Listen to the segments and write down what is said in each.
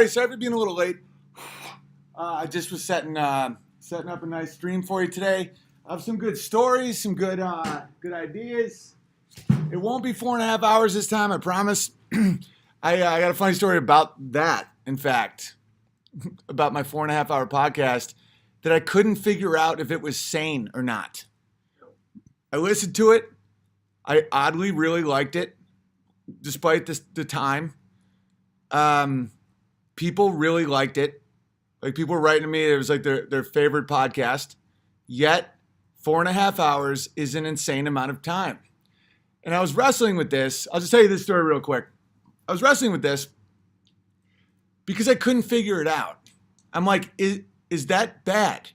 everybody. Sorry for being a little late. I just was setting up a nice stream for you today. I have some good stories, some good ideas. It won't be 4.5 hours this time, I promise. I got a funny story about that, in fact, about my 4.5 hour podcast that I couldn't figure out if it was sane or not. I listened to it. I oddly really liked it, despite the time. People really liked it. Like, people were writing to me, it was like their favorite podcast. Yet 4.5 hours is an insane amount of time. And I was wrestling with this. I'll just tell you this story real quick. I was wrestling with this because I couldn't figure it out. I'm like, is that bad?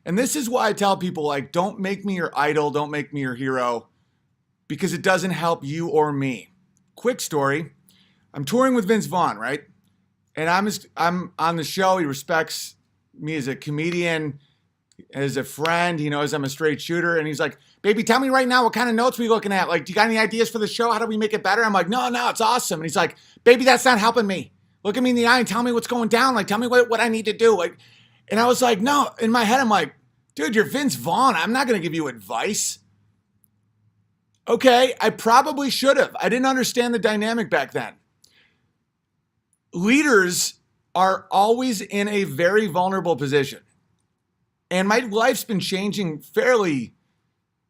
And this is why I tell people, like, don't make me your idol, don't make me your hero, because it doesn't help you or me. Quick story. I'm touring with Vince Vaughn, right? And I'm on the show. He respects me as a comedian, as a friend. He knows I'm a straight shooter. And he's like, baby, tell me right now, what kind of notes are we looking at? Like, do you got any ideas for the show? How do we make it better? I'm like, no, it's awesome. And he's like, baby, that's not helping me. Look at me in the eye and tell me what's going down. Like, tell me what I need to do. Like, and I was like, no. In my head, I'm like, dude, you're Vince Vaughn. I'm not going to give you advice. Okay, I probably should have. I didn't understand the dynamic back then. Leaders are always in a very vulnerable position. And my life's been changing fairly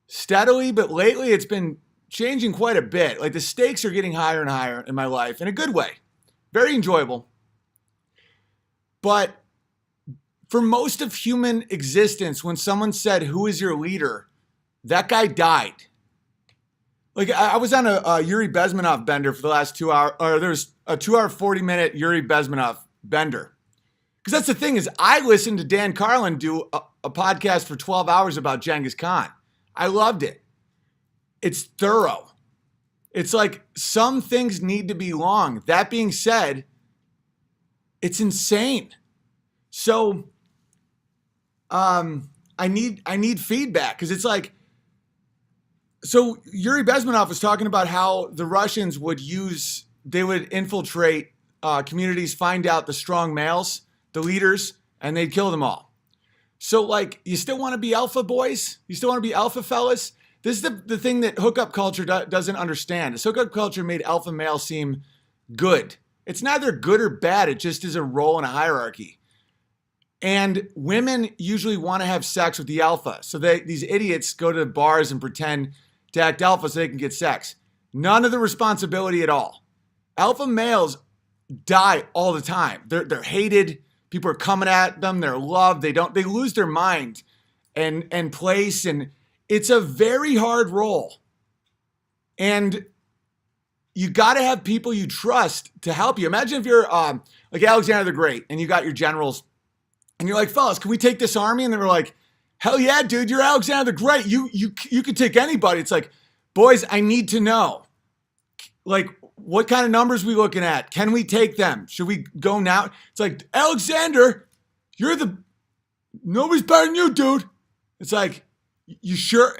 steadily, but lately it's been changing quite a bit. Like, the stakes are getting higher and higher in my life in a good way. Very enjoyable. But for most of human existence, when someone said, who is your leader? That guy died. Like, I was on a Yuri Bezmenov bender for the last 2 hours, or there's a 2 hour, 40-minute Yuri Bezmenov bender. Because that's the thing, is I listened to Dan Carlin do a podcast for 12 hours about Genghis Khan. I loved it. It's thorough. It's like, some things need to be long. That being said, it's insane. So, I need feedback, because it's like, so Yuri Bezmenov was talking about how the Russians would infiltrate communities, find out the strong males, the leaders, and they'd kill them all. So, like, you still want to be alpha boys? You still want to be alpha fellas? This is the thing that hookup culture doesn't understand. This hookup culture made alpha male seem good. It's neither good or bad. It just is a role in a hierarchy. And women usually want to have sex with the alpha. So these idiots go to bars and pretend to act alpha so they can get sex. None of the responsibility at all. Alpha males die all the time. They're hated. People are coming at them. They're loved. They lose their mind and place. And it's a very hard role. And you got to have people you trust to help you. Imagine if you're like Alexander the Great and you got your generals and you're like, fellas, can we take this army? And they were like, hell yeah, dude, you're Alexander the Great. You could take anybody. It's like, boys, I need to know. Like, what kind of numbers are we looking at? Can we take them? Should we go now? It's like, Alexander, nobody's better than you, dude. It's like, you sure?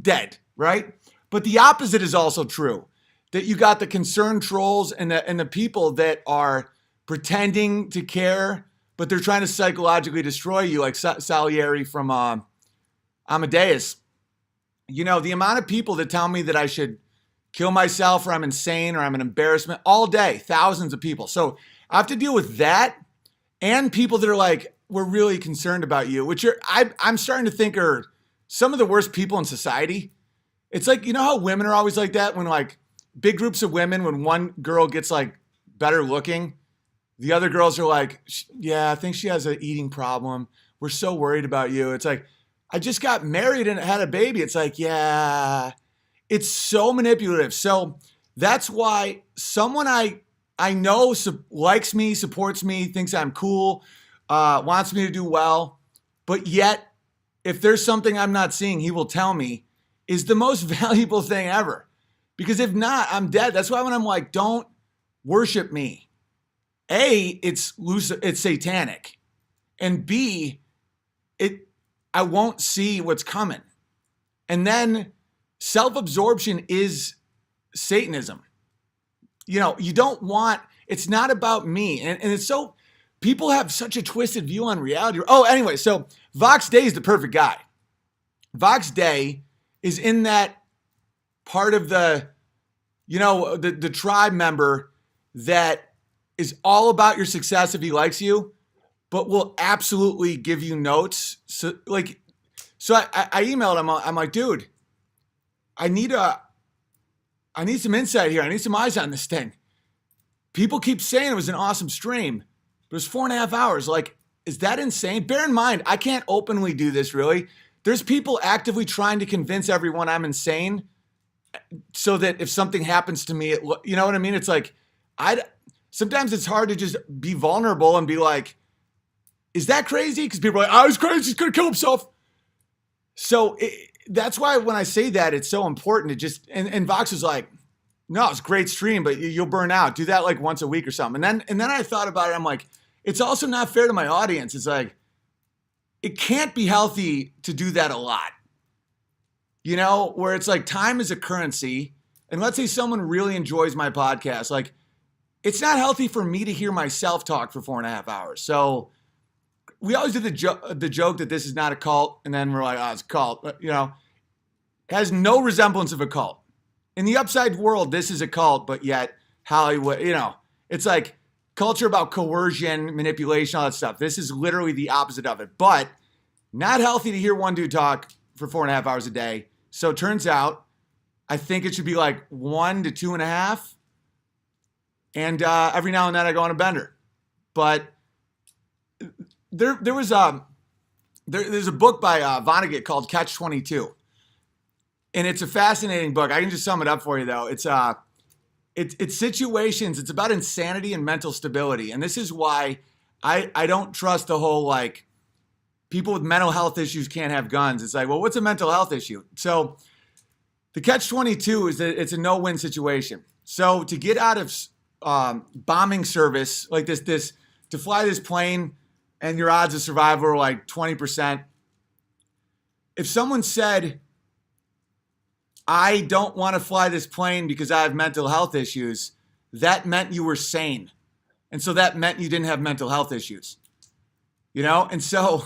Dead, right? But the opposite is also true. That you got the concerned trolls and the people that are pretending to care, but they're trying to psychologically destroy you, like Salieri from Amadeus. You know, the amount of people that tell me that I should kill myself or I'm insane or I'm an embarrassment all day, thousands of people. So I have to deal with that and people that are like, we're really concerned about you, which I'm starting to think are some of the worst people in society. It's like, you know how women are always like that when, like, big groups of women, when one girl gets, like, better looking, the other girls are like, yeah, I think she has an eating problem. We're so worried about you. It's like, I just got married and had a baby. It's like, yeah, it's so manipulative. So that's why someone I know likes me, supports me, thinks I'm cool, wants me to do well, but yet if there's something I'm not seeing, he will tell me, is the most valuable thing ever. Because if not, I'm dead. That's why when I'm like, don't worship me. A, it's satanic. And B, I won't see what's coming. And then self-absorption is Satanism. You know, you don't want, It's not about me. And it's so, people have such a twisted view on reality. Oh, anyway, so Vox Day is the perfect guy. Vox Day is in that part of the, the tribe member that is all about your success if he likes you, but will absolutely give you notes. So I emailed him. I'm like, dude, I need some insight here. I need some eyes on this thing. People keep saying it was an awesome stream, but it was 4.5 hours. Like, is that insane? Bear in mind, I can't openly do this really. There's people actively trying to convince everyone I'm insane so that if something happens to me, you know what I mean? It's like, sometimes it's hard to just be vulnerable and be like, is that crazy? Because people are like, oh, he's crazy, he's going to kill himself. So that's why when I say that, it's so important to just, and Vox was like, no, it's a great stream, but you'll burn out. Do that like once a week or something. And then I thought about it. I'm like, it's also not fair to my audience. It's like, it can't be healthy to do that a lot. Where it's like time is a currency. And let's say someone really enjoys my podcast. Like, it's not healthy for me to hear myself talk for 4.5 hours. So we always do the joke that this is not a cult. And then we're like, oh, it's a cult. But, it has no resemblance of a cult. In the upside world, this is a cult, but yet Hollywood, it's like culture about coercion, manipulation, all that stuff. This is literally the opposite of it. But not healthy to hear one dude talk for 4.5 hours a day. So it turns out, I think it should be like 1 to 2.5. And every now and then I go on a bender. But there's a book by Vonnegut called Catch-22. And it's a fascinating book. I can just sum it up for you though. It's situations, it's about insanity and mental stability. And this is why I don't trust the whole like people with mental health issues can't have guns. It's like, well, what's a mental health issue? So the catch-22 is that it's a no-win situation. So to get out of bombing service like this, to fly this plane and your odds of survival are like 20%. If someone said, I don't want to fly this plane because I have mental health issues, that meant you were sane. And so that meant you didn't have mental health issues. And so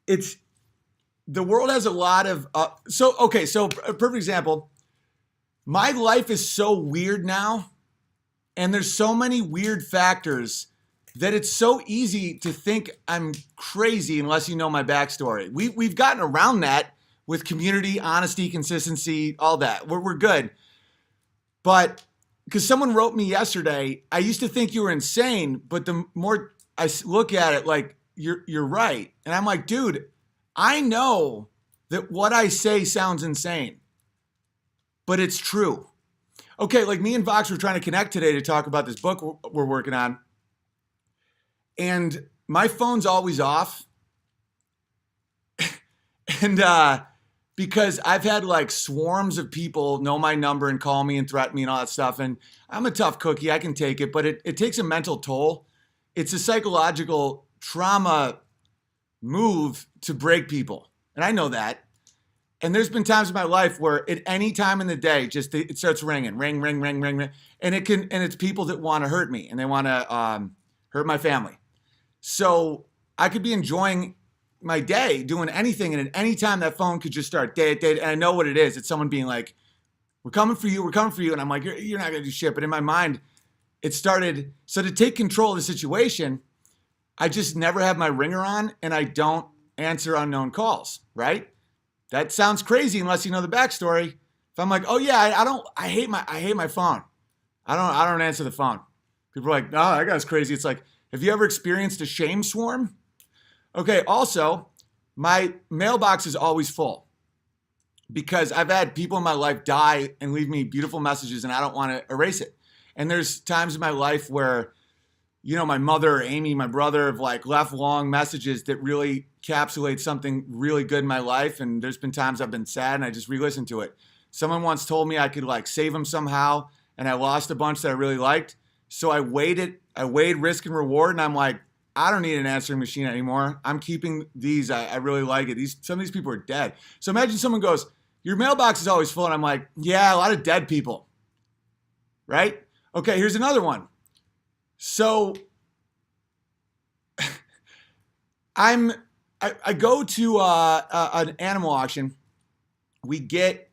the world has a lot of, so a perfect example, my life is so weird now, and there's so many weird factors that it's so easy to think I'm crazy unless you know my backstory. We've gotten around that with community, honesty, consistency, all that. We're good. But because someone wrote me yesterday, I used to think you were insane, but the more I look at it, like, you're right. And I'm like, dude, I know that what I say sounds insane, but it's true. Okay, like me and Vox were trying to connect today to talk about this book we're working on. And my phone's always off. And because I've had like swarms of people know my number and call me and threaten me and all that stuff. And I'm a tough cookie. I can take it, but it takes a mental toll. It's a psychological trauma move to break people. And I know that. And there's been times in my life where at any time in the day, just it starts ringing, ring, ring, ring, ring, ring. And it's people that want to hurt me and they want to hurt my family. So I could be enjoying my day doing anything, and at any time that phone could just start dead. And I know what it is. It's someone being like, we're coming for you. And I'm like, you're not going to do shit. But in my mind, it started. So to take control of the situation, I just never have my ringer on and I don't answer unknown calls, right? That sounds crazy unless you know the backstory. If I'm like, oh yeah, I hate my phone. I don't answer the phone. People are like, oh, that guy's crazy. It's like, have you ever experienced a shame swarm? Okay, also, my mailbox is always full because I've had people in my life die and leave me beautiful messages and I don't want to erase it. And there's times in my life where, my mother, Amy, my brother have like left long messages that really encapsulate something really good in my life. And there's been times I've been sad and I just re-listen to it. Someone once told me I could like save them somehow and I lost a bunch that I really liked. So I weighed risk and reward and I'm like, I don't need an answering machine anymore. I'm keeping these. I really like it. Some of these people are dead. So imagine someone goes, your mailbox is always full. And I'm like, yeah, a lot of dead people. Right? Okay, here's another one. So I go to an animal auction. We get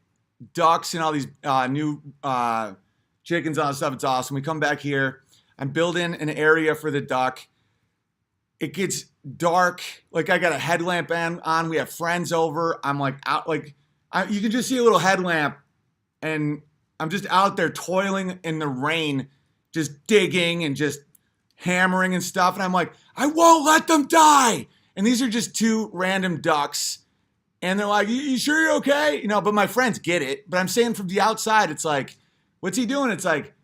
ducks and all these new chickens and all this stuff. It's awesome. We come back here. I'm building an area for the duck. It gets dark. Like I got a headlamp on. We have friends over. I'm like out. Like you can just see a little headlamp, and I'm just out there toiling in the rain, just digging and just hammering and stuff. And I'm like, I won't let them die. And these are just two random ducks. And they're like, you sure you're okay? You know, but my friends get it. But I'm saying from the outside, it's like, what's he doing? It's like,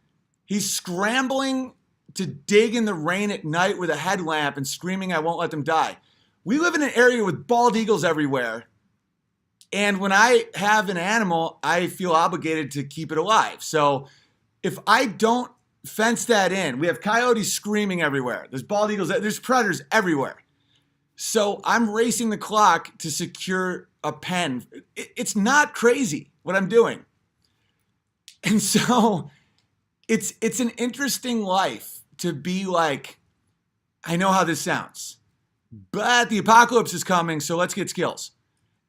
he's scrambling to dig in the rain at night with a headlamp and screaming, I won't let them die. We live in an area with bald eagles everywhere. And when I have an animal, I feel obligated to keep it alive. So if I don't fence that in, we have coyotes screaming everywhere. There's bald eagles, there's predators everywhere. So I'm racing the clock to secure a pen. It's not crazy what I'm doing. And so it's an interesting life to be like, I know how this sounds, but the apocalypse is coming, so let's get skills.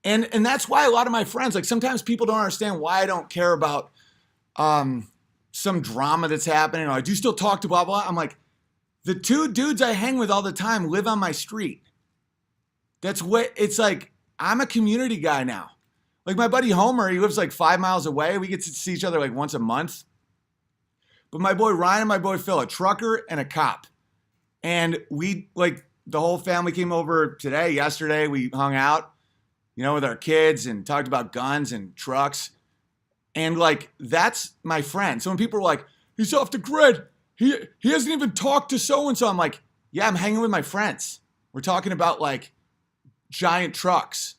And that's why a lot of my friends, like sometimes people don't understand why I don't care about some drama that's happening. Or I do still talk to blah, blah. I'm like, the two dudes I hang with all the time live on my street. That's what it's like. I'm a community guy now. Like my buddy Homer, he lives like 5 miles away. We get to see each other like once a month. But my boy Ryan and my boy Phil, a trucker and a cop. And we, like, the whole family came over today, yesterday. We hung out, you know, with our kids and talked about guns and trucks. And like, that's my friend. So when people are like, he's off the grid, he hasn't even talked to so-and-so. I'm like, yeah, I'm hanging with my friends. We're talking about like giant trucks.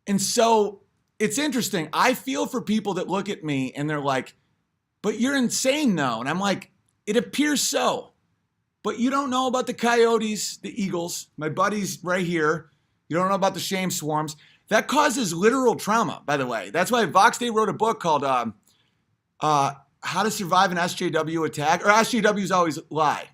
And so it's interesting. I feel for people that look at me and they're like, but you're insane though. And I'm like, it appears so. But you don't know about the coyotes, the eagles, my buddies right here. You don't know about the shame swarms. That causes literal trauma, by the way. That's why Vox Day wrote a book called How to Survive an SJW Attack, or SJWs Always Lie.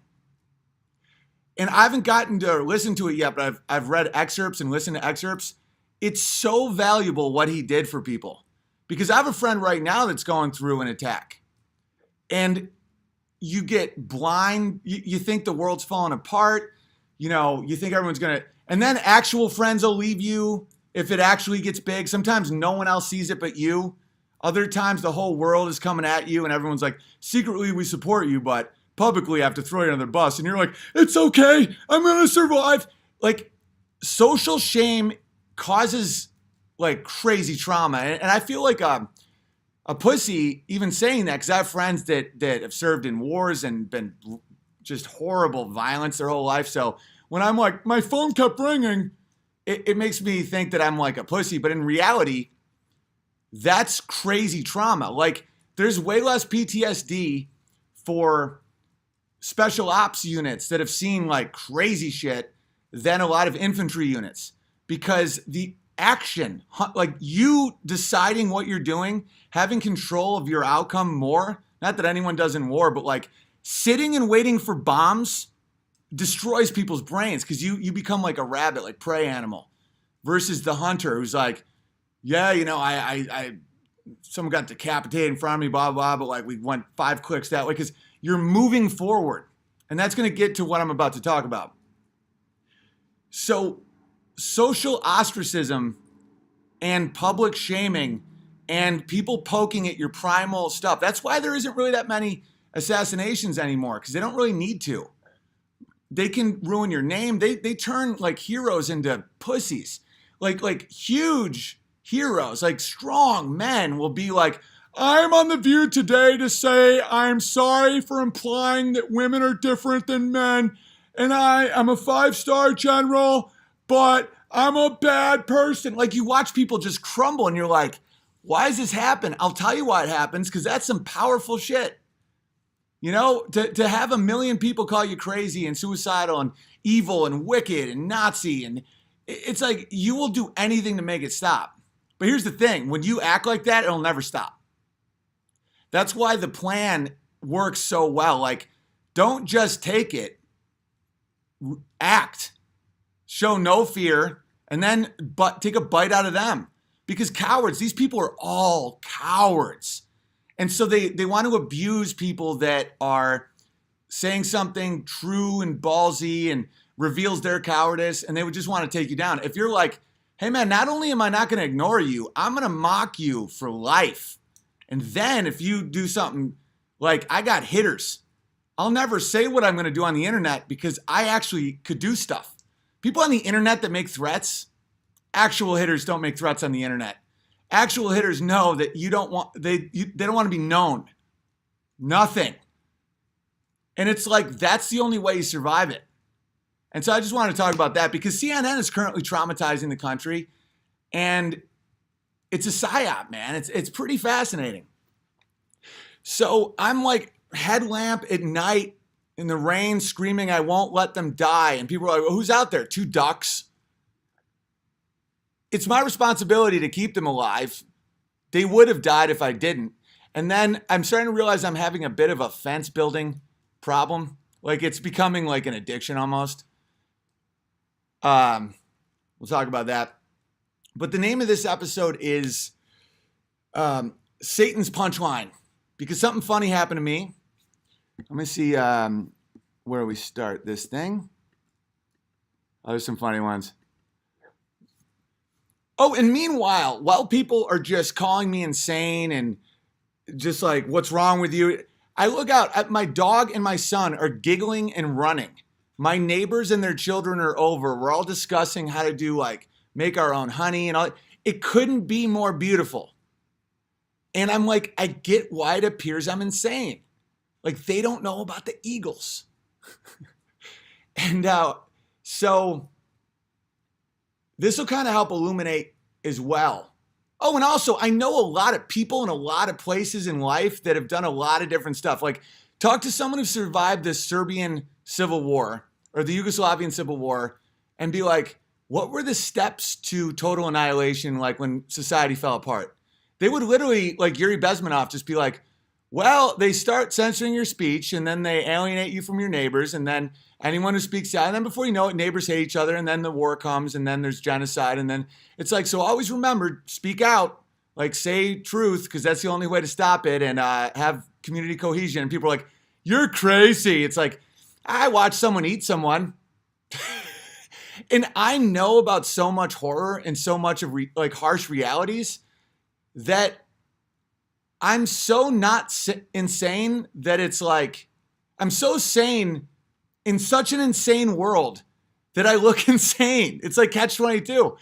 And I haven't gotten to listen to it yet, but I've read excerpts and listened to excerpts. It's so valuable what he did for people. Because I have a friend right now that's going through an attack. And you get blind. You think the world's falling apart. You know, you think everyone's going to. And then actual friends will leave you if it actually gets big. Sometimes no one else sees it but you. Other times the whole world is coming at you and everyone's like, secretly we support you, but publicly I have to throw you under the bus. And you're like, it's okay. I'm going to survive. Like, social shame causes like crazy trauma. And I feel like a pussy even saying that, because I have friends that have served in wars and been just horrible violence their whole life. So when I'm like, my phone kept ringing, it makes me think that I'm like a pussy. But in reality, that's crazy trauma. Like, there's way less PTSD for special ops units that have seen like crazy shit than a lot of infantry units, because the action, like you deciding what you're doing, having control of your outcome more, not that anyone does in war, but like sitting and waiting for bombs destroys people's brains, because you become like a rabbit, like prey animal, versus the hunter who's like, yeah, you know, I someone got decapitated in front of me, blah, blah, but like we went 5 clicks that way, because you're moving forward. And that's going to get to what I'm about to talk about. So social ostracism and public shaming and people poking at your primal stuff, that's why there isn't really that many assassinations anymore, because they don't really need to. They can ruin your name. They turn like heroes into pussies. Like huge heroes, like strong men will be like, I'm on The View today to say I'm sorry for implying that women are different than men, and I'm a 5-star general, but I'm a bad person. Like, you watch people just crumble and you're like, why does this happen? I'll tell you why it happens, because that's some powerful shit. You know, to have 1 million people call you crazy and suicidal and evil and wicked and Nazi, and it's like you will do anything to make it stop. But here's the thing, when you act like that, it'll never stop. That's why the plan works so well. Like, Don't just take it, act, show no fear, and then take a bite out of them. Because cowards, these people are all cowards. And so they want to abuse people that are saying something true and ballsy and reveals their cowardice, and they would just want to take you down. If you're like, hey man, not only am I not going to ignore you, I'm going to mock you for life. And then if you do something like, I got hitters, I'll never say what I'm going to do on the internet because I actually could do stuff. People on the internet that make threats, actual hitters don't make threats on the internet. Actual hitters know that they don't want to be known. Nothing. And it's like, that's the only way you survive it. And so I just want to talk about that because CNN is currently traumatizing the country, and it's a psyop, man. It's pretty fascinating. So I'm like headlamp at night in the rain screaming, I won't let them die. And people are like, well, who's out there? 2 ducks. It's my responsibility to keep them alive. They would have died if I didn't. And then I'm starting to realize I'm having a bit of a fence building problem. Like it's becoming like an addiction almost. We'll talk about that. But the name of this episode is Satan's Punchline, because something funny happened to me. Let me see where we start this thing. Oh, there's some funny ones. Oh, and meanwhile, while people are just calling me insane and just like, what's wrong with you? I look out at my dog and my son are giggling and running. My neighbors and their children are over. We're all discussing how to do like make our own honey and all. It couldn't be more beautiful. And I'm like, I get why it appears I'm insane. Like they don't know about the Eagles. And so this will kind of help illuminate as well. Oh, and also I know a lot of people in a lot of places in life that have done a lot of different stuff. Like talk to someone who survived the Serbian Civil War or the Yugoslavian Civil War and be like, what were the steps to total annihilation like when society fell apart? They would literally, like Yuri Bezmenov, just be like, well, they start censoring your speech and then they alienate you from your neighbors and then anyone who speaks out, and then before you know it, neighbors hate each other and then the war comes and then there's genocide and then it's like, so always remember, speak out, like say truth because that's the only way to stop it and have community cohesion. And people are like, you're crazy. It's like, I watched someone eat someone. And I know about so much horror and so much of like harsh realities that I'm so not insane that it's like, I'm so sane in such an insane world that I look insane. It's like catch-22.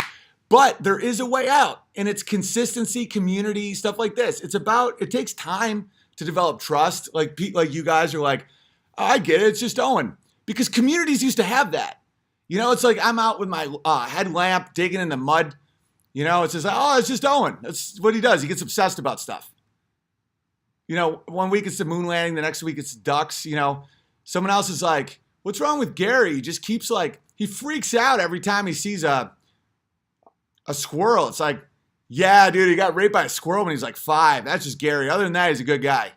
But there is a way out, and it's consistency, community, stuff like this. It takes time to develop trust. Like you guys are like, oh, I get it, it's just Owen. Because communities used to have that. You know, it's like I'm out with my headlamp digging in the mud. You know, it's just like, oh, it's just Owen. That's what he does. He gets obsessed about stuff. You know, one week it's the moon landing, the next week it's ducks. You know, someone else is like, what's wrong with Gary? He just keeps like, he freaks out every time he sees a squirrel. It's like, yeah, dude, he got raped by a squirrel when he's like 5. That's just Gary. Other than that, he's a good guy.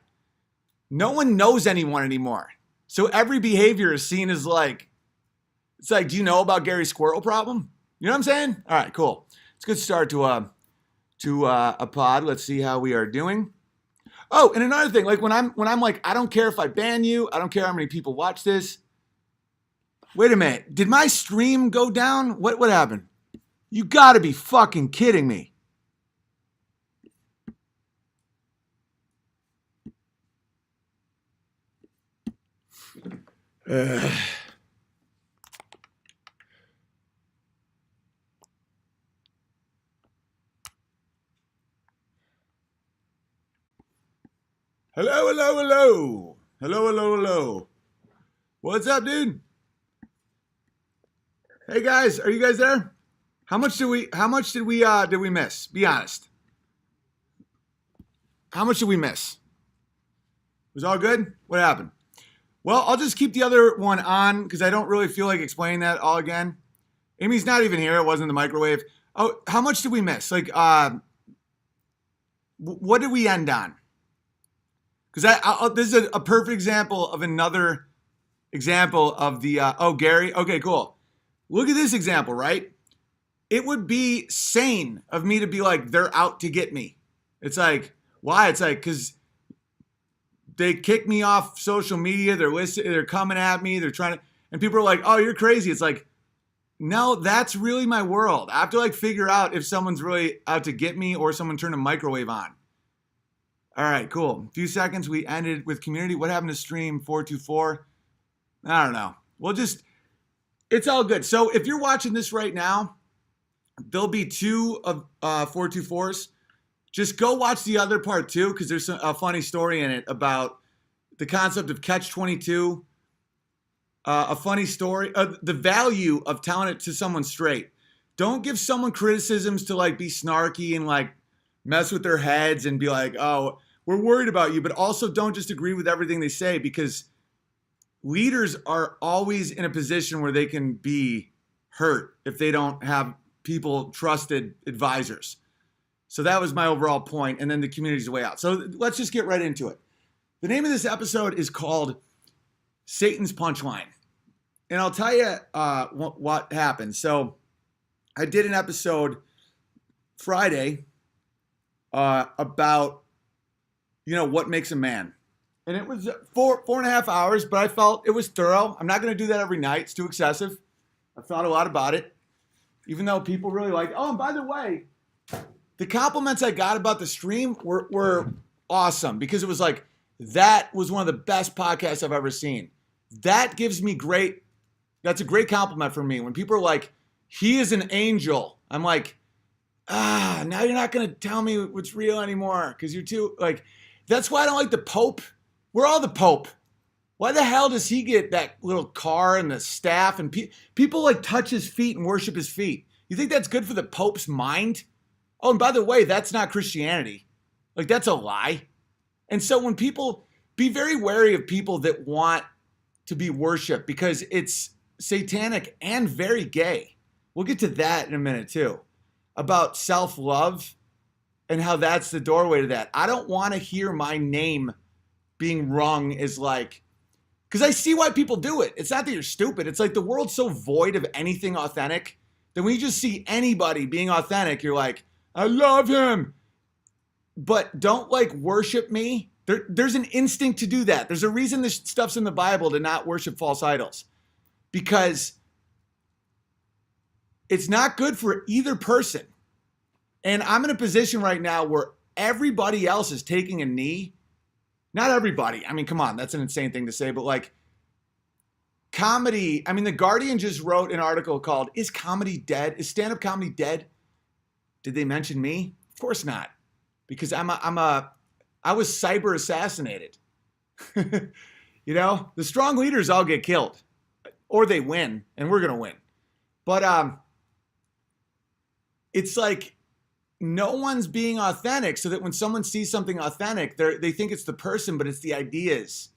No one knows anyone anymore. So every behavior is seen as like, it's like, do you know about Gary's squirrel problem? You know what I'm saying? All right, cool. It's a good start to a pod. Let's see how we are doing. Oh, and another thing, like when I'm like, I don't care if I ban you. I don't care how many people watch this. Wait a minute. Did my stream go down? What happened? You gotta be fucking kidding me. Hello, hello, hello. Hello, hello, hello. What's up, dude? Hey guys, are you guys there? How much did we miss? Be honest. How much did we miss? Was all good? What happened? Well, I'll just keep the other one on because I don't really feel like explaining that all again. Amy's not even here. It wasn't in the microwave. Oh, how much did we miss? Like, what did we end on? Because this is a perfect example of another example of the, Gary. Okay, cool. Look at this example, right? It would be sane of me to be like, they're out to get me. It's like, why? It's like, because they kick me off social media. They're coming at me. They're trying to, and people are like, oh, you're crazy. It's like, no, that's really my world. I have to like figure out if someone's really out to get me or someone turned a microwave on. All right, cool. A few seconds. We ended with community. What happened to stream 424? I don't know. It's all good. So if you're watching this right now, there'll be 2 of 424s. Just go watch the other part too, because there's a funny story in it about the concept of catch-22. A funny story, the value of telling it to someone straight. Don't give someone criticisms to like be snarky and like mess with their heads and be like, oh, we're worried about you. But also don't just agree with everything they say, because leaders are always in a position where they can be hurt if they don't have people, trusted advisors. So that was my overall point. And then the community's the way out. So let's just get right into it. The name of this episode is called Satan's Punchline. And I'll tell you what happened. So I did an episode Friday about, what makes a man. And it was 4.5 hours, but I felt it was thorough. I'm not going to do that every night. It's too excessive. I thought a lot about it, even though people really like, oh, and by the way, the compliments I got about the stream were awesome, because it was like, that was one of the best podcasts I've ever seen. That gives me that's a great compliment for me. When people are like, he is an angel. I'm like, now you're not going to tell me what's real anymore, because you're too, like, that's why I don't like the Pope. We're all the Pope. Why the hell does he get that little car and the staff and people like touch his feet and worship his feet? You think that's good for the Pope's mind? Oh, and by the way, that's not Christianity. Like, that's a lie. And so when people, be very wary of people that want to be worshiped, because it's satanic and very gay. We'll get to that in a minute too, about self-love and how that's the doorway to that. I don't want to hear my name being rung as like, because I see why people do it. It's not that you're stupid. It's like the world's so void of anything authentic that when you just see anybody being authentic, you're like, I love him. But don't like worship me. There's an instinct to do that. There's a reason this stuff's in the Bible to not worship false idols, because it's not good for either person. And I'm in a position right now where everybody else is taking a knee. Not everybody. I mean, come on, that's an insane thing to say, but like comedy. I mean, The Guardian just wrote an article called, Is Comedy Dead? Is stand-up comedy dead? Did they mention me? Of course not. Because I was cyber assassinated. The strong leaders all get killed, or they win, and we're going to win. But it's like no one's being authentic, so that when someone sees something authentic, they think it's the person, but it's the ideas.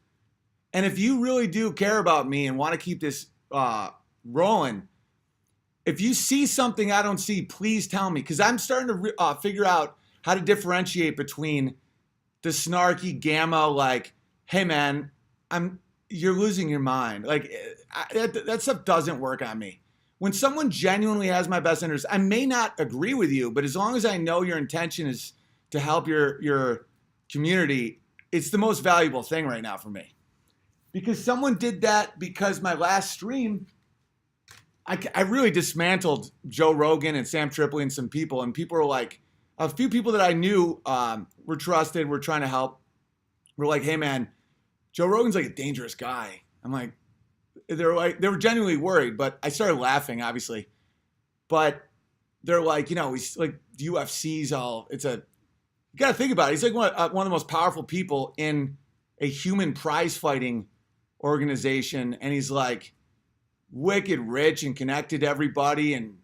And if you really do care about me and want to keep this rolling, if you see something I don't see, please tell me, because I'm starting to figure out how to differentiate between the snarky gamma, like, hey man, you're losing your mind. Like that stuff doesn't work on me. When someone genuinely has my best interest, I may not agree with you, but as long as I know your intention is to help your community, it's the most valuable thing right now for me. Because someone did that, because my last stream, I really dismantled Joe Rogan and Sam Tripoli and some people, and people were like, a few people that I knew were trusted, were trying to help, were like, hey man, Joe Rogan's like a dangerous guy. I'm like, they were genuinely worried, but I started laughing, obviously. But they're like, he's like UFC's all, you got to think about it. He's like one of the most powerful people in a human prize fighting organization. And he's like wicked rich and connected to everybody. And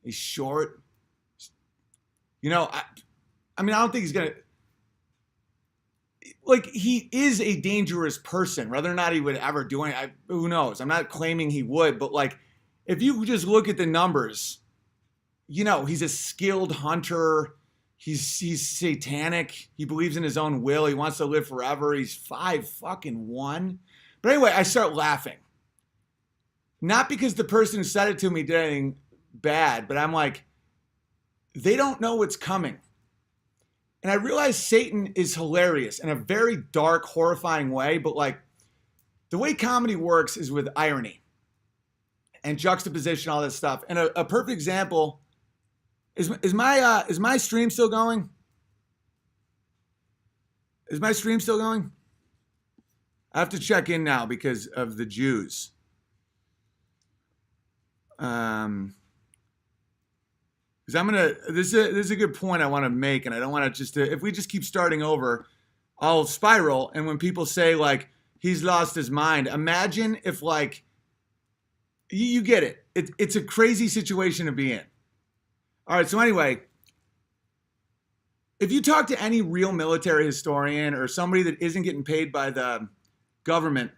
he's short. I mean, I don't think he's going to, like, he is a dangerous person. Whether or not he would ever do it, who knows? I'm not claiming he would, but like, if you just look at the numbers, he's a skilled hunter. He's satanic. He believes in his own will. He wants to live forever. He's 5'1". But anyway, I start laughing. Not because the person who said it to me did anything bad, but I'm like, they don't know what's coming. And I realize Satan is hilarious in a very dark, horrifying way, but like the way comedy works is with irony and juxtaposition, all this stuff. And a perfect example is my stream still going? Is my stream still going? I have to check in now because of the Jews. Because this is a good point I want to make, and I don't want to if we just keep starting over, I'll spiral. And when people say like he's lost his mind, imagine if like you get it. It's a crazy situation to be in. All right. So anyway, if you talk to any real military historian or somebody that isn't getting paid by the government,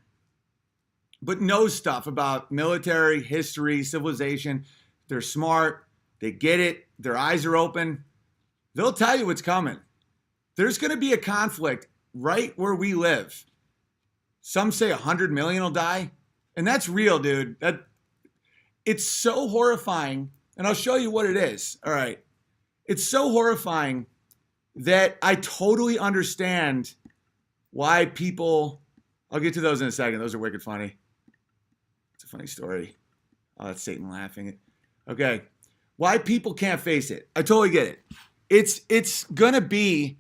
but knows stuff about military history, civilization, they're smart. They get it. Their eyes are open. They'll tell you what's coming. There's going to be a conflict right where we live. Some say 100 million will die. And that's real, dude. It's so horrifying. And I'll show you what it is. All right. It's so horrifying that I totally understand why people... I'll get to those in a second. Those are wicked funny. It's a funny story. Oh, that's Satan laughing. Okay. Why people can't face it. I totally get it. It's going to be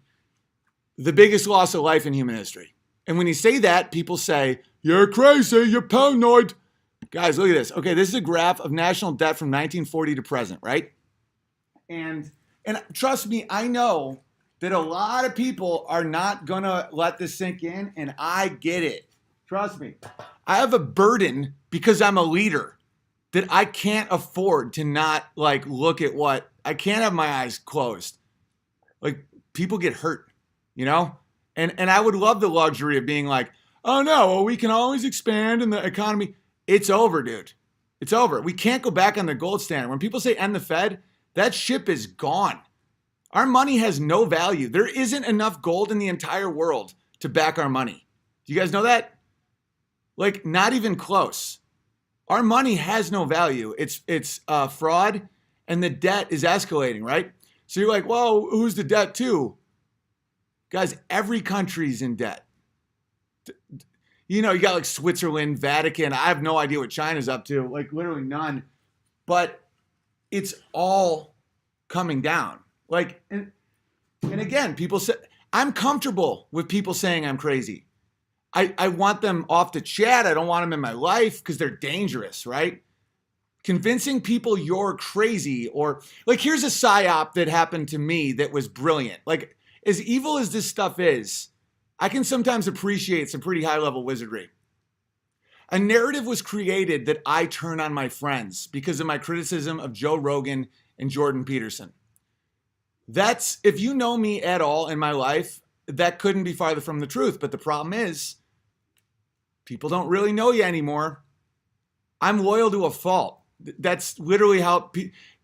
the biggest loss of life in human history. And when you say that, people say, you're crazy, you're paranoid. Guys, look at this. Okay, this is a graph of national debt from 1940 to present, right? And trust me, I know that a lot of people are not going to let this sink in, and I get it. Trust me. I have a burden because I'm a leader that I can't afford to not like look at what I can't have my eyes closed. Like people get hurt, you know? And I would love the luxury of being like, oh no, well, we can always expand in the economy. It's over, dude. It's over. We can't go back on the gold standard. When people say end the Fed, that ship is gone. Our money has no value. There isn't enough gold in the entire world to back our money. Do you guys know that? Like not even close. Our money has no value. It's fraud, and the debt is escalating, right? So you're like, well, who's the debt to? Guys, every country's in debt. You know, you got like Switzerland, Vatican. I have no idea what China's up to, like literally none. But it's all coming down. Like, and again, people say, I'm comfortable with people saying I'm crazy. I want them off the chat. I don't want them in my life because they're dangerous, right? Convincing people you're crazy or like, here's a psyop that happened to me that was brilliant. Like as evil as this stuff is, I can sometimes appreciate some pretty high level wizardry. A narrative was created that I turn on my friends because of my criticism of Joe Rogan and Jordan Peterson. That's, if you know me at all in my life, that couldn't be farther from the truth. But the problem is, people don't really know you anymore. I'm loyal to a fault. That's literally how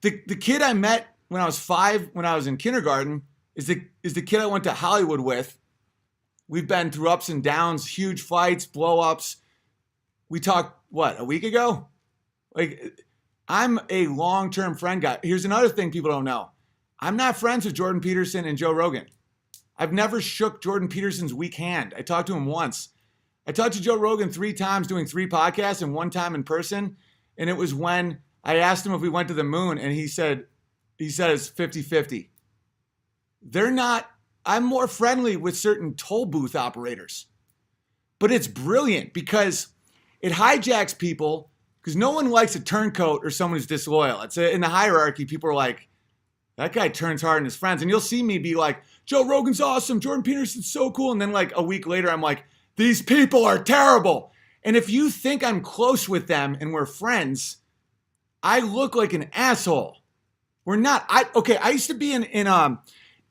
the kid I met when I was 5, when I was in kindergarten, is the kid I went to Hollywood with. We've been through ups and downs, huge fights, blow-ups. We talked, what, a week ago? Like, I'm a long-term friend guy. Here's another thing people don't know. I'm not friends with Jordan Peterson and Joe Rogan. I've never shook Jordan Peterson's weak hand. I talked to him once. I talked to Joe Rogan 3 times doing 3 podcasts and 1 time in person. And it was when I asked him if we went to the moon and he said it's 50-50. They're not, I'm more friendly with certain toll booth operators. But it's brilliant because it hijacks people because no one likes a turncoat or someone who's disloyal. It's in the hierarchy, people are like, that guy turns hard on his friends. And you'll see me be like, Joe Rogan's awesome. Jordan Peterson's so cool. And then like a week later, I'm like, these people are terrible. And if you think I'm close with them and we're friends, I look like an asshole. We're not. I used to be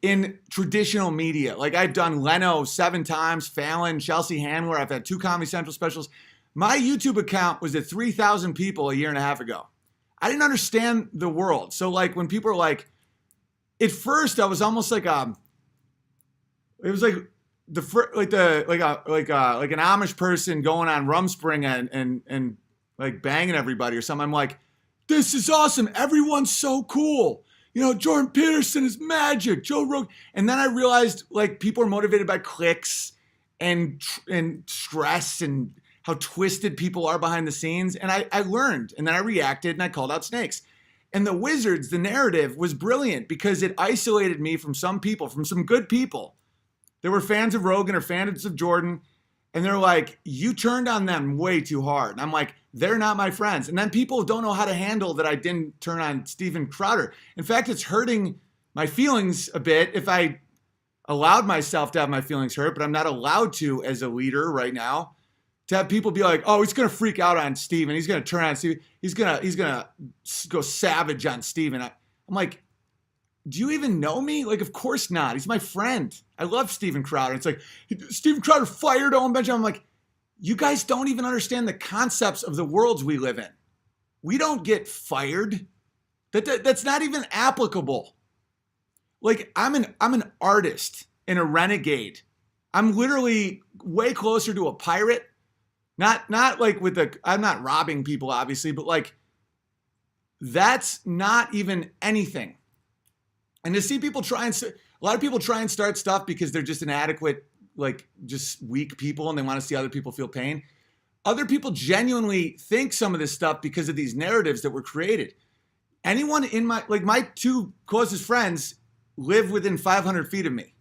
in traditional media. Like I've done Leno 7 times, Fallon, Chelsea Handler. I've had 2 Comedy Central specials. My YouTube account was at 3,000 people a year and a half ago. I didn't understand the world. So like when people are like, at first I was almost like, it was like like an Amish person going on Rumspringa and like banging everybody or something. I'm like, this is awesome. Everyone's so cool. You know, Jordan Peterson is magic. Joe Rogan. And then I realized like people are motivated by clicks and stress and how twisted people are behind the scenes. And I learned, and then I reacted and I called out snakes. And the Wizards, the narrative was brilliant because it isolated me from some people, from some good people. They were fans of Rogan or fans of Jordan. And they're like, you turned on them way too hard. And I'm like, they're not my friends. And then people don't know how to handle that I didn't turn on Steven Crowder. In fact, it's hurting my feelings a bit if I allowed myself to have my feelings hurt, but I'm not allowed to as a leader right now. To have people be like, oh, he's going to freak out on Steven. He's going to turn on Steven. He's going to go savage on Steven. I'm like, do you even know me? Like, of course not. He's my friend. I love Steven Crowder. It's like, Steven Crowder fired Owen Benjamin. I'm like, you guys don't even understand the concepts of the worlds we live in. We don't get fired. That's not even applicable. Like, I'm an artist and a renegade. I'm literally way closer to a pirate. Not like I'm not robbing people, obviously, but like, that's not even anything. And to see people a lot of people try and start stuff because they're just inadequate, like just weak people, and they want to see other people feel pain. Other people genuinely think some of this stuff because of these narratives that were created. Anyone in my two closest friends live within 500 feet of me.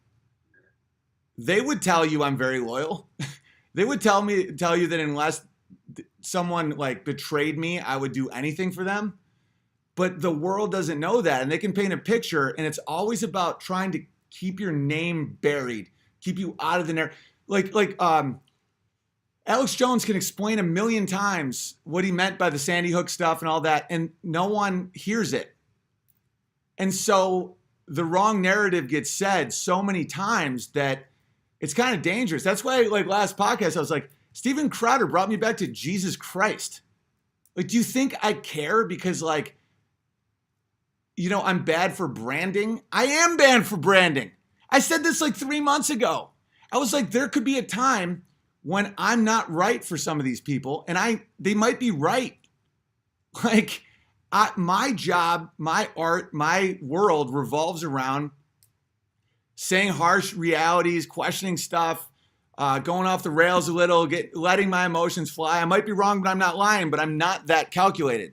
They would tell you I'm very loyal. They would tell you that unless someone like betrayed me, I would do anything for them. But the world doesn't know that, and they can paint a picture, and it's always about trying to keep your name buried, keep you out of the narrative. Like Alex Jones can explain 1,000,000 times what he meant by the Sandy Hook stuff and all that, and no one hears it. And so the wrong narrative gets said so many times that it's kind of dangerous. That's why, like last podcast, I was like, Steven Crowder brought me back to Jesus Christ. Like, do you think I care because like, you know, I'm bad for branding? I am bad for branding. I said this like 3 months ago. I was like, there could be a time when I'm not right for some of these people, and they might be right. Like, my job, my art, my world revolves around saying harsh realities, questioning stuff, going off the rails a little, letting my emotions fly. I might be wrong, but I'm not lying, but I'm not that calculated.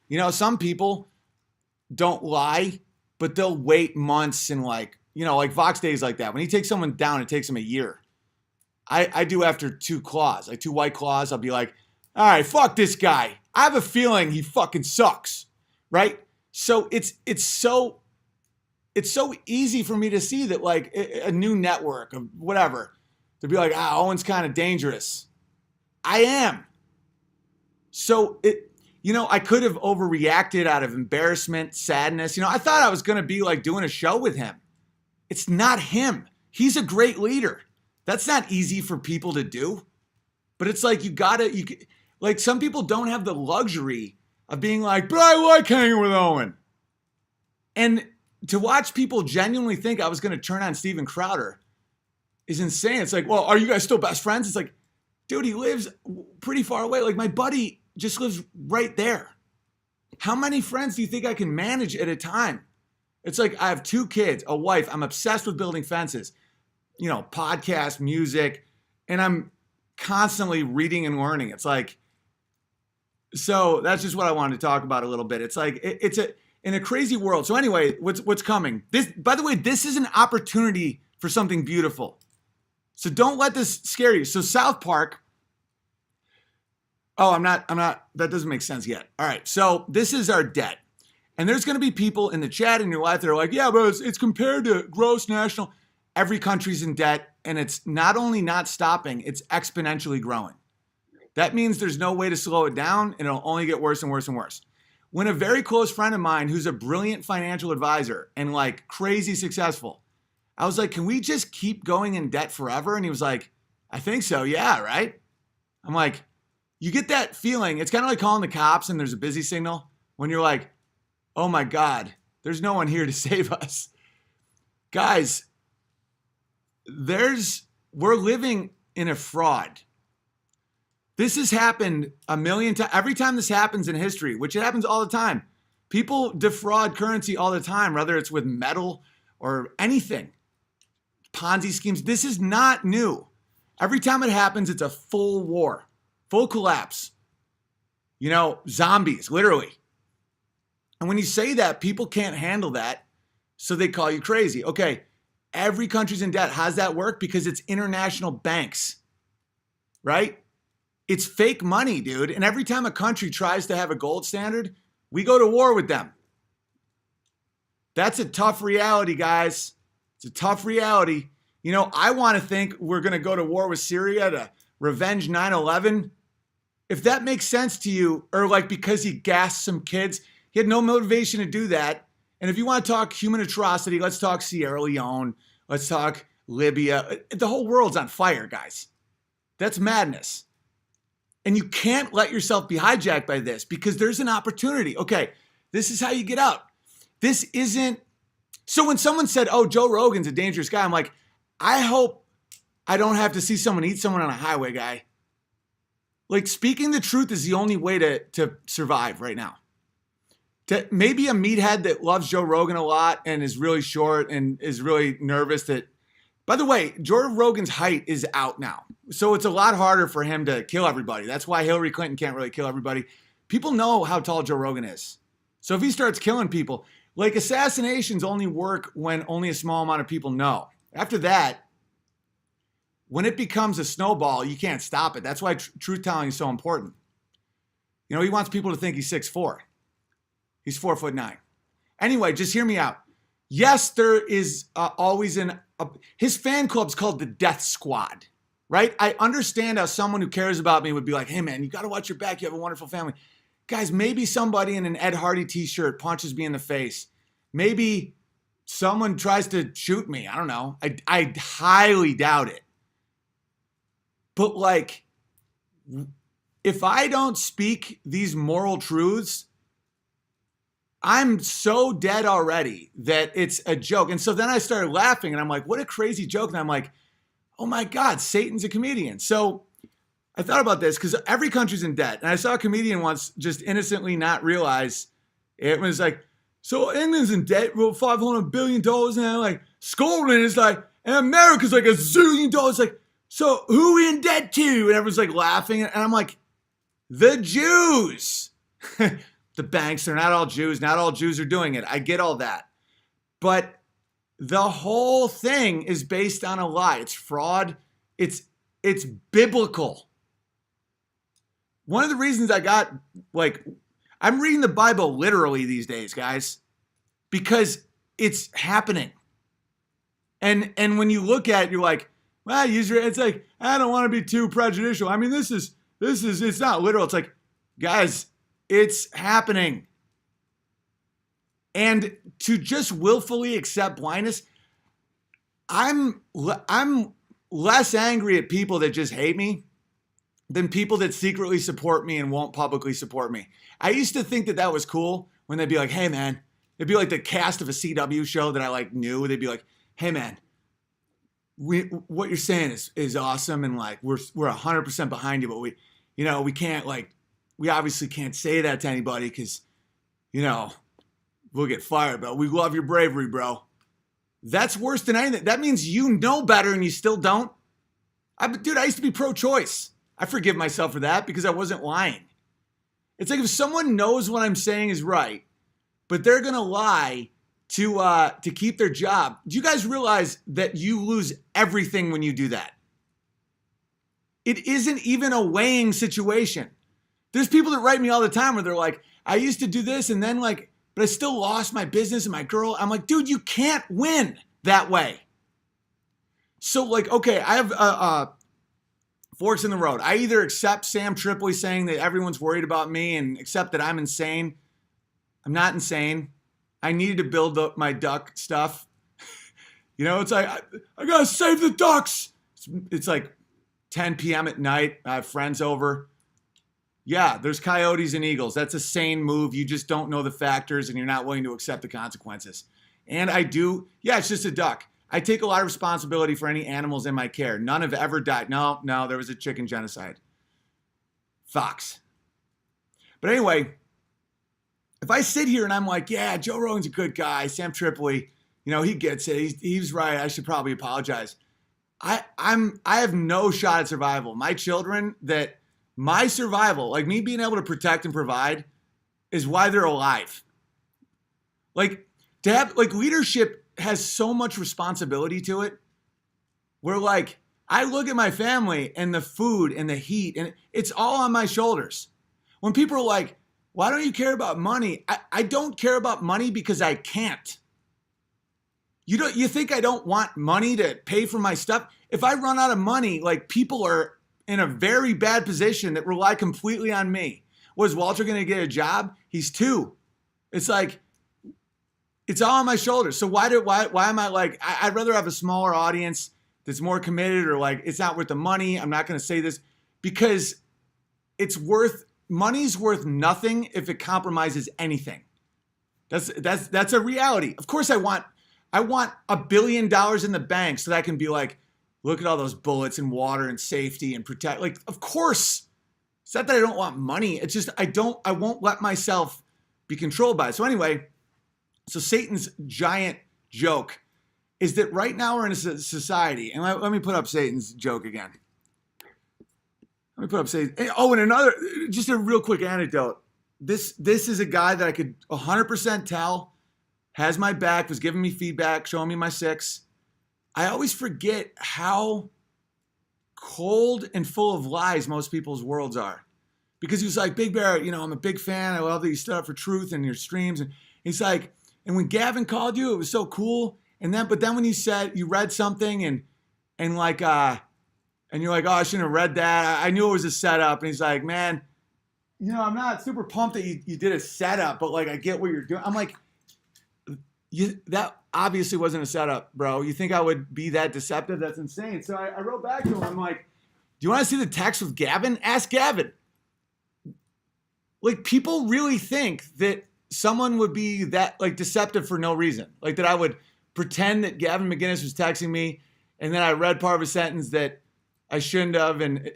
You know, some people don't lie, but they'll wait months and like Vox days like that. When he takes someone down, it takes him a year. I do after 2 claws, like 2 white claws. I'll be like, all right, fuck this guy. I have a feeling he fucking sucks, right? So it's so easy for me to see that like a new network of whatever, to be like, Owen's kind of dangerous. I am. So I could have overreacted out of embarrassment, sadness. I thought I was going to be like doing a show with him. It's not him. He's a great leader. That's not easy for people to do. But it's like like some people don't have the luxury of being like, but I like hanging with Owen. And to watch people genuinely think I was going to turn on Steven Crowder is insane. It's like, well, are you guys still best friends? It's like, dude, he lives pretty far away. Like my buddy just lives right there. How many friends do you think I can manage at a time? It's like I have 2 kids, a wife. I'm obsessed with building fences, podcast, music, and I'm constantly reading and learning. It's like, so that's just what I wanted to talk about a little bit. It's like, in a crazy world. So anyway, what's coming? By the way, this is an opportunity for something beautiful. So don't let this scare you. So South Park. Oh, I'm not, that doesn't make sense yet. All right. So this is our debt. And there's going to be people in the chat in your life that are like, yeah, but it's compared to gross national. Every country's in debt, and it's not only not stopping, it's exponentially growing. That means there's no way to slow it down, and it'll only get worse and worse and worse. When a very close friend of mine who's a brilliant financial advisor and like crazy successful, I was like, can we just keep going in debt forever? And he was like, I think so. Yeah, right? I'm like, you get that feeling. It's kind of like calling the cops and there's a busy signal when you're like, oh my God, there's no one here to save us. Guys, there's we're living in a fraud. This has happened a million times. Every time this happens in history, which it happens all the time, people defraud currency all the time, whether it's with metal or anything. Ponzi schemes. This is not new. Every time it happens, it's a full war, full collapse. You know, zombies, literally. And when you say that, people can't handle that, so they call you crazy. Okay, every country's in debt. How does that work? Because it's international banks, right? It's fake money, dude. And every time a country tries to have a gold standard, we go to war with them. That's a tough reality, guys. It's a tough reality. You know, I want to think we're going to go to war with Syria to revenge 9/11. If that makes sense to you, or like because he gassed some kids, he had no motivation to do that. And if you want to talk human atrocity, let's talk Sierra Leone. Let's talk Libya. The whole world's on fire, guys. That's madness. And you can't let yourself be hijacked by this because there's an opportunity. Okay, this is how you get out. This isn't. So when someone said, oh, Joe Rogan's a dangerous guy, I'm like, I hope I don't have to see someone eat someone on a highway, guy. Like, speaking the truth is the only way to survive right now. Maybe a meathead that loves Joe Rogan a lot and is really short and is really nervous that, by the way, Joe Rogan's height is out now. So it's a lot harder for him to kill everybody. That's why Hillary Clinton can't really kill everybody. People know how tall Joe Rogan is. So if he starts killing people, like assassinations only work when only a small amount of people know. After that, when it becomes a snowball, you can't stop it. That's why truth telling is so important. You know, he wants people to think he's 6'4". He's 4'9". Anyway, just hear me out. Yes, there is always his fan club's called the Death Squad, right? I understand how someone who cares about me would be like, hey man, you got to watch your back. You have a wonderful family. Guys, maybe somebody in an Ed Hardy t-shirt punches me in the face. Maybe someone tries to shoot me. I don't know. I highly doubt it. But like, if I don't speak these moral truths, I'm so dead already that it's a joke. And so then I started laughing and I'm like, what a crazy joke. And I'm like, oh my God, Satan's a comedian. So I thought about this because every country's in debt. And I saw a comedian once just innocently not realize it was like, so England's in debt, well, $500 billion. And I'm like, Scotland is like, and America's like $1 zillion. Like, so who we in debt to? And everyone's like laughing. And I'm like, the Jews. The banks, they're not all Jews. Not all Jews are doing it. I get all that. But the whole thing is based on a lie. It's fraud. It's biblical. One of the reasons I got, like, I'm reading the Bible literally these days, guys, because it's happening. And when you look at it, you're like, well, it's like, I don't want to be too prejudicial. I mean, it's not literal. It's like, guys, it's happening. And to just willfully accept blindness, I'm less angry at people that just hate me than people that secretly support me and won't publicly support me. I used to think that was cool when they'd be like, hey man, it'd be like the cast of a CW show that I like knew. They'd be like, hey man, what you're saying is awesome. And like, we're 100% behind you, but we can't we obviously can't say that to anybody because, we'll get fired, but we love your bravery, bro. That's worse than anything. That means you know better and you still don't. I used to be pro-choice. I forgive myself for that because I wasn't lying. It's like if someone knows what I'm saying is right, but they're going to lie to keep their job. Do you guys realize that you lose everything when you do that? It isn't even a weighing situation. There's people that write me all the time where they're like, I used to do this and then but I still lost my business and my girl. I'm like, dude, you can't win that way. So okay, I have forks in the road. I either accept Sam Tripoli saying that everyone's worried about me and accept that I'm insane. I'm not insane. I needed to build up my duck stuff. It's like, I gotta save the ducks. It's like 10 p.m. at night. I have friends over. Yeah, there's coyotes and eagles. That's a sane move. You just don't know the factors and you're not willing to accept the consequences. And it's just a duck. I take a lot of responsibility for any animals in my care. None have ever died. No, there was a chicken genocide. Fox. But anyway, if I sit here and I'm like, yeah, Joe Rogan's a good guy, Sam Tripoli, he gets it. He's right. I should probably apologize. I have no shot at survival. My children, my survival, like me being able to protect and provide, is why they're alive. Like, to have, like, leadership has so much responsibility to it. Where, like, I look at my family and the food and the heat, and it's all on my shoulders. When people are like, why don't you care about money? I don't care about money because I can't. You think I don't want money to pay for my stuff? If I run out of money, like, people are in a very bad position that rely completely on me. Was Walter going to get a job? He's 2. It's like, it's all on my shoulders. So why am I like, I'd rather have a smaller audience that's more committed, or like, it's not worth the money. I'm not going to say this because money's worth nothing if it compromises anything. That's a reality. Of course I want $1 billion in the bank so that I can be like, look at all those bullets and water and safety and protect. Like, of course. It's not that I don't want money. It's just I won't let myself be controlled by it. So anyway, so Satan's giant joke is that right now we're in a society, and let me put up Satan's joke again. Let me put up Satan. Oh, and just a real quick anecdote. This is a guy that I could 100% tell has my back, was giving me feedback, showing me my 6. I always forget how cold and full of lies most people's worlds are. Because he was like, Big Bear, I'm a big fan. I love that you stood up for truth in your streams. And he's like, and when Gavin called you, it was so cool. But then when you read something and you're like, oh, I shouldn't have read that. I knew it was a setup. And he's like, man, I'm not super pumped that you did a setup, but like, I get what you're doing. I'm like, that obviously wasn't a setup, bro. You think I would be that deceptive? That's insane. So I wrote back to him. I'm like, do you want to see the text with Gavin? Ask Gavin. Like, people really think that someone would be that, like, deceptive for no reason. Like, that I would pretend that Gavin McGinnis was texting me, and then I read part of a sentence that I shouldn't have. And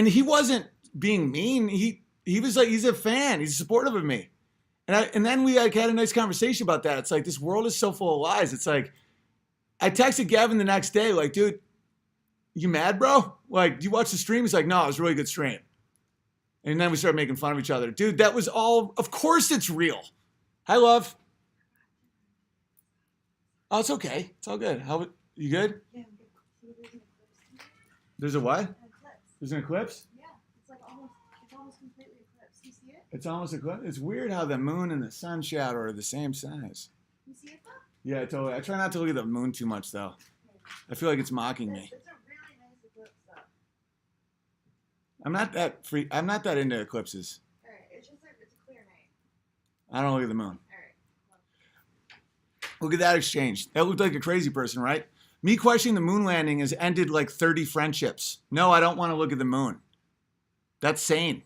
he wasn't being mean. He was like, he's a fan. He's supportive of me. And then we had a nice conversation about that. It's like, this world is so full of lies. It's like, I texted Gavin the next day, like, dude, you mad, bro? Like, do you watch the stream? He's like, no, it was a really good stream. And then we started making fun of each other. Dude, that was all, of course it's real. Hi, love. Oh, it's okay. It's all good. You good? Yeah, I'm good. There's a what? There's an eclipse? Yeah, it's almost completely eclipsed. You see it? It's almost eclipsed. It's weird how the moon and the sun shadow are the same size. You see it though? Yeah, totally. I try not to look at the moon too much though. I feel like it's mocking me. It's a really nice eclipse though. I'm not that into eclipses. Alright, it's a clear night. I don't look at the moon. Alright. Look at that exchange. That looked like a crazy person, right? Me questioning the moon landing has ended like 30 friendships. No, I don't want to look at the moon. That's sane.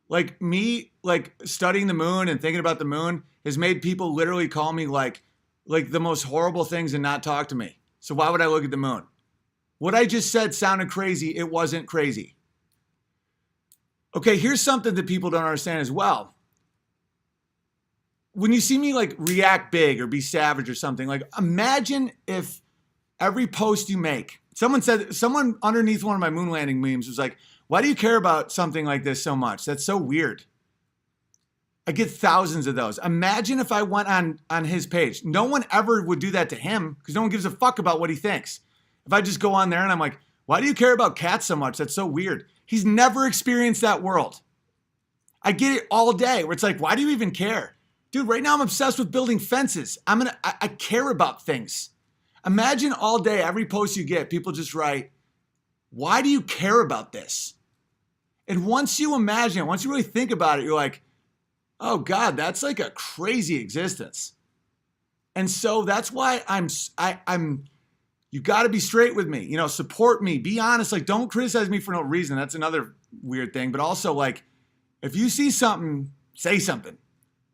Like, me, like, studying the moon and thinking about the moon has made people literally call me like the most horrible things and not talk to me. So why would I look at the moon? What I just said sounded crazy. It wasn't crazy. Okay, here's something that people don't understand as well. When you see me like react big or be savage or something, like, imagine if every post you make, someone underneath one of my moon landing memes was like, why do you care about something like this so much? That's so weird. I get thousands of those. Imagine if I went on his page. No one ever would do that to him because no one gives a fuck about what he thinks. If I just go on there and I'm like, why do you care about cats so much? That's so weird. He's never experienced that world. I get it all day where it's like, why do you even care? Dude, right now I'm obsessed with building fences. I care about things. Imagine all day, every post you get, people just write, why do you care about this? And once you imagine it, once you really think about it, you're like, oh God, that's like a crazy existence. And so that's why you got to be straight with me, support me, be honest. Like, don't criticize me for no reason. That's another weird thing. But also, like, if you see something, say something,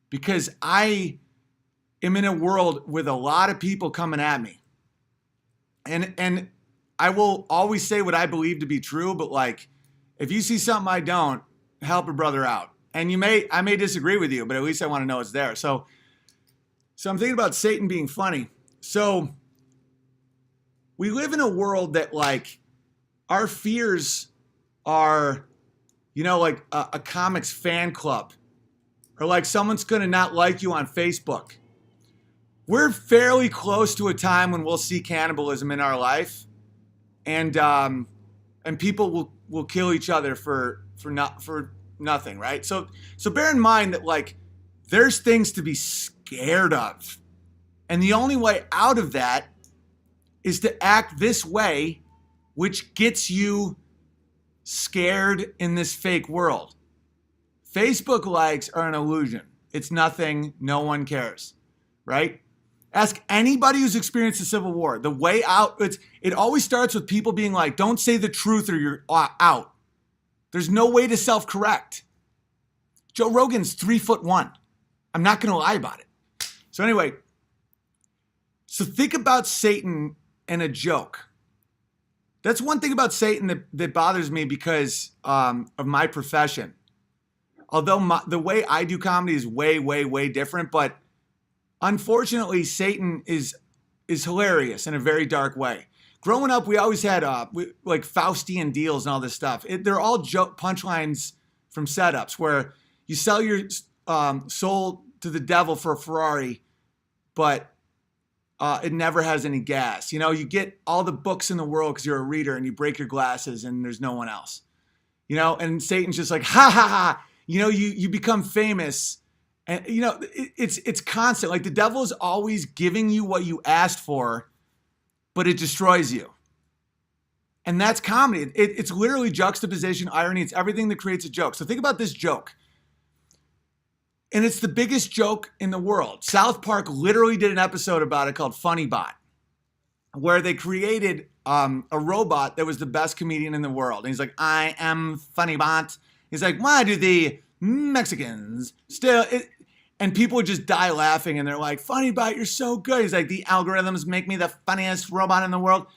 because I am in a world with a lot of people coming at me. And I will always say what I believe to be true, but like if you see something I don't, help a brother out. And I may disagree with you, but at least I want to know it's there. So I'm thinking about Satan being funny. So we live in a world that like our fears are, like a comics fan club, or like someone's going to not like you on Facebook. We're fairly close to a time when we'll see cannibalism in our life, and people will kill each other for nothing, right? So bear in mind that like there's things to be scared of, and the only way out of that is to act this way, which gets you scared in this fake world. Facebook likes are an illusion. It's nothing. No one cares, right? Ask anybody who's experienced the Civil War. The way out, it always starts with people being like, don't say the truth or you're out. There's no way to self-correct. Joe Rogan's 3'1". I'm not going to lie about it. So anyway, so think about Satan and a joke. That's one thing about Satan that bothers me because of my profession. Although the way I do comedy is way, way, way different, but unfortunately, Satan is hilarious in a very dark way. Growing up, we always had like Faustian deals and all this stuff. They're all punchlines from setups where you sell your soul to the devil for a Ferrari, but it never has any gas. You get all the books in the world because you're a reader and you break your glasses and there's no one else. And Satan's just like, ha ha ha. You become famous. And, it's constant. Like the devil is always giving you what you asked for, but it destroys you. And that's comedy. It's literally juxtaposition, irony. It's everything that creates a joke. So think about this joke. And it's the biggest joke in the world. South Park literally did an episode about it called Funny Bot, where they created a robot that was the best comedian in the world. And he's like, I am Funny Bot. He's like, why do the Mexicans still... And people would just die laughing, and they're like, Funny Bot, you're so good. He's like, the algorithms make me the funniest robot in the world.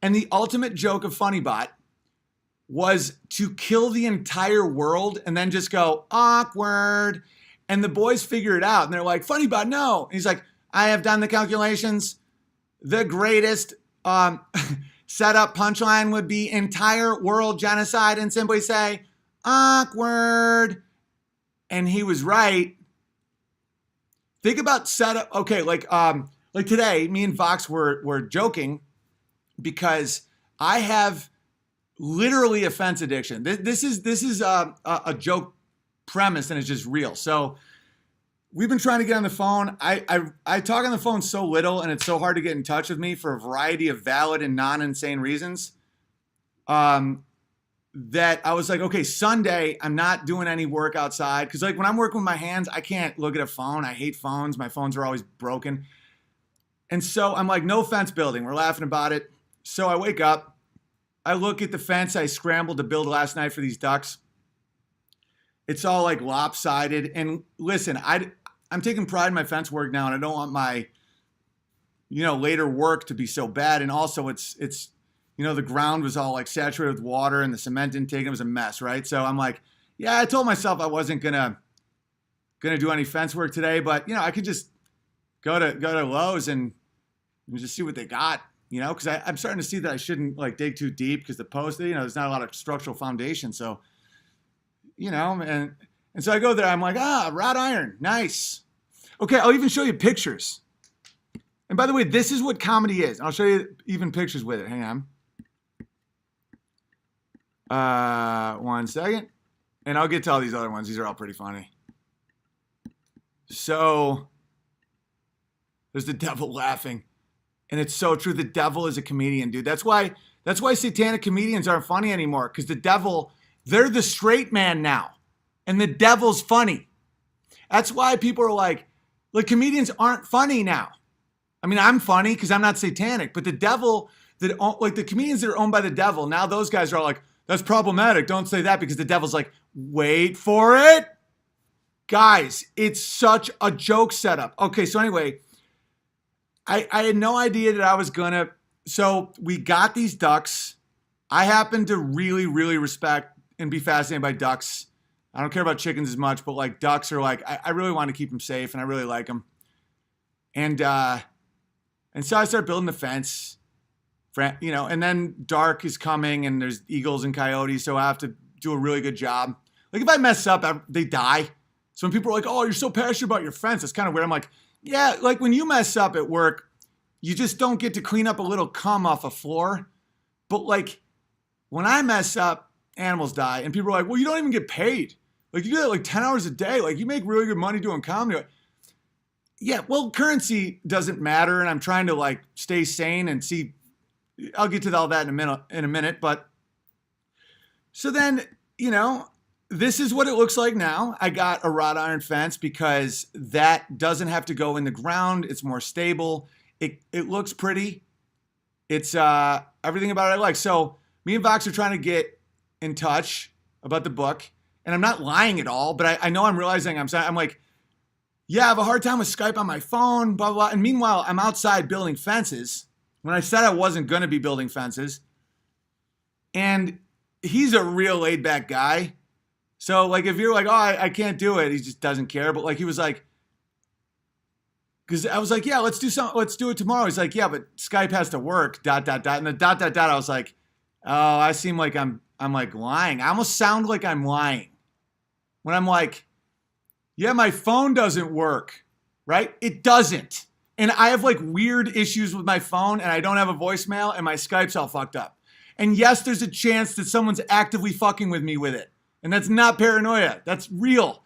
And the ultimate joke of Funny Bot was to kill the entire world and then just go, awkward. And the boys figure it out, and they're like, Funny Bot, no. And he's like, I have done the calculations. The greatest setup punchline would be entire world genocide and simply say, awkward. And he was right. Think about setup. Okay, like today, me and Vox were joking because I have literally a fence addiction. This is a joke premise and it's just real. So we've been trying to get on the phone. I talk on the phone so little and it's so hard to get in touch with me for a variety of valid and non-insane reasons. That I was like, okay, Sunday, I'm not doing any work outside. Because like when I'm working with my hands, I can't look at a phone. I hate phones. My phones are always broken. And so I'm like, no fence building. We're laughing about it. So I wake up. I look at the fence I scrambled to build last night for these ducks. It's all like lopsided. And listen, I'm taking pride in my fence work now. And I don't want my, later work to be so bad. And also it's the ground was all like saturated with water and the cement intake, it was a mess, right? So I'm like, yeah, I told myself I wasn't gonna do any fence work today, but I could just go to Lowe's and just see what they got, because I'm starting to see that I shouldn't like dig too deep because the post, there's not a lot of structural foundation. So, and so I go there, I'm like, wrought iron, nice. Okay, I'll even show you pictures. And by the way, this is what comedy is. I'll show you even pictures with it. Hang on. 1 second. And I'll get to all these other ones. These are all pretty funny. So there's the devil laughing. And it's so true. The devil is a comedian, dude. That's why satanic comedians aren't funny anymore. Because the devil, they're the straight man now. And the devil's funny. That's why people are like comedians aren't funny now. I mean, I'm funny because I'm not satanic. But the devil, the comedians that are owned by the devil, now those guys are all like, that's problematic. Don't say that, because the devil's like, wait for it. Guys, it's such a joke setup. Okay, so anyway, I had no idea that I was going to So we got these ducks. I happen to really, really respect and be fascinated by ducks. I don't care about chickens as much, but like ducks are like, I really want to keep them safe and I really like them. And so I start building the fence, and then dark is coming and there's eagles and coyotes. So I have to do a really good job. Like if I mess up, they die. So when people are like, oh, you're so passionate about your fence, it's kind of weird. I'm like, yeah, like when you mess up at work, you just don't get to clean up a little cum off a floor. But like when I mess up, animals die. And people are like, well, you don't even get paid. Like you do that like 10 hours a day. Like you make really good money doing comedy. Yeah, well, currency doesn't matter. And I'm trying to like stay sane and see. I'll get to all that in a minute. But so then, this is what it looks like now. I got a wrought iron fence because that doesn't have to go in the ground. It's more stable. It looks pretty. It's everything about it I like. So me and Vox are trying to get in touch about the book. And I'm not lying at all, but I know I'm realizing I'm like, yeah, I have a hard time with Skype on my phone, blah, blah, blah. And meanwhile, I'm outside building fences when I said I wasn't going to be building fences. And he's a real laid back guy. So like, if you're like, oh, I can't do it, he just doesn't care. But like, he was like, because I was like, yeah, let's do it tomorrow. He's like, yeah, but Skype has to work, ... And the ... I was like, oh, I seem like I'm like lying. I almost sound like I'm lying when I'm like, yeah, my phone doesn't work, right? It doesn't. And I have like weird issues with my phone and I don't have a voicemail and my Skype's all fucked up. And yes, there's a chance that someone's actively fucking with me with it. And that's not paranoia. That's real.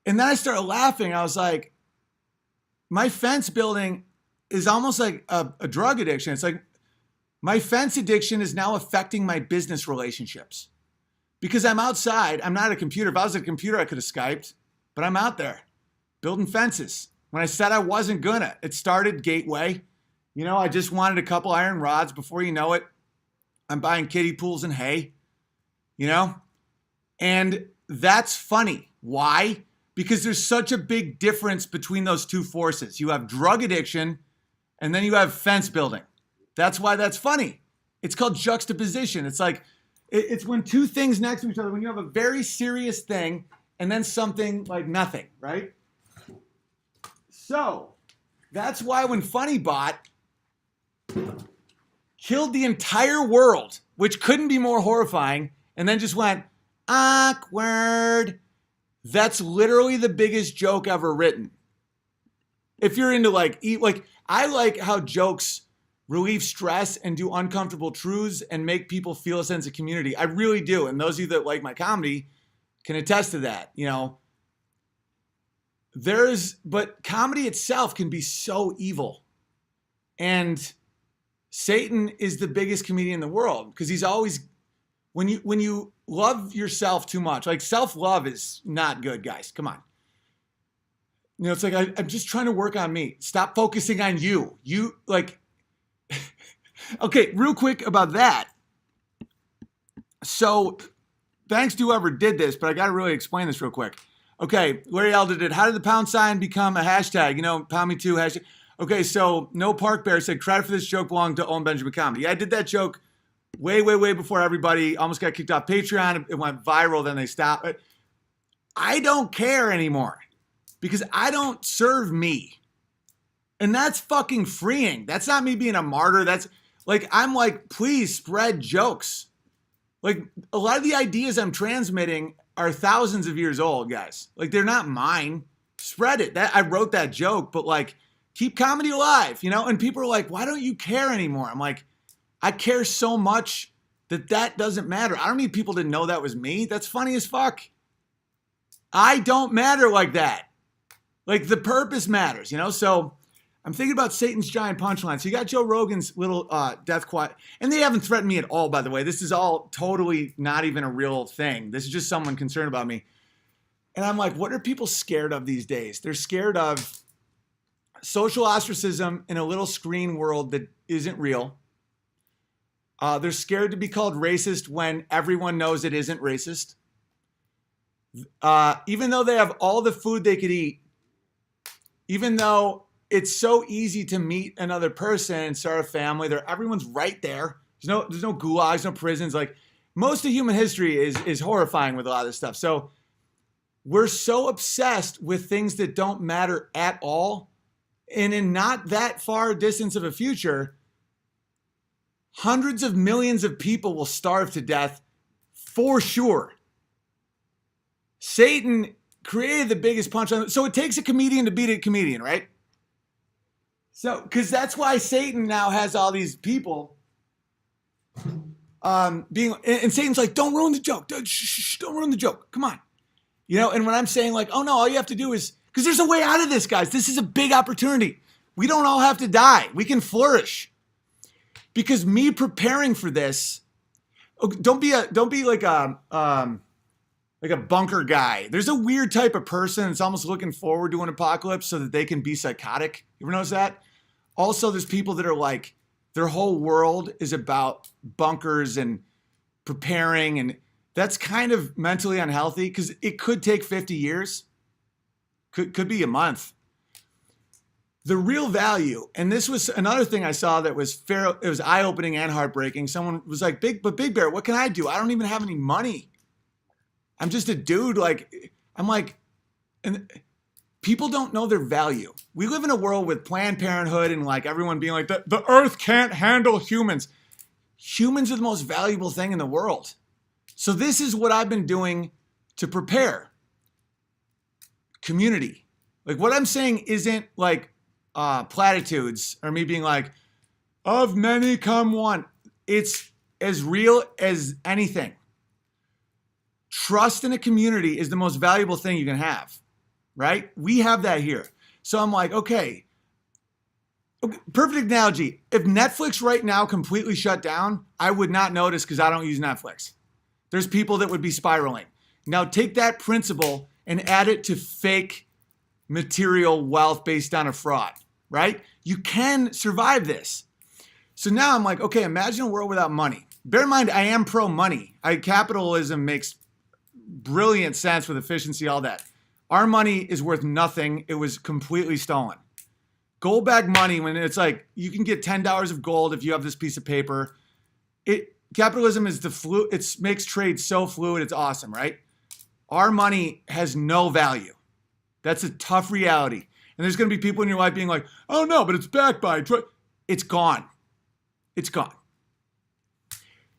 And then I started laughing. I was like, my fence building is almost like a drug addiction. It's like my fence addiction is now affecting my business relationships because I'm outside. I'm not at a computer. If I was at a computer, I could have Skyped, but I'm out there building fences. When I said I wasn't gonna, it started Gateway. I just wanted a couple iron rods. Before you know it, I'm buying kiddie pools and hay, and that's funny. Why? Because there's such a big difference between those two forces. You have drug addiction and then you have fence building. That's why that's funny. It's called juxtaposition. It's like, it's when two things next to each other, when you have a very serious thing and then something like nothing, right? So that's why when Funny Bot killed the entire world, which couldn't be more horrifying, and then just went, awkward. That's literally the biggest joke ever written. If you're into I like how jokes relieve stress and do uncomfortable truths and make people feel a sense of community. I really do. And those of you that like my comedy can attest to that. But comedy itself can be so evil. And Satan is the biggest comedian in the world because he's always, when you love yourself too much, like self-love is not good, guys. Come on. It's like, I'm just trying to work on me. Stop focusing on you. Okay, real quick about that. So thanks to whoever did this, but I got to really explain this real quick. Okay, Larry Elder did, how did the pound sign become a hashtag? Pound me too, hashtag. Okay, so No Park Bear said, credit for this joke belonged to Owen Benjamin Comedy. Yeah, I did that joke way, way, way before everybody. Almost got kicked off Patreon. It went viral, then they stopped it. I don't care anymore because I don't serve me. And that's fucking freeing. That's not me being a martyr. That's like, I'm like, please spread jokes. Like a lot of the ideas I'm transmitting are thousands of years old, guys. Like they're not mine. Spread it. I wrote that joke, but like keep comedy alive, And people are like, why don't you care anymore? I'm like, I care so much that doesn't matter. I don't need people to know that was me. That's funny as fuck. I don't matter like that. Like the purpose matters, So I'm thinking about Satan's giant punchline. So you got Joe Rogan's little death quiet. And they haven't threatened me at all, by the way. This is all totally not even a real thing. This is just someone concerned about me. And I'm like, what are people scared of these days? They're scared of social ostracism in a little screen world that isn't real. They're scared to be called racist when everyone knows it isn't racist. Even though they have all the food they could eat, even though it's so easy to meet another person and start a family. Everyone's right there. There's no gulags, no prisons. Like most of human history is horrifying with a lot of this stuff. So we're so obsessed with things that don't matter at all. And in not that far distance of a future, hundreds of millions of people will starve to death for sure. Satan created the biggest punchline. So it takes a comedian to beat a comedian, right? So, because that's why Satan now has all these people and Satan's like, don't ruin the joke. Don't ruin the joke. Come on. And when I'm saying like, oh no, all you have to do is, because there's a way out of this, guys. This is a big opportunity. We don't all have to die. We can flourish. Because me preparing for this, don't be like a bunker guy. There's a weird type of person that's almost looking forward to an apocalypse so that they can be psychotic. You ever notice that? Also, there's people that are like, their whole world is about bunkers and preparing, and that's kind of mentally unhealthy because it could take 50 years. Could be a month. The real value, and this was another thing I saw that was fair, it was eye-opening and heartbreaking. Someone was like, Big Bear, what can I do? I don't even have any money. I'm just a dude. And people don't know their value. We live in a world with Planned Parenthood and like everyone being like, the earth can't handle humans. Humans are the most valuable thing in the world. So this is what I've been doing to prepare. Community. Like what I'm saying isn't like platitudes or me being like, of many come one. It's as real as anything. Trust in a community is the most valuable thing you can have, right? We have that here. So I'm like, okay, perfect analogy. If Netflix right now completely shut down, I would not notice because I don't use Netflix. There's people that would be spiraling. Now take that principle and add it to fake material wealth based on a fraud, right? You can survive this. So now I'm like, okay, imagine a world without money. Bear in mind, I am pro money. Capitalism makes brilliant sense with efficiency, all that. Our money is worth nothing. It was completely stolen. Gold-backed money, when it's like, you can get $10 of gold if you have this piece of paper. Capitalism is it makes trade so fluid, it's awesome, right? Our money has no value. That's a tough reality. And there's going to be people in your life being like, oh no, but it's backed by, it's gone. It's gone.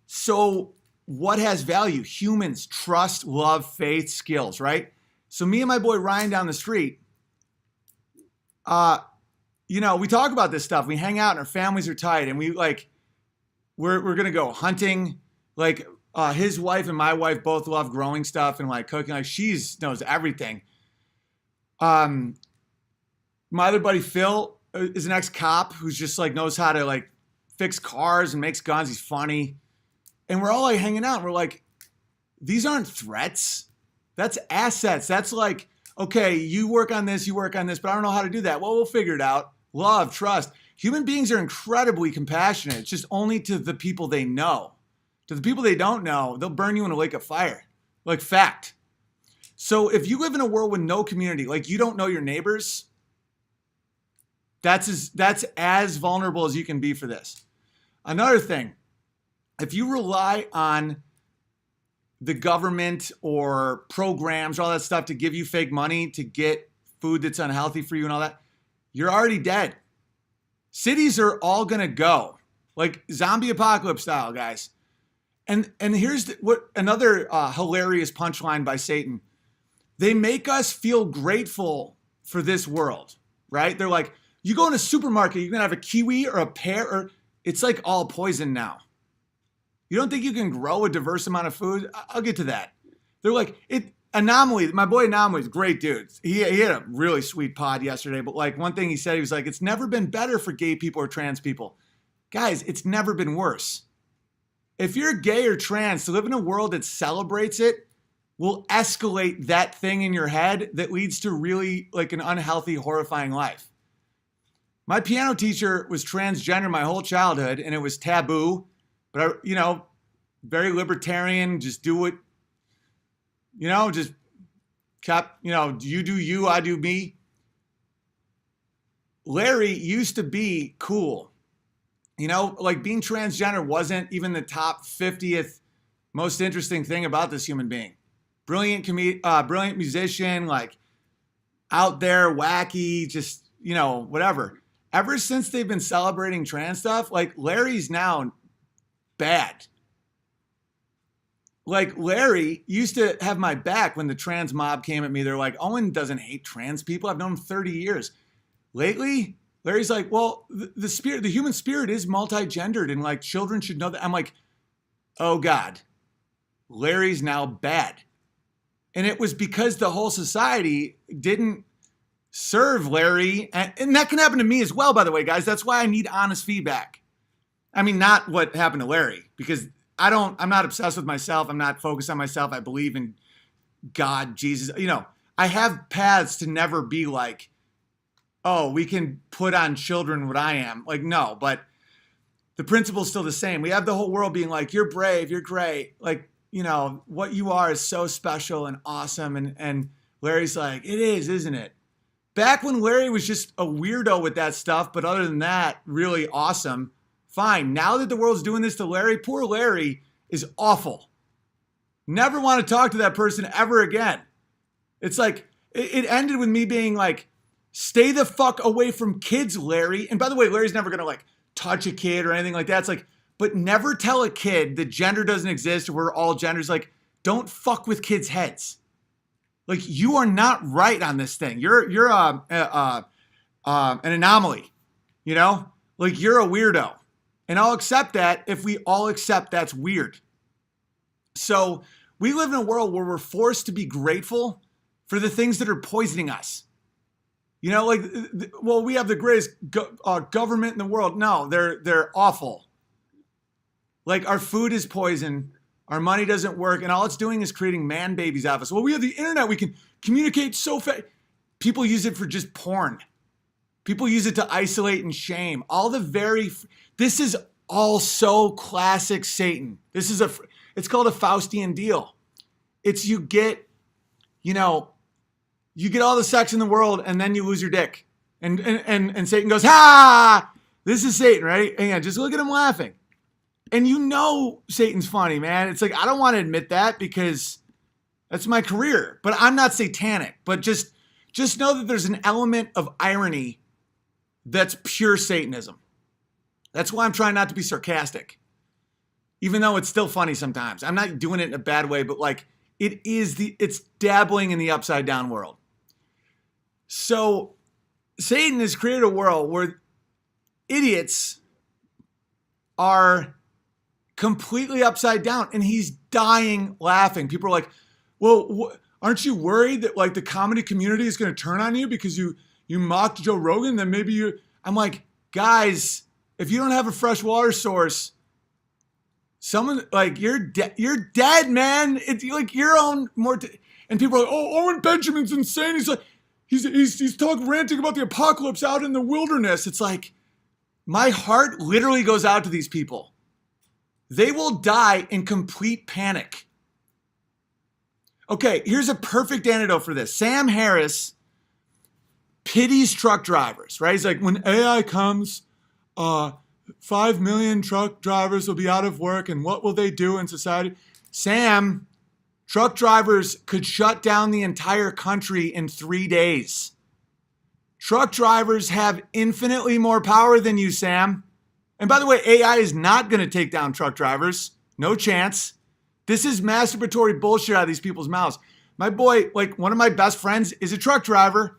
So what has value? Humans, trust, love, faith, skills, right? So me and my boy Ryan down the street, we talk about this stuff. We hang out and our families are tight and we're going to go hunting. Like his wife and my wife both love growing stuff and like cooking. Like she knows everything. My other buddy Phil is an ex-cop who's just like knows how to like fix cars and makes guns. He's funny. And we're all like hanging out. And we're like, these aren't threats. That's assets. That's like, okay, you work on this, but I don't know how to do that. Well, we'll figure it out. Love, trust. Human beings are incredibly compassionate. It's just only to the people they know. To the people they don't know, they'll burn you in a lake of fire. Like fact. So if you live in a world with no community, like you don't know your neighbors, that's as vulnerable as you can be for this. Another thing, if you rely on the government or programs or all that stuff to give you fake money to get food that's unhealthy for you and all that, you're already dead. Cities are all going to go like zombie apocalypse style, guys. And here's another hilarious punchline by Satan. They make us feel grateful for this world, right? They're like, you go in a supermarket, you're going to have a kiwi or a pear, or it's like all poison now. You don't think you can grow a diverse amount of food? I'll get to that. They're like, Anomaly, my boy Anomaly is a great dude. He had a really sweet pod yesterday, but like one thing he said, he was like, it's never been better for gay people or trans people. Guys, it's never been worse. If you're gay or trans, to live in a world that celebrates it will escalate that thing in your head that leads to really like an unhealthy, horrifying life. My piano teacher was transgender my whole childhood and it was taboo. But very libertarian, just do it, just kept, you do you, I do me. Larry used to be cool. You know, like being transgender wasn't even the top 50th most interesting thing about this human being. Brilliant musician, like out there, wacky, just, you know, whatever. Ever since they've been celebrating trans stuff, like Larry's now bad. Like Larry used to have my back when the trans mob came at me. They're like, Owen doesn't hate trans people. I've known him 30 years. Lately, Larry's like, well, the human spirit is multi-gendered and like children should know that. I'm like, oh God, Larry's now bad. And it was because the whole society didn't serve Larry. And that can happen to me as well, by the way, guys. That's why I need honest feedback. I mean, not what happened to Larry, because I'm not obsessed with myself. I'm not focused on myself. I believe in God, Jesus. You know, I have paths to never be like, oh, we can put on children what I am. Like, no, but the principle's still the same. We have the whole world being like, you're brave, you're great. Like, you know, what you are is so special and awesome. And Larry's like, it is, isn't it? Back when Larry was just a weirdo with that stuff, but other than that, really awesome. Fine. Now that the world's doing this to Larry, poor Larry is awful. Never want to talk to that person ever again. It's like, it ended with me being like, stay the fuck away from kids, Larry. And by the way, Larry's never going to like touch a kid or anything like that. It's like, but never tell a kid that gender doesn't exist or we're all genders. Like, don't fuck with kids' heads. Like, you are not right on this thing. You're an anomaly, you know? Like, you're a weirdo. And I'll accept that if we all accept that's weird. So we live in a world where we're forced to be grateful for the things that are poisoning us. You know, like, well, we have the greatest government in the world. No, they're awful. Like, our food is poison. Our money doesn't work. And all it's doing is creating man babies out of us. Well, we have the internet. We can communicate so fast. People use it for just porn. People use it to isolate and shame. This is all so classic Satan. It's called a Faustian deal. It's you get all the sex in the world and then you lose your dick. And Satan goes, ha! This is Satan, right? And yeah, just look at him laughing. And you know Satan's funny, man. It's like, I don't want to admit that because that's my career. But I'm not satanic. But just know that there's an element of irony that's pure Satanism. That's why I'm trying not to be sarcastic. Even though it's still funny sometimes. I'm not doing it in a bad way, but like it's dabbling in the upside down world. So Satan has created a world where idiots are completely upside down and he's dying laughing. People are like, well, aren't you worried that like the comedy community is going to turn on you because you mocked Joe Rogan? Then maybe I'm like, guys, if you don't have a fresh water source, someone like you're dead, man. It's like your own and people are like, oh, Owen Benjamin's insane. He's like, he's ranting about the apocalypse out in the wilderness. It's like, my heart literally goes out to these people. They will die in complete panic. Okay, here's a perfect antidote for this. Sam Harris pities truck drivers, right? He's like, when AI comes, 5 million truck drivers will be out of work, and what will they do in society? Sam, truck drivers could shut down the entire country in 3 days. Truck drivers have infinitely more power than you, Sam. And by the way, AI is not going to take down truck drivers. No chance. This is masturbatory bullshit out of these people's mouths. My boy, like one of my best friends is a truck driver.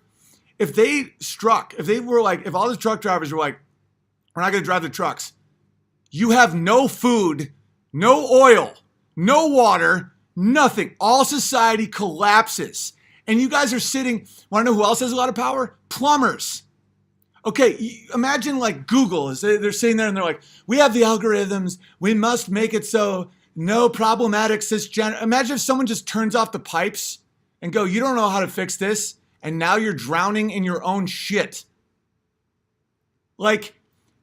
If all the truck drivers were like, we're not going to drive the trucks. You have no food, no oil, no water, nothing. All society collapses. And you guys are sitting, want to know who else has a lot of power? Plumbers. Okay, imagine like Google, they're sitting there and they're like, we have the algorithms. We must make it so no problematic cisgender. Imagine if someone just turns off the pipes and go, you don't know how to fix this. And now you're drowning in your own shit. Like,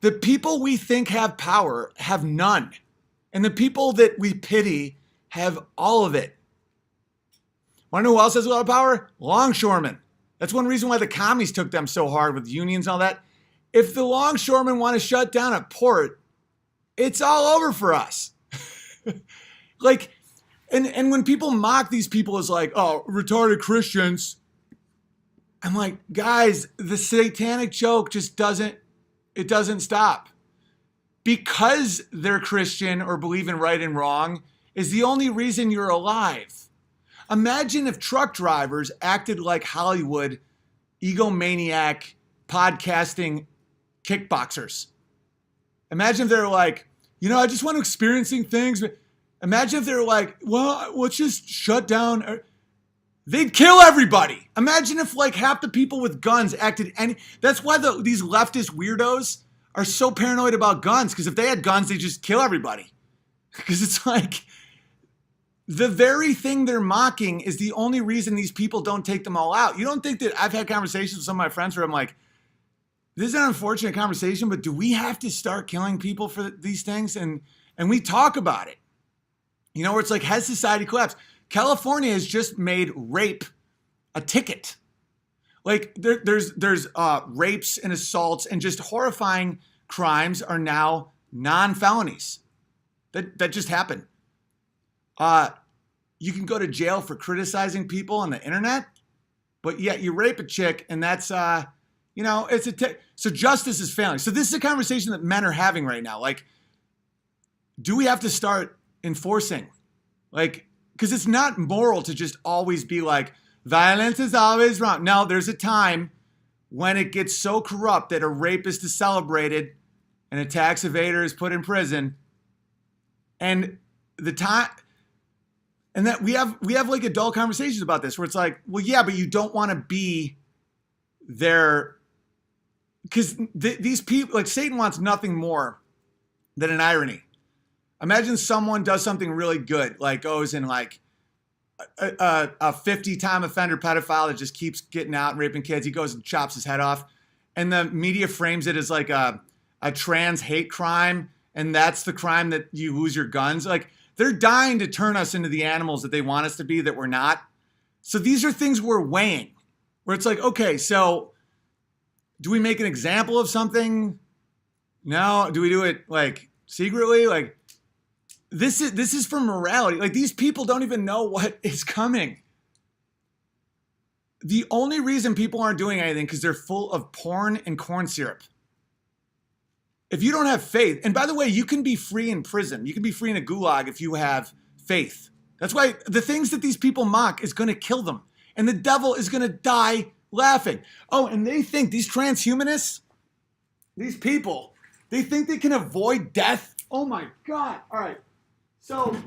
the people we think have power have none. And the people that we pity have all of it. Want to know who else has a lot of power? Longshoremen. That's one reason why the commies took them so hard with unions and all that. if the longshoremen want to shut down a port, it's all over for us. Like, and when people mock these people as like, oh, retarded Christians, I'm like, guys, the satanic joke just doesn't stop. Because they're Christian or believe in right and wrong is the only reason you're alive. Imagine if truck drivers acted like Hollywood egomaniac podcasting kickboxers. Imagine if they're like, I just want to experiencing things. Imagine if they're like, well, let's just shut down. They'd kill everybody. Imagine if like half the people with guns acted that's why these leftist weirdos are so paranoid about guns, because if they had guns, they'd just kill everybody. Because it's like the very thing they're mocking is the only reason these people don't take them all out. You don't think that I've had conversations with some of my friends where I'm like, this is an unfortunate conversation, but do we have to start killing people for these things? And we talk about it. Where it's like, has society collapsed? California has just made rape a ticket. Like there's rapes and assaults and just horrifying crimes are now non-felonies. That just happened. You can go to jail for criticizing people on the internet, but yet you rape a chick and that's, so justice is failing. So this is a conversation that men are having right now. Like, do we have to start enforcing? Like, because it's not moral to just always be like, violence is always wrong. No, there's a time when it gets so corrupt that a rapist is celebrated and a tax evader is put in prison. And the time, and that we have like adult conversations about this where it's like, well, yeah, but you don't want to be there because these people, like Satan wants nothing more than an irony. Imagine someone does something really good, like goes in like a 50-time offender pedophile that just keeps getting out and raping kids. He goes and chops his head off. And the media frames it as like a trans hate crime. And that's the crime that you lose your guns. Like they're dying to turn us into the animals that they want us to be that we're not. So these are things we're weighing where it's like, okay, so do we make an example of something? No. Do we do it like secretly? Like, this is for morality. Like these people don't even know what is coming. The only reason people aren't doing anything because they're full of porn and corn syrup. If you don't have faith, and by the way, you can be free in prison. You can be free in a gulag if you have faith. That's why the things that these people mock is going to kill them. And the devil is going to die laughing. Oh, and they think, these transhumanists, these people, they think they can avoid death. Oh my God. All right. So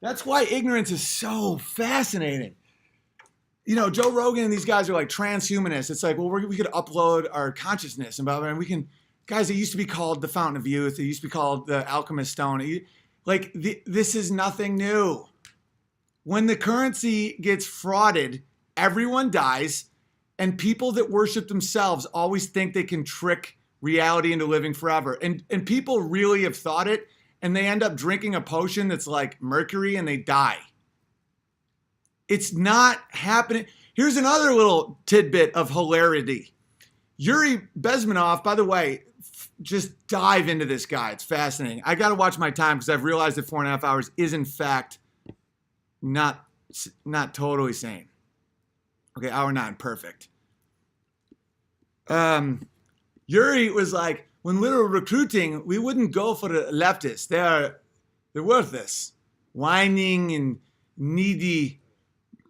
that's why ignorance is so fascinating. Joe Rogan and these guys are like transhumanists. It's like, well, we could upload our consciousness and blah, blah, and we can, guys, it used to be called the Fountain of Youth. It used to be called the Alchemist Stone. This is nothing new. When the currency gets frauded, everyone dies, and people that worship themselves always think they can trick reality into living forever. And people really have thought it. And they end up drinking a potion that's like mercury and they die. It's not happening. Here's another little tidbit of hilarity. Yuri Bezmenov, by the way, just dive into this guy. It's fascinating. I got to watch my time because I've realized that 4.5 hours is in fact not totally sane. Okay, hour 9, perfect. Yuri was like, when we were recruiting, we wouldn't go for the leftists. They're worthless, whining and needy.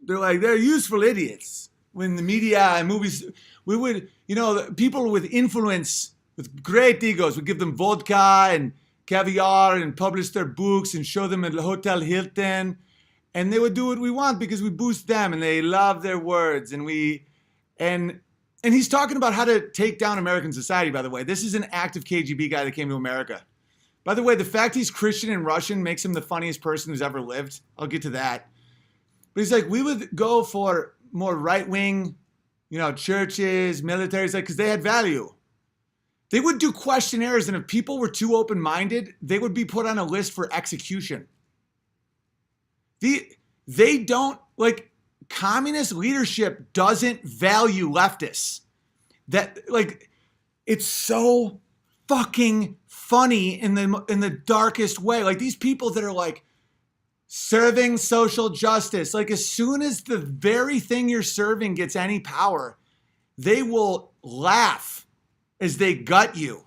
They're useful idiots. When the media and movies, we would, people with influence, with great egos, would give them vodka and caviar and publish their books and show them at the Hotel Hilton. And they would do what we want because we boost them and they love their words. And he's talking about how to take down American society, by the way. This is an active KGB guy that came to America. By the way, the fact he's Christian and Russian makes him the funniest person who's ever lived. I'll get to that. But he's like, we would go for more right-wing, churches, militaries, because they had value. They would do questionnaires, and if people were too open-minded, they would be put on a list for execution. They don't, communist leadership doesn't value leftists. It's so fucking funny in the darkest way. Like these people that are like serving social justice, like as soon as the very thing you're serving gets any power, they will laugh as they gut you.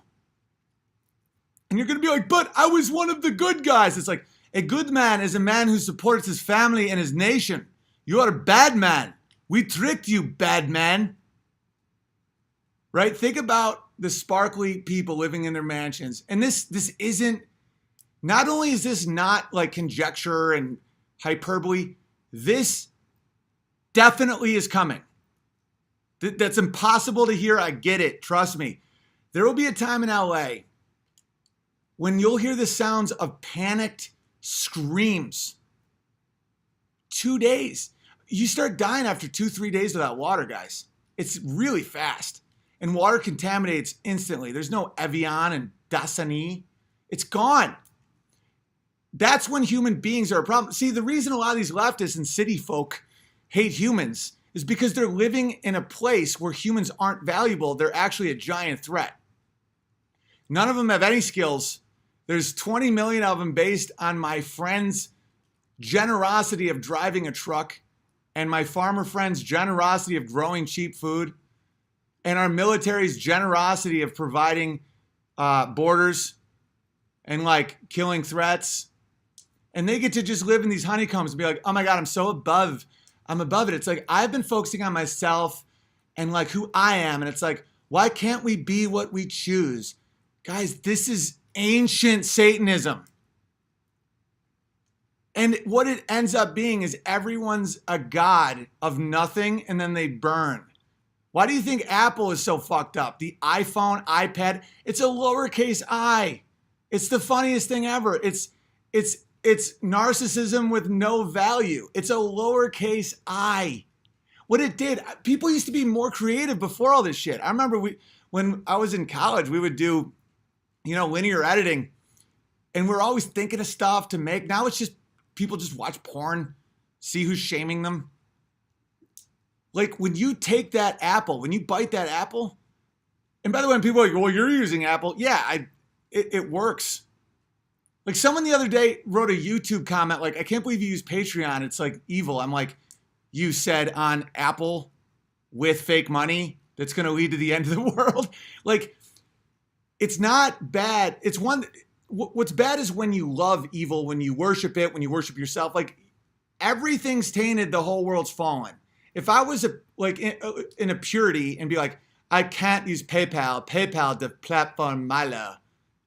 And you're going to be like, but I was one of the good guys. It's like, a good man is a man who supports his family and his nation. You are a bad man. We tricked you, bad man. Right? Think about the sparkly people living in their mansions. And this isn't, not only is this not like conjecture and hyperbole, this definitely is coming. That's impossible to hear. I get it. Trust me. There will be a time in LA when you'll hear the sounds of panicked screams. 2 days. You start dying after 2-3 days without water, guys. It's really fast. And water contaminates instantly. There's no Evian and Dasani. It's gone. That's when human beings are a problem. See, the reason a lot of these leftists and city folk hate humans is because they're living in a place where humans aren't valuable. They're actually a giant threat. None of them have any skills. There's 20 million of them based on my friend's generosity of driving a truck and my farmer friend's generosity of growing cheap food and our military's generosity of providing borders and like killing threats. And they get to just live in these honeycombs and be like, oh my God, I'm above it. It's like, I've been focusing on myself and like who I am. And it's like, why can't we be what we choose? Guys, this is ancient Satanism. And what it ends up being is everyone's a god of nothing and then they burn. Why do you think Apple is so fucked up? The iPhone, iPad, it's a lowercase I. It's the funniest thing ever. It's narcissism with no value. It's a lowercase I. What it did, people used to be more creative before all this shit. I remember when I was in college, we would do, linear editing, and we're always thinking of stuff to make. Now it's just people just watch porn, see who's shaming them. Like when you take that apple, when you bite that apple, and by the way, when people are like, well, you're using Apple. Yeah, it works. Like someone the other day wrote a YouTube comment like, I can't believe you use Patreon. It's like evil. I'm like, you said on Apple with fake money that's going to lead to the end of the world. Like, it's not bad. It's what's bad is when you love evil, when you worship it, when you worship yourself. Like everything's tainted. The whole world's fallen. If I was in a purity and be like, I can't use PayPal the platform Milo.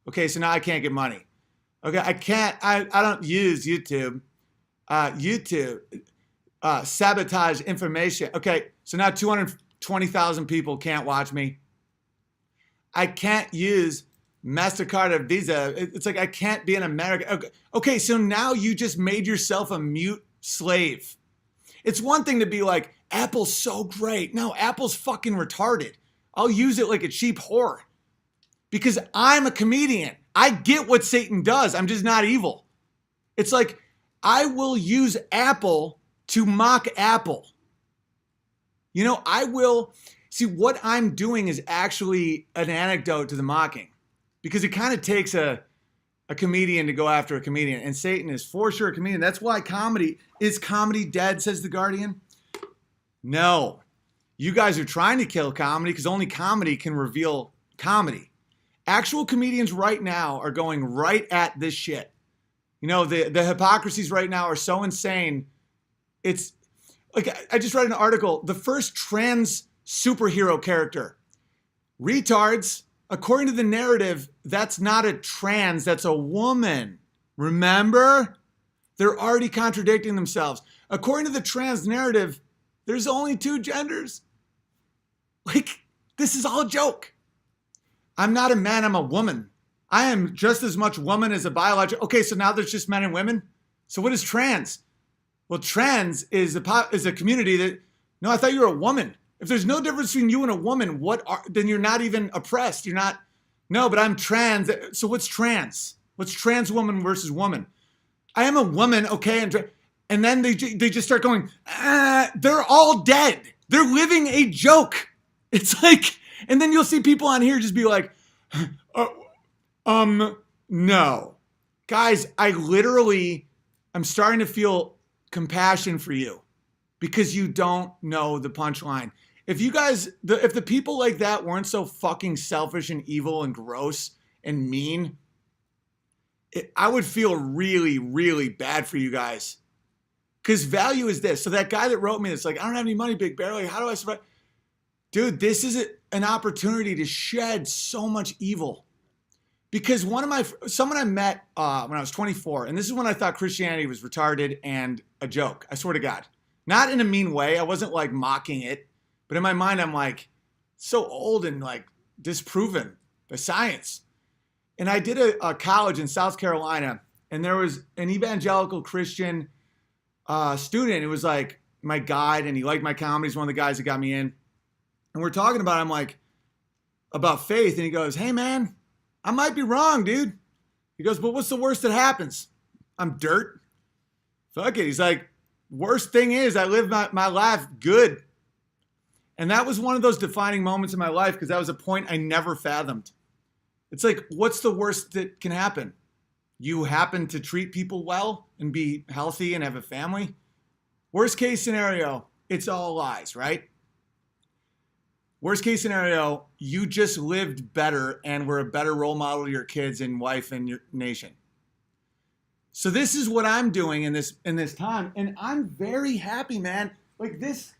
Okay, so now I can't get money. Okay, I don't use YouTube. YouTube sabotage information. Okay, so now 220,000 people can't watch me. I can't use MasterCard or Visa. It's like I can't be an American. Okay, so now you just made yourself a mute slave. It's one thing to be like, Apple's so great. No, Apple's fucking retarded. I'll use it like a cheap whore because I'm a comedian. I get what Satan does. I'm just not evil. It's like, I will use Apple to mock Apple. I will see what I'm doing is actually an anecdote to the mocking because it kind of takes a comedian to go after a comedian, and Satan is for sure a comedian. That's why is comedy dead, says The Guardian? No, you guys are trying to kill comedy because only comedy can reveal comedy. Actual comedians right now are going right at this shit. The hypocrisies right now are so insane. It's like, I just read an article, the first trans superhero character. Retards, according to the narrative, that's not a trans, that's a woman. Remember? They're already contradicting themselves. According to the trans narrative, there's only two genders. Like, this is all a joke. I'm not a man, I'm a woman. I am just as much woman as a biological. Okay, so now there's just men and women? So what is trans? Well, trans is a community that, no, I thought you were a woman. If there's no difference between you and a woman, then you're not even oppressed. You're not, no, but I'm trans. So what's trans? What's trans woman versus woman? I am a woman, okay? And then they just start going, they're all dead. They're living a joke. It's like, And then you'll see people on here just be like, no. Guys, I'm starting to feel compassion for you because you don't know the punchline. If the people like that weren't so fucking selfish and evil and gross and mean, I would feel really, really bad for you guys. Because value is this. So that guy that wrote me that's like, I don't have any money, Big Bear. Like, how do I survive? Dude, this is an opportunity to shed so much evil. Because someone I met when I was 24, and this is when I thought Christianity was retarded and a joke. I swear to God. Not in a mean way. I wasn't like mocking it. But in my mind, I'm like, so old and like disproven by science. And I did a college in South Carolina, and there was an evangelical Christian student. It was like my guide, and he liked my comedy. He's one of the guys that got me in. And we're talking about, I'm like, about faith. And he goes, hey, man, I might be wrong, dude. He goes, but what's the worst that happens? I'm dirt. Fuck it. He's like, worst thing is I live my life good. And that was one of those defining moments in my life because that was a point I never fathomed. It's like, what's the worst that can happen? You happen to treat people well and be healthy and have a family? Worst case scenario, it's all lies, right? Worst case scenario, you just lived better and were a better role model to your kids and wife and your nation. So this is what I'm doing in this time, and I'm very happy, man. Like this,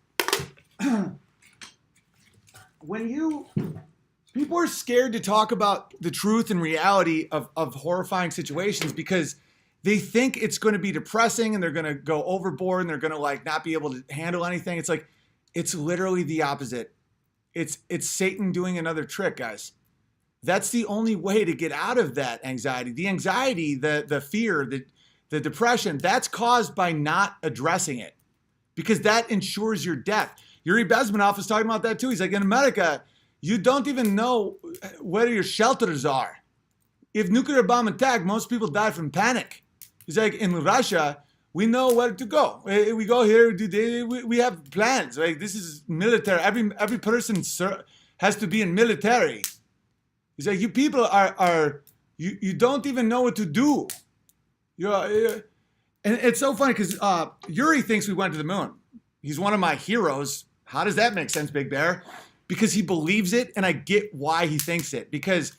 people are scared to talk about the truth and reality of horrifying situations because they think it's going to be depressing and they're going to go overboard and they're going to like not be able to handle anything. It's like, it's literally the opposite. It's Satan doing another trick, guys. That's the only way to get out of that anxiety. The anxiety, the fear, the depression, that's caused by not addressing it because that ensures your death. Yuri Bezmenov is talking about that too. He's like, in America, you don't even know where your shelters are. If nuclear bomb attack, most people die from panic. He's like, in Russia, we know where to go. We go here, we have plans. Like this is military. Every person has to be in military. He's like, you people you don't even know what to do. And it's so funny because Yuri thinks we went to the moon. He's one of my heroes. How does that make sense, Big Bear? Because he believes it, and I get why he thinks it. Because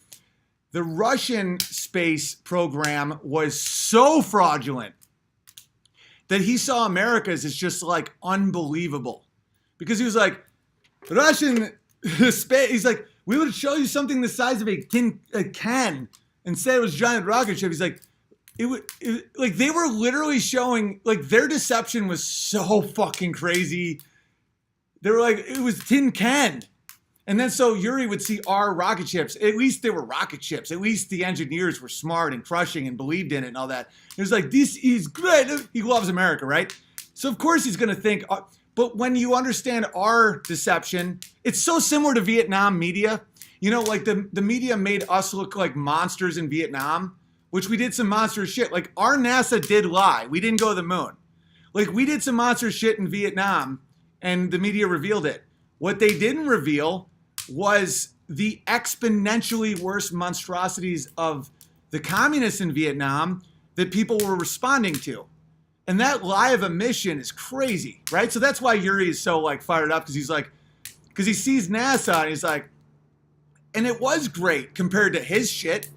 the Russian space program was so fraudulent that he saw America's as just like unbelievable. Because he was like, Russian space, he's like, we would show you something the size of a can and say it was a giant rocket ship. He's like, like they were literally showing, like their deception was so fucking crazy. They were like, it was tin can. And then so Yuri would see our rocket ships. At least they were rocket ships. At least the engineers were smart and crushing and believed in it and all that. It was like, this is great. He loves America, right? So of course he's going to think, but when you understand our deception, it's so similar to Vietnam media. You know, like the media made us look like monsters in Vietnam, which we did some monstrous shit. Like our NASA did lie. We didn't go to the moon. Like we did some monstrous shit in Vietnam and the media revealed it. What they didn't reveal was the exponentially worse monstrosities of the communists in Vietnam that people were responding to. And that lie of omission is crazy, right? So that's why Yuri is so like fired up because he's like, because he sees NASA and he's like, and it was great compared to his shit.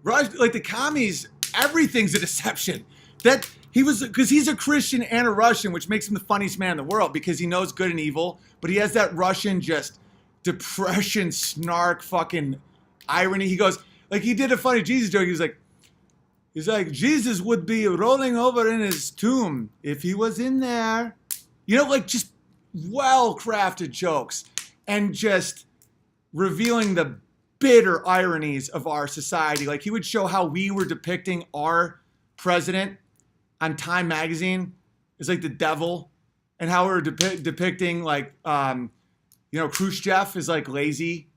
Like the commies, everything's a deception. That he was, because he's a Christian and a Russian, which makes him the funniest man in the world because he knows good and evil, but he has that Russian just depression, snark, fucking irony. He goes, like he did a funny Jesus joke. He's like, Jesus would be rolling over in his tomb if he was in there. You know, like just well-crafted jokes and just revealing the bitter ironies of our society. Like he would show how we were depicting our president on Time magazine as like the devil and how we were depicting like, Khrushchev is like lazy.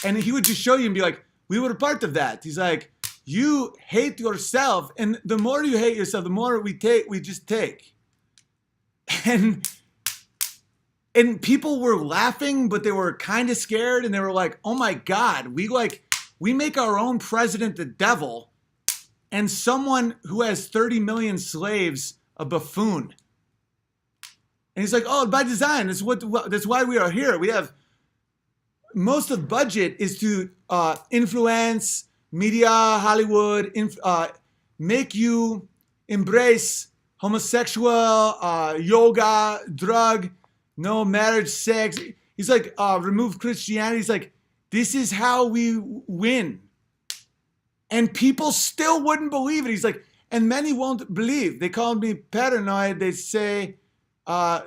And he would just show you and be like, we were a part of that. He's like, you hate yourself. And the more you hate yourself, the more we just take. And and people were laughing, but they were kind of scared, and they were like, "Oh my God, we make our own president the devil, and someone who has 30 million slaves a buffoon." And he's like, "Oh, by design. That's why we are here. We have most of the budget is to influence media, Hollywood, make you embrace homosexual, yoga, drug, no marriage, sex." He's like, remove Christianity. He's like, this is how we win. And people still wouldn't believe it. He's like, and many won't believe. They call me paranoid. They say,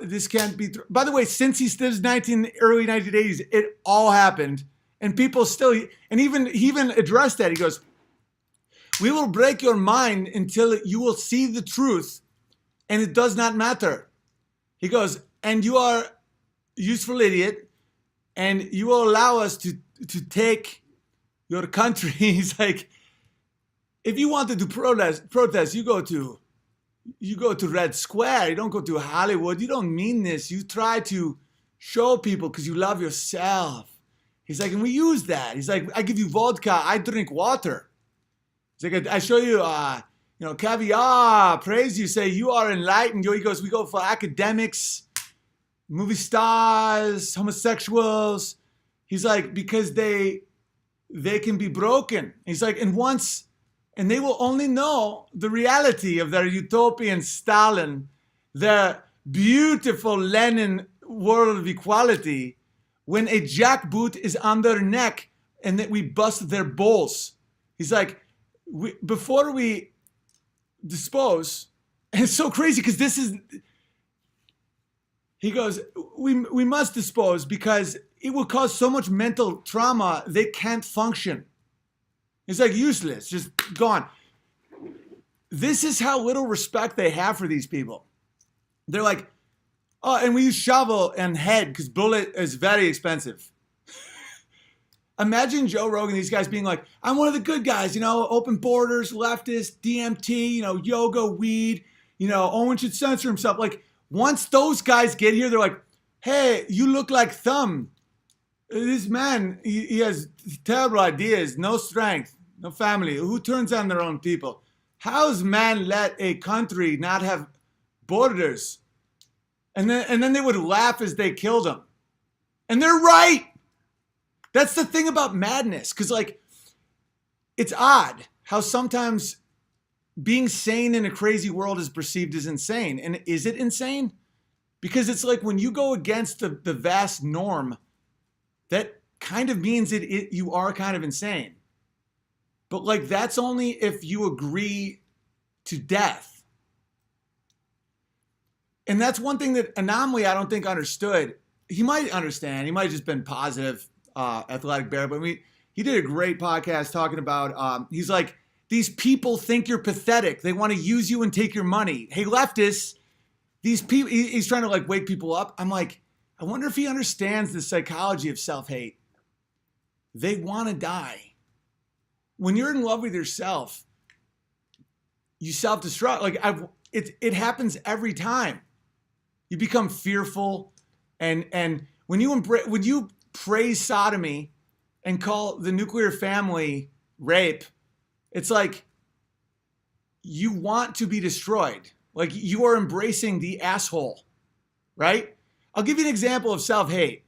this can't be true. By the way, since he says early 1980s, it all happened. And people still, and he even addressed that. He goes, "We will break your mind until you will see the truth, and it does not matter." He goes, "And you are a useful idiot, and you will allow us to take your country." He's like, if you want to do protest, you go to Red Square. You don't go to Hollywood. You don't mean this. You try to show people because you love yourself. He's like, and we use that. He's like, I give you vodka. I drink water. He's like, I show you, caviar, praise you, say you are enlightened. He goes, we go for academics, movie stars, homosexuals. He's like, because they can be broken. He's like, and they will only know the reality of their utopian Stalin, their beautiful Lenin world of equality, when a jackboot is on their neck and that we bust their balls. He's like, before we dispose, and it's so crazy because he goes, we must dispose because it will cause so much mental trauma, they can't function. It's like useless, just gone. This is how little respect they have for these people. They're like, oh, and we use shovel and head because bullet is very expensive. Imagine Joe Rogan, these guys being like, I'm one of the good guys, open borders, leftist, DMT, yoga, weed, Owen should censor himself. Like, once those guys get here, they're like, hey, you look like Thumb. This man, he has terrible ideas, no strength, no family. Who turns on their own people? How's man let a country not have borders? And then they would laugh as they killed him. And they're right. That's the thing about madness. Because, it's odd how sometimes being sane in a crazy world is perceived as insane. And is it insane? Because it's like when you go against the vast norm, that kind of means you are kind of insane. But that's only if you agree to death. And that's one thing that Anomaly, I don't think, understood. He might understand. He might have just been positive, athletic bear. But he did a great podcast talking about, he's like, these people think you're pathetic. They want to use you and take your money. Hey, leftists, these people, he's trying to wake people up. I'm like, I wonder if he understands the psychology of self-hate. They want to die. When you're in love with yourself, you self-destruct. It happens every time. You become fearful, and when you praise sodomy and call the nuclear family rape, it's like you want to be destroyed. Like you are embracing the asshole, right? I'll give you an example of self-hate.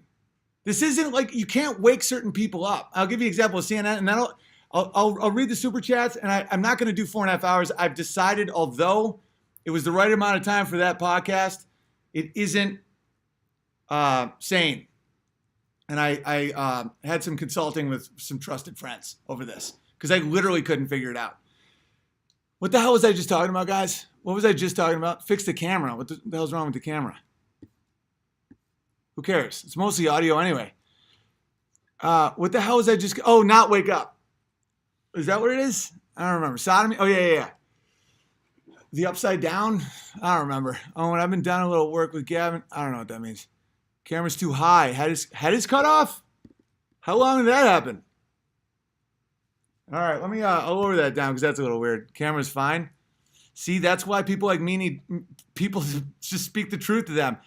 This isn't like you can't wake certain people up. I'll give you an example of CNN, and then I'll read the super chats, and I'm not going to do 4.5 hours. I've decided, although it was the right amount of time for that podcast, it isn't sane. And I had some consulting with some trusted friends over this because I literally couldn't figure it out. What the hell was I just talking about, guys? What was I just talking about? Fix the camera. What the hell's wrong with the camera? Who cares? It's mostly audio anyway. What the hell was I just... Oh, not wake up. Is that what it is? I don't remember. Sodomy? Oh, yeah. The upside down? I don't remember. Oh, when I've been doing a little work with Gavin. I don't know what that means. Camera's too high. Head is cut off? How long did that happen? All right, let me... I'll lower that down because that's a little weird. Camera's fine. See, that's why people like me need people to just speak the truth to them.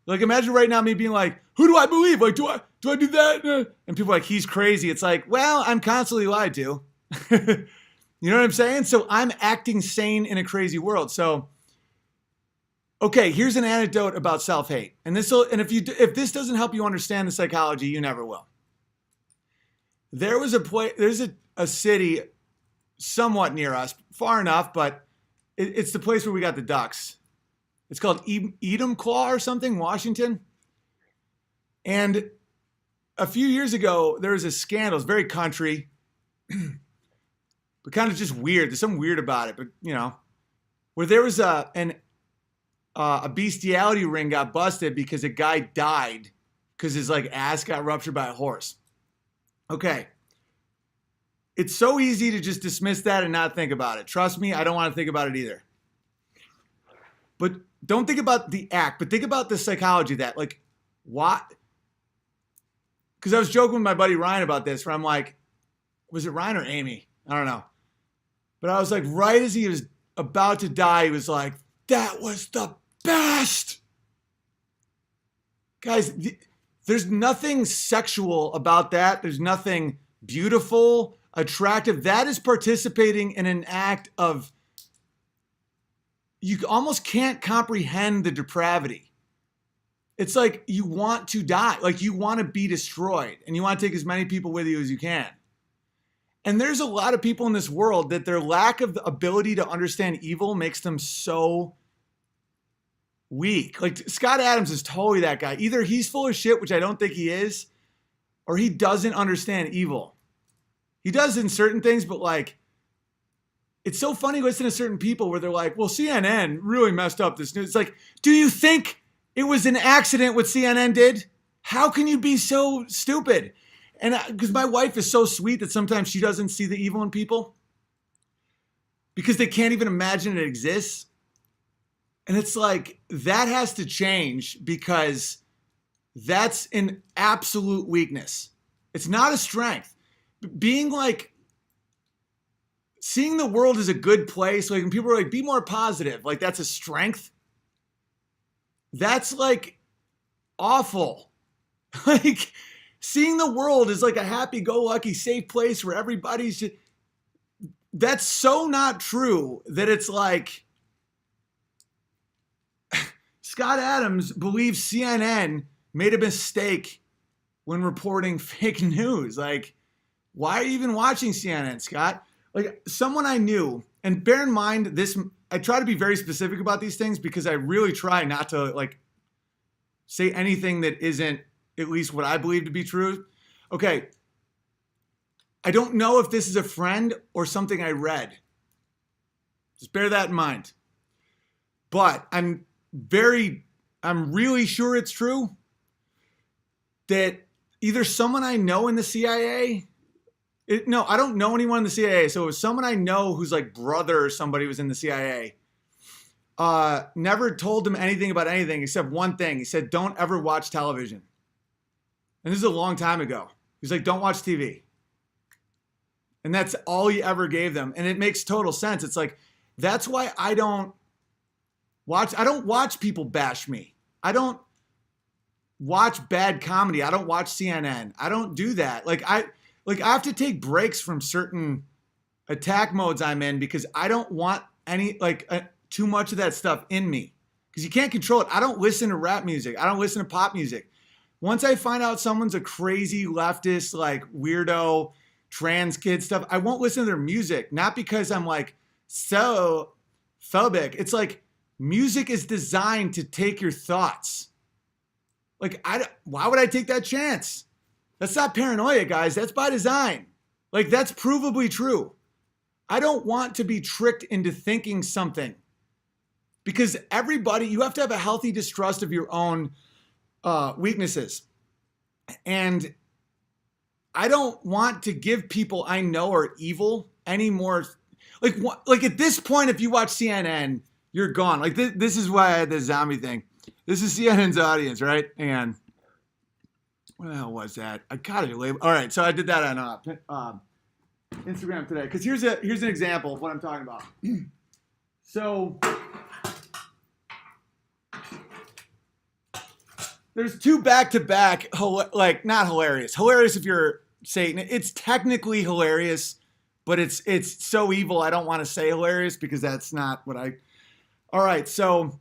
Like imagine right now me being like, who do I believe? Like, do I do that? And people are like, he's crazy. It's like, well, I'm constantly lied to. You know what I'm saying? So I'm acting sane in a crazy world. So, okay, here's an anecdote about self-hate. And if this doesn't help you understand the psychology, you never will. There's a city somewhat near us, far enough, but it's the place where we got the Ducks. It's called Enumclaw or something, Washington. And a few years ago, there was a scandal. It's very country, but kind of just weird. There's something weird about it, but where there was a bestiality ring got busted because a guy died because his ass got ruptured by a horse. Okay. It's so easy to just dismiss that and not think about it. Trust me, I don't want to think about it either. But don't think about the act, but think about the psychology of that. Like, what? Because I was joking with my buddy Ryan about this, where I'm like, was it Ryan or Amy? I don't know. But I was like, right as he was about to die, he was like, that was the best. Guys, there's nothing sexual about that. There's nothing beautiful, attractive. That is participating in an act of, you almost can't comprehend the depravity. It's like you want to die, like you want to be destroyed, and you want to take as many people with you as you can. And there's a lot of people in this world that their lack of the ability to understand evil makes them so weak. Like Scott Adams is totally that guy. Either he's full of shit, which I don't think he is, or he doesn't understand evil. He does in certain things, but it's so funny listening to certain people where they're like, well, CNN really messed up this news. It's like, do you think it was an accident what CNN did? How can you be so stupid? And because my wife is so sweet that sometimes she doesn't see the evil in people because they can't even imagine it exists. And it's like, that has to change because that's an absolute weakness. It's not a strength. Being seeing the world as a good place, when people are like, be more positive, that's a strength. That's awful. Seeing the world as a happy-go-lucky, safe place where everybody's just, that's so not true that it's Scott Adams believes CNN made a mistake when reporting fake news. Why are you even watching CNN, Scott? Someone I knew, and bear in mind this, I try to be very specific about these things because I really try not to say anything that isn't at least what I believe to be true. Okay. I don't know if this is a friend or something I read. Just bear that in mind. But I'm really sure it's true that either someone I know in the CIA, no, I don't know anyone in the CIA. So it was someone I know whose brother or somebody was in the CIA. Never told him anything about anything except one thing. He said, don't ever watch television. And this is a long time ago. He's like, don't watch TV. And that's all he ever gave them. And it makes total sense. It's that's why I don't watch people bash me. I don't watch bad comedy. I don't watch CNN. I don't do that. I have to take breaks from certain attack modes I'm in because I don't want any, too much of that stuff in me because you can't control it. I don't listen to rap music. I don't listen to pop music. Once I find out someone's a crazy leftist, weirdo, trans kid stuff, I won't listen to their music. Not because I'm so phobic. It's music is designed to take your thoughts. Why would I take that chance? That's not paranoia, guys. That's by design. That's provably true. I don't want to be tricked into thinking something because you have to have a healthy distrust of your own weaknesses. And I don't want to give people I know are evil any more. At this point, if you watch CNN, you're gone. This is why I had the zombie thing. This is CNN's audience, right? And what the hell was that? I got it labeled. All right, so I did that on Instagram today. Because here's an example of what I'm talking about. So There's two back-to-back, like not hilarious. Hilarious if you're Satan. It's technically hilarious, but it's so evil. I don't want to say hilarious because that's not what I. All right, so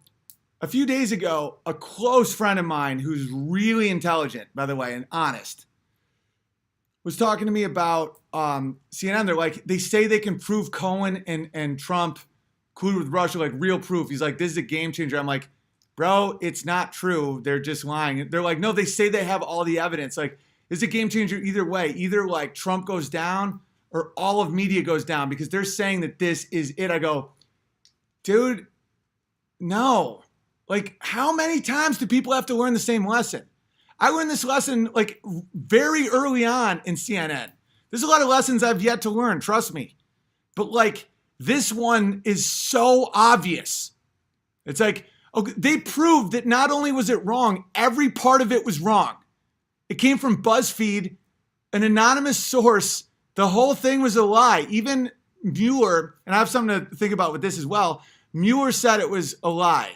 a few days ago, a close friend of mine who's really intelligent, by the way, and honest, was talking to me about CNN. They're like, they say they can prove Cohen and Trump colluded with Russia, like real proof. He's like, this is a game changer. I'm like, bro, it's not true. They're just lying. They're like, no, they say they have all the evidence. Like, it's a game changer either way. Either like Trump goes down or all of media goes down because they're saying that this is it. I go, dude, no. Like, how many times do people have to learn the same lesson? I learned this lesson like very early on in CNN. There's a lot of lessons I've yet to learn, trust me. But like, this one is so obvious. It's like, okay, they proved that not only was it wrong, every part of it was wrong. It came from BuzzFeed, an anonymous source. The whole thing was a lie. Even Mueller, and I have something to think about with this as well, Mueller said it was a lie.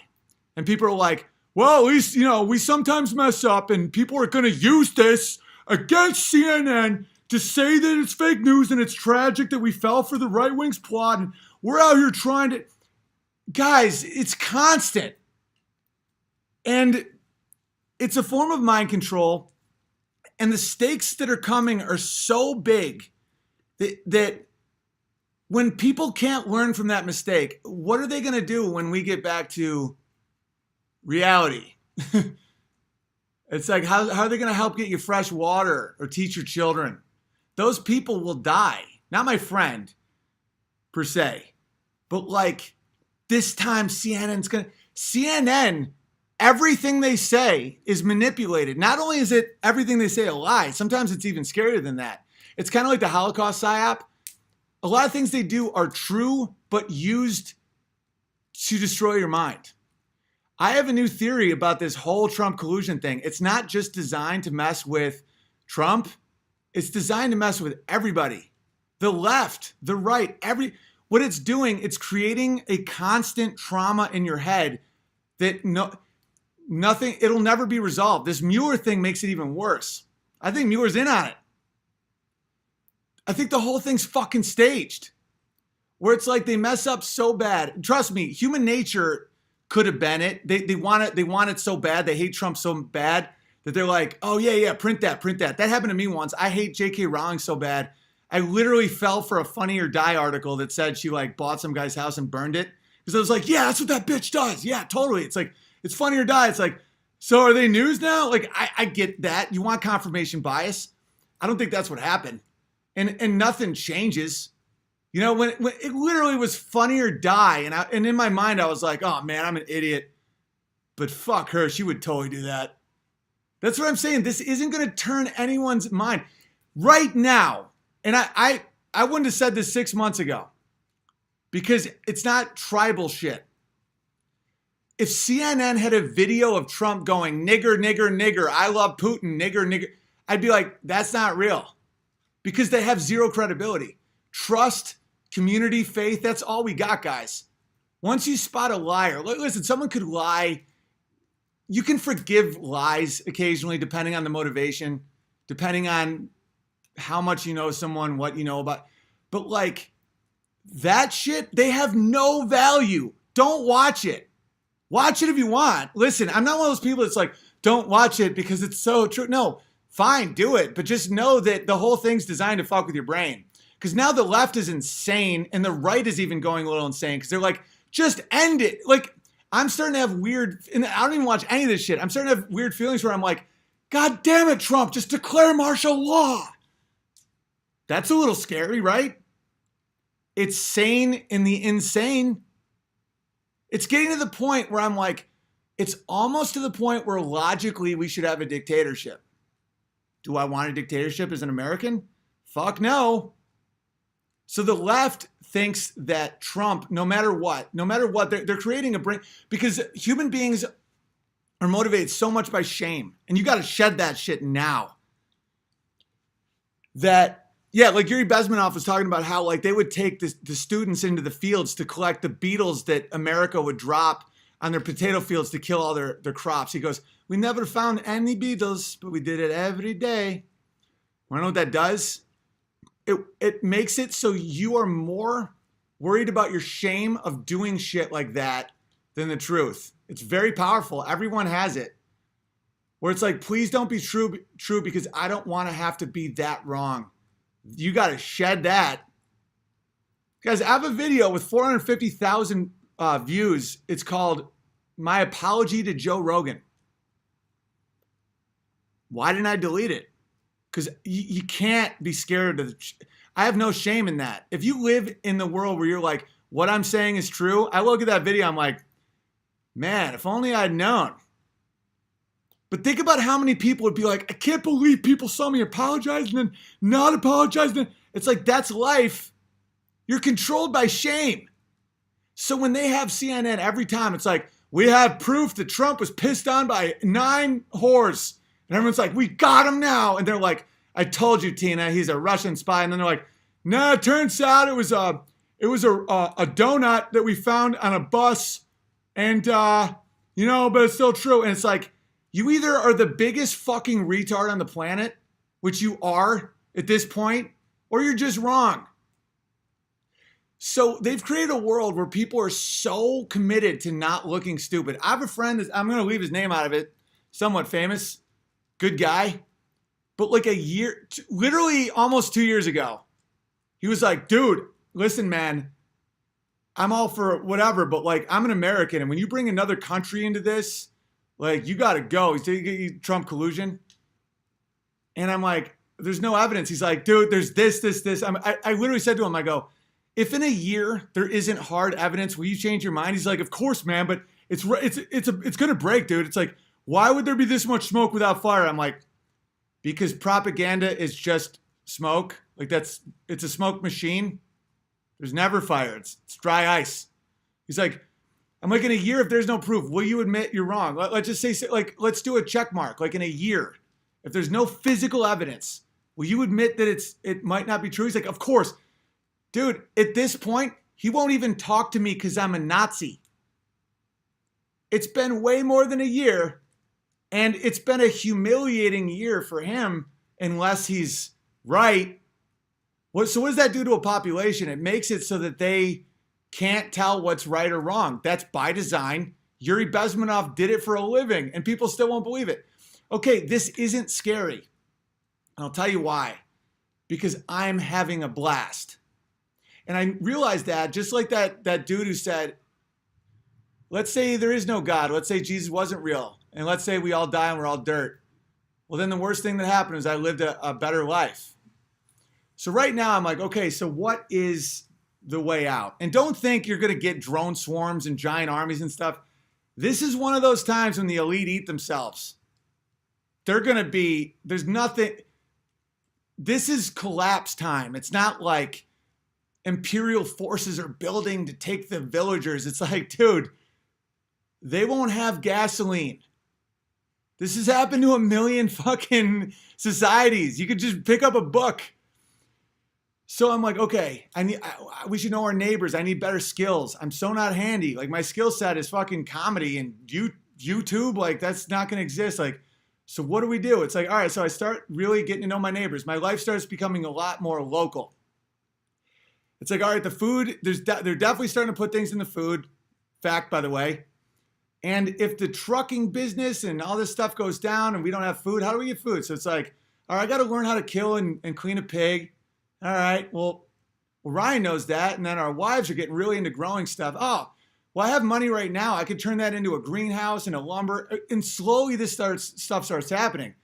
And people are like, well, at least, we sometimes mess up and people are going to use this against CNN to say that it's fake news and it's tragic that we fell for the right wing's plot. And we're out here trying to, guys, it's constant. And it's a form of mind control. And the stakes that are coming are so big that when people can't learn from that mistake, what are they going to do when we get back to reality? It's like, how are they going to help get you fresh water or teach your children? Those people will die. Not my friend, per se. But like, this time CNN, everything they say is manipulated. Not only is it everything they say a lie, sometimes it's even scarier than that. It's kind of like the Holocaust psyop. A lot of things they do are true, but used to destroy your mind. I have a new theory about this whole Trump collusion thing. It's not just designed to mess with Trump. It's designed to mess with everybody. The left, the right, what it's doing, it's creating a constant trauma in your head that nothing, it'll never be resolved. This Mueller thing makes it even worse. I think Mueller's in on it. I think the whole thing's fucking staged. Where it's like they mess up so bad. Trust me, human nature could have been it. They want it so bad. They hate Trump so bad that they're like, oh yeah, print that. That happened to me once. I hate J.K. Rowling so bad. I literally fell for a Funny or Die article that said she like bought some guy's house and burned it. Because I was like, yeah, that's what that bitch does. Yeah, totally. It's like, it's Funny or Die. It's like, so are they news now? Like, I get that. You want confirmation bias. I don't think that's what happened. And nothing changes. When it literally was Funny or Die. And in my mind, I was like, oh man, I'm an idiot. But fuck her. She would totally do that. That's what I'm saying. This isn't going to turn anyone's mind right now. And I wouldn't have said this 6 months ago because it's not tribal shit. If CNN had a video of Trump going, nigger, nigger, nigger, I love Putin, nigger, nigger, I'd be like, that's not real because they have zero credibility. Trust, community, faith, that's all we got, guys. Once you spot a liar, listen, someone could lie. You can forgive lies occasionally, depending on the motivation, depending on how much you know someone, what you know about. But like that shit, they have no value. Don't watch it. Watch it if you want. Listen, I'm not one of those people that's like, don't watch it because it's so true. No, fine, do it. But just know that the whole thing's designed to fuck with your brain. Because now the left is insane and the right is even going a little insane because they're like, just end it. Like, I'm starting to have weird, and I don't even watch any of this shit. I'm starting to have weird feelings where I'm like, God damn it, Trump, just declare martial law. That's a little scary, right? It's sane in the insane. It's getting to the point where I'm like, it's almost to the point where logically we should have a dictatorship. Do I want a dictatorship as an American? Fuck no. So the left thinks that Trump, no matter what, they're creating a brain because human beings are motivated so much by shame. And you got to shed that shit now. That, yeah, like Yuri Bezmenov was talking about how like they would take the students into the fields to collect the beetles that America would drop on their potato fields to kill all their crops. He goes, We never found any beetles, but we did it every day. Wanna know what that does? It makes it so you are more worried about your shame of doing shit like that than the truth. It's very powerful. Everyone has it. Where it's like, please don't be true because I don't want to have to be that wrong. You got to shed that. Guys, I have a video with 450,000 views. It's called My Apology to Joe Rogan. Why didn't I delete it? Because you can't be scared of I have no shame in that. If you live in the world where you're like, what I'm saying is true, I look at that video, I'm like, man, if only I'd known. But think about how many people would be like, I can't believe people saw me apologize and then not apologize. It's like, that's life. You're controlled by shame. So when they have CNN every time, it's like, we have proof that Trump was pissed on by 9 whores. And everyone's like, we got him now. And they're like, I told you, Tina, he's a Russian spy. And then they're like, no, it turns out it was a donut that we found on a bus. And, but it's still true. And it's like, you either are the biggest fucking retard on the planet, which you are at this point, or you're just wrong. So they've created a world where people are so committed to not looking stupid. I have a friend, I'm going to leave his name out of it, somewhat famous, good guy. But like a year, literally almost 2 years ago, he was like, dude, listen, man, I'm all for whatever, but like, I'm an American. And when you bring another country into this, like, you got to go. He's taking Trump collusion. And I'm like, there's no evidence. He's like, dude, there's this. I literally said to him, I go, if in a year there isn't hard evidence, will you change your mind? He's like, of course, man, but it's going to break, dude. It's like, why would there be this much smoke without fire? I'm like, because propaganda is just smoke. Like it's a smoke machine. There's never fire. It's dry ice. He's like, I'm like, in a year, if there's no proof, will you admit you're wrong? Let's just say, like, let's do a check mark. Like in a year, if there's no physical evidence, will you admit that it might not be true? He's like, of course. Dude, at this point, he won't even talk to me because I'm a Nazi. It's been way more than a year, and it's been a humiliating year for him unless he's right. So what does that do to a population? It makes it so that they can't tell what's right or wrong. That's by design. Yuri Bezmenov did it for a living, and people still won't believe it. Okay, this isn't scary. I'll tell you why. Because I'm having a blast. And I realized that, just like that dude who said, let's say there is no God. Let's say Jesus wasn't real. And let's say we all die and we're all dirt. Well, then the worst thing that happened is I lived a better life. So right now I'm like, okay, so what is the way out? And don't think you're going to get drone swarms and giant armies and stuff. This is one of those times when the elite eat themselves. There's nothing. This is collapse time. It's not like imperial forces are building to take the villagers. It's like, dude, they won't have gasoline. This has happened to a million fucking societies. You could just pick up a book. So I'm like, okay, we should know our neighbors. I need better skills. I'm so not handy. Like my skill set is fucking comedy and YouTube. Like that's not going to exist. Like, so what do we do? It's like, all right, so I start really getting to know my neighbors. My life starts becoming a lot more local. It's like, all right, the food, they're definitely starting to put things in the food. Fact, by the way. And if the trucking business and all this stuff goes down and we don't have food, how do we get food? So it's like, all right, I got to learn how to kill and clean a pig. All right, well, Ryan knows that. And then our wives are getting really into growing stuff. Oh, well, I have money right now. I could turn that into a greenhouse and a lumber. And slowly this stuff starts happening.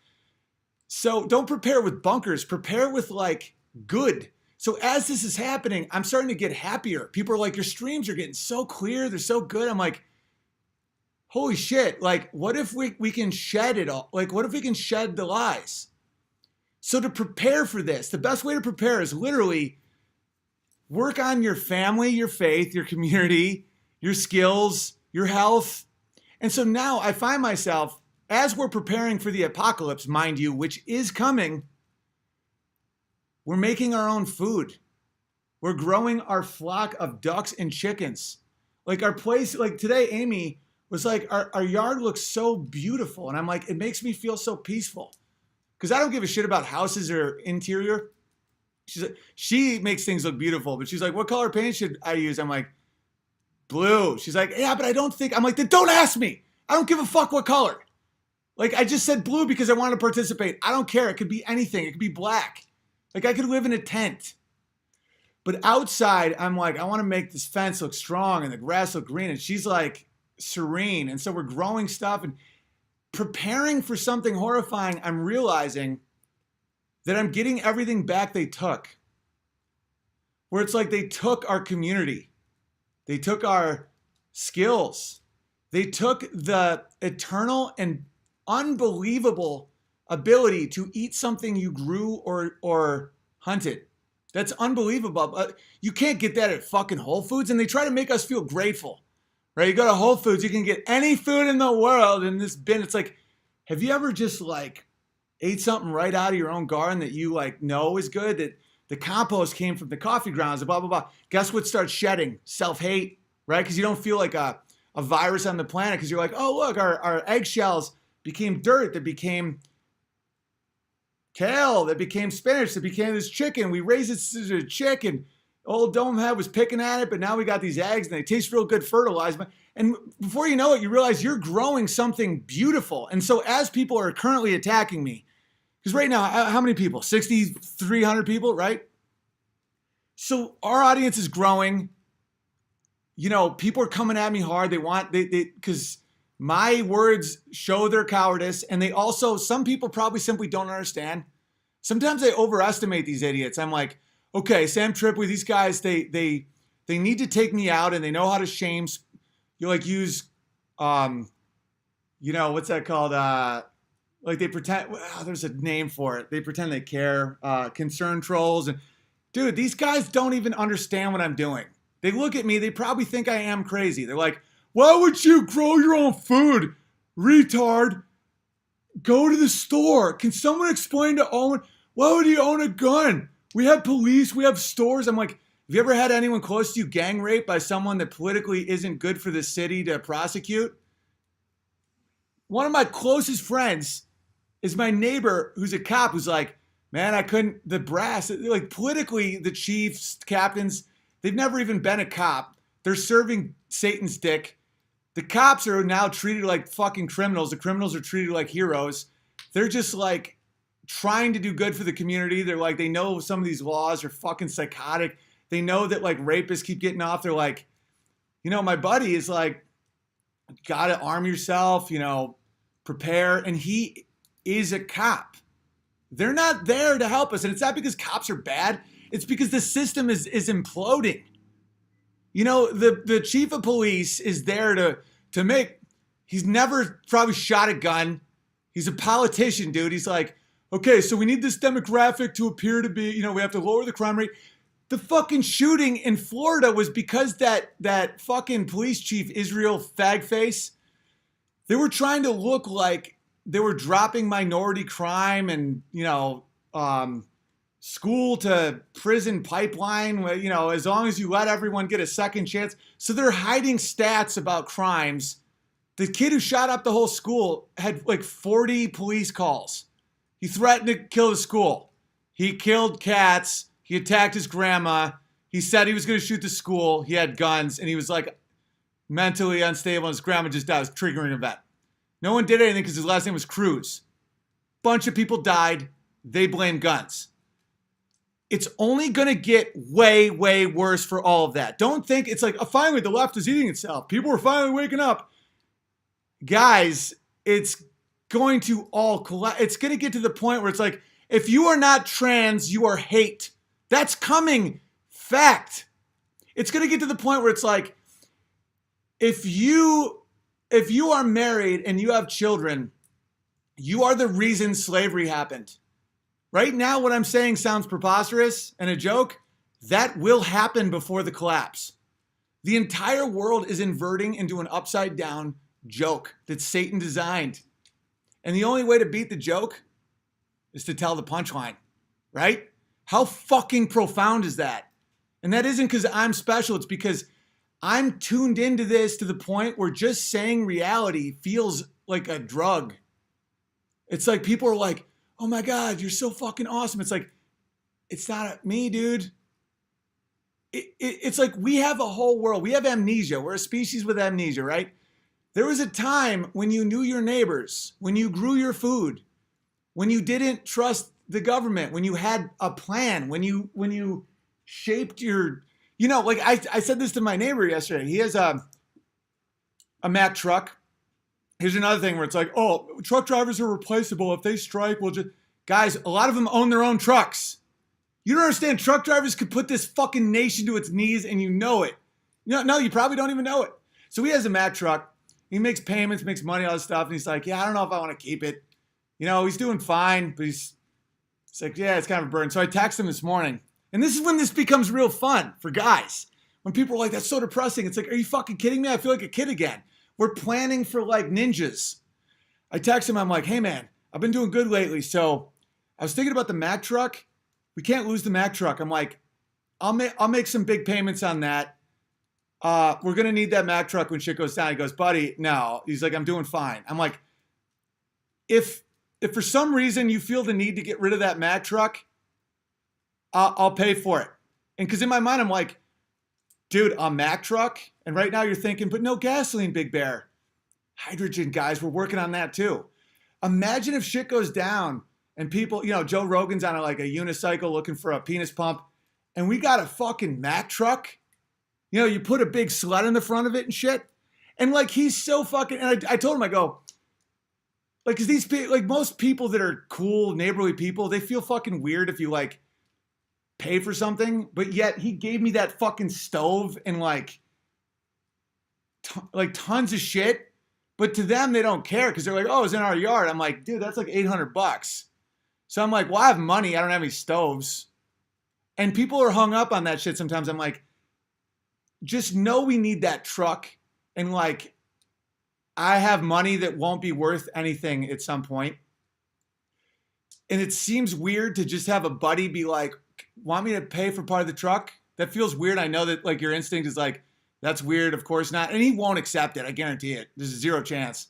So don't prepare with bunkers. Prepare with like good. So as this is happening, I'm starting to get happier. People are like, your streams are getting so clear. They're so good. I'm like, holy shit. Like, what if we can shed it all? Like, what if we can shed the lies? So to prepare for this, the best way to prepare is literally work on your family, your faith, your community, your skills, your health. And so now I find myself, as we're preparing for the apocalypse, mind you, which is coming, we're making our own food. We're growing our flock of ducks and chickens. Like our place, like today, Amy was like, our yard looks so beautiful. And I'm like, it makes me feel so peaceful. Because I don't give a shit about houses or interior. She's like, she makes things look beautiful, but she's like, what color paint should I use? I'm like, blue. She's like, yeah, but I don't think. I'm like, then don't ask me. I don't give a fuck what color. Like, I just said blue because I wanted to participate. I don't care. It could be anything. It could be black. Like, I could live in a tent. But outside, I'm like, I want to make this fence look strong and the grass look green. And she's like, serene. And so we're growing stuff and preparing for something horrifying. I'm realizing that I'm getting everything back they took. Where it's like they took our community. They took our skills. They took the eternal and unbelievable ability to eat something you grew or hunted. That's unbelievable. You can't get that at fucking Whole Foods, and they try to make us feel grateful, right? You go to Whole Foods, you can get any food in the world in this bin. It's like, have you ever just like ate something right out of your own garden that you like know is good, that the compost came from the coffee grounds, blah, blah, blah. Guess what starts shedding? Self-hate, right? Because you don't feel like a virus on the planet because you're like, oh, look, our eggshells became dirt, that became kale, that became spinach, that became this chicken. We raised it as a chicken. Old Dome Head was picking at it, but now we got these eggs and they taste real good fertilized. And before you know it, you realize you're growing something beautiful. And so as people are currently attacking me, because right now, how many people? 6,300 people, right? So our audience is growing. You know, people are coming at me hard. Because my words show their cowardice. And they also, some people probably simply don't understand. Sometimes I overestimate these idiots. I'm like, okay, Sam Tripoli, these guys, they need to take me out and they know how to shame. You like use, what's that called? Like they pretend, there's a name for it. They pretend they care, concern trolls. And dude, these guys don't even understand what I'm doing. They look at me, they probably think I am crazy. They're like, why would you grow your own food? Retard. Go to the store. Can someone explain to Owen, why would he own a gun? We have police, we have stores. I'm like, have you ever had anyone close to you gang raped by someone that politically isn't good for the city to prosecute? One of my closest friends is my neighbor who's a cop who's like, man, the brass, like politically, the chiefs, captains, they've never even been a cop. They're serving Satan's dick. The cops are now treated like fucking criminals. The criminals are treated like heroes. They're just like trying to do good for the community. They're like, they know some of these laws are fucking psychotic. They know that like rapists keep getting off. They're like, my buddy is like, gotta arm yourself, prepare. And he is a cop. They're not there to help us. And it's not because cops are bad. It's because the system is imploding. The chief of police is there to make, he's never probably shot a gun. He's a politician, dude. He's like, okay, so we need this demographic to appear to be, we have to lower the crime rate. The fucking shooting in Florida was because that fucking police chief, Israel Fagface, they were trying to look like they were dropping minority crime and, school to prison pipeline, as long as you let everyone get a second chance. So they're hiding stats about crimes. The kid who shot up the whole school had like 40 police calls. He threatened to kill the school. He killed cats. He attacked his grandma. He said he was going to shoot the school. He had guns and he was like mentally unstable. And his grandma just died. It was a triggering event. No one did anything because his last name was Cruz. Bunch of people died. They blame guns. It's only going to get way, way worse for all of that. Don't think it's like, finally the left is eating itself. People are finally waking up. Guys, it's going to all collapse. It's going to get to the point where it's like, if you are not trans, you are hate. That's coming. Fact. It's going to get to the point where it's like, if you are married and you have children, you are the reason slavery happened. Right now, what I'm saying sounds preposterous and a joke. That will happen before the collapse. The entire world is inverting into an upside down joke that Satan designed. And the only way to beat the joke is to tell the punchline, right? How fucking profound is that? And that isn't because I'm special. It's because I'm tuned into this to the point where just saying reality feels like a drug. It's like people are like, oh my God, you're so fucking awesome. It's like, it's not me, dude. It's like we have a whole world. We have amnesia. We're a species with amnesia, right? There was a time when you knew your neighbors, when you grew your food, when you didn't trust the government, when you had a plan, when you shaped your, like I said this to my neighbor yesterday. He has a Mack truck. Here's another thing where it's like, oh, truck drivers are replaceable. If they strike, we'll just, guys, a lot of them own their own trucks. You don't understand. Truck drivers could put this fucking nation to its knees and you know it. No, you probably don't even know it. So he has a Mack truck. He makes payments, makes money, all this stuff. And he's like, yeah, I don't know if I want to keep it. He's doing fine, but he's like, yeah, it's kind of a burden. So I text him this morning. And this is when this becomes real fun for guys. When people are like, that's so depressing. It's like, are you fucking kidding me? I feel like a kid again. We're planning for like ninjas. I text him. I'm like, hey man, I've been doing good lately. So I was thinking about the Mack truck. We can't lose the Mack truck. I'm like, I'll make some big payments on that. We're going to need that Mack truck when shit goes down. He goes, buddy, no. He's like, I'm doing fine. I'm like, if for some reason you feel the need to get rid of that Mack truck, I'll pay for it. And because in my mind, I'm like, dude, a Mack truck? And right now you're thinking, but no gasoline, Big Bear. Hydrogen, guys, we're working on that too. Imagine if shit goes down and people, Joe Rogan's on a unicycle looking for a penis pump and we got a fucking Mack truck. You put a big sled in the front of it and shit. And like, he's so fucking, and I told him, I go, like, cause these people, like most people that are cool, neighborly people, they feel fucking weird if you like pay for something, but yet he gave me that fucking stove and like tons of shit. But to them, they don't care because they're like, oh, it's in our yard. I'm like, dude, that's like $800. So I'm like, well, I have money. I don't have any stoves. And people are hung up on that shit sometimes. I'm like, just know we need that truck. And like, I have money that won't be worth anything at some point. And it seems weird to just have a buddy be like, want me to pay for part of the truck? That feels weird. I know that like your instinct is like, that's weird. Of course not. And he won't accept it. I guarantee it. There's a zero chance.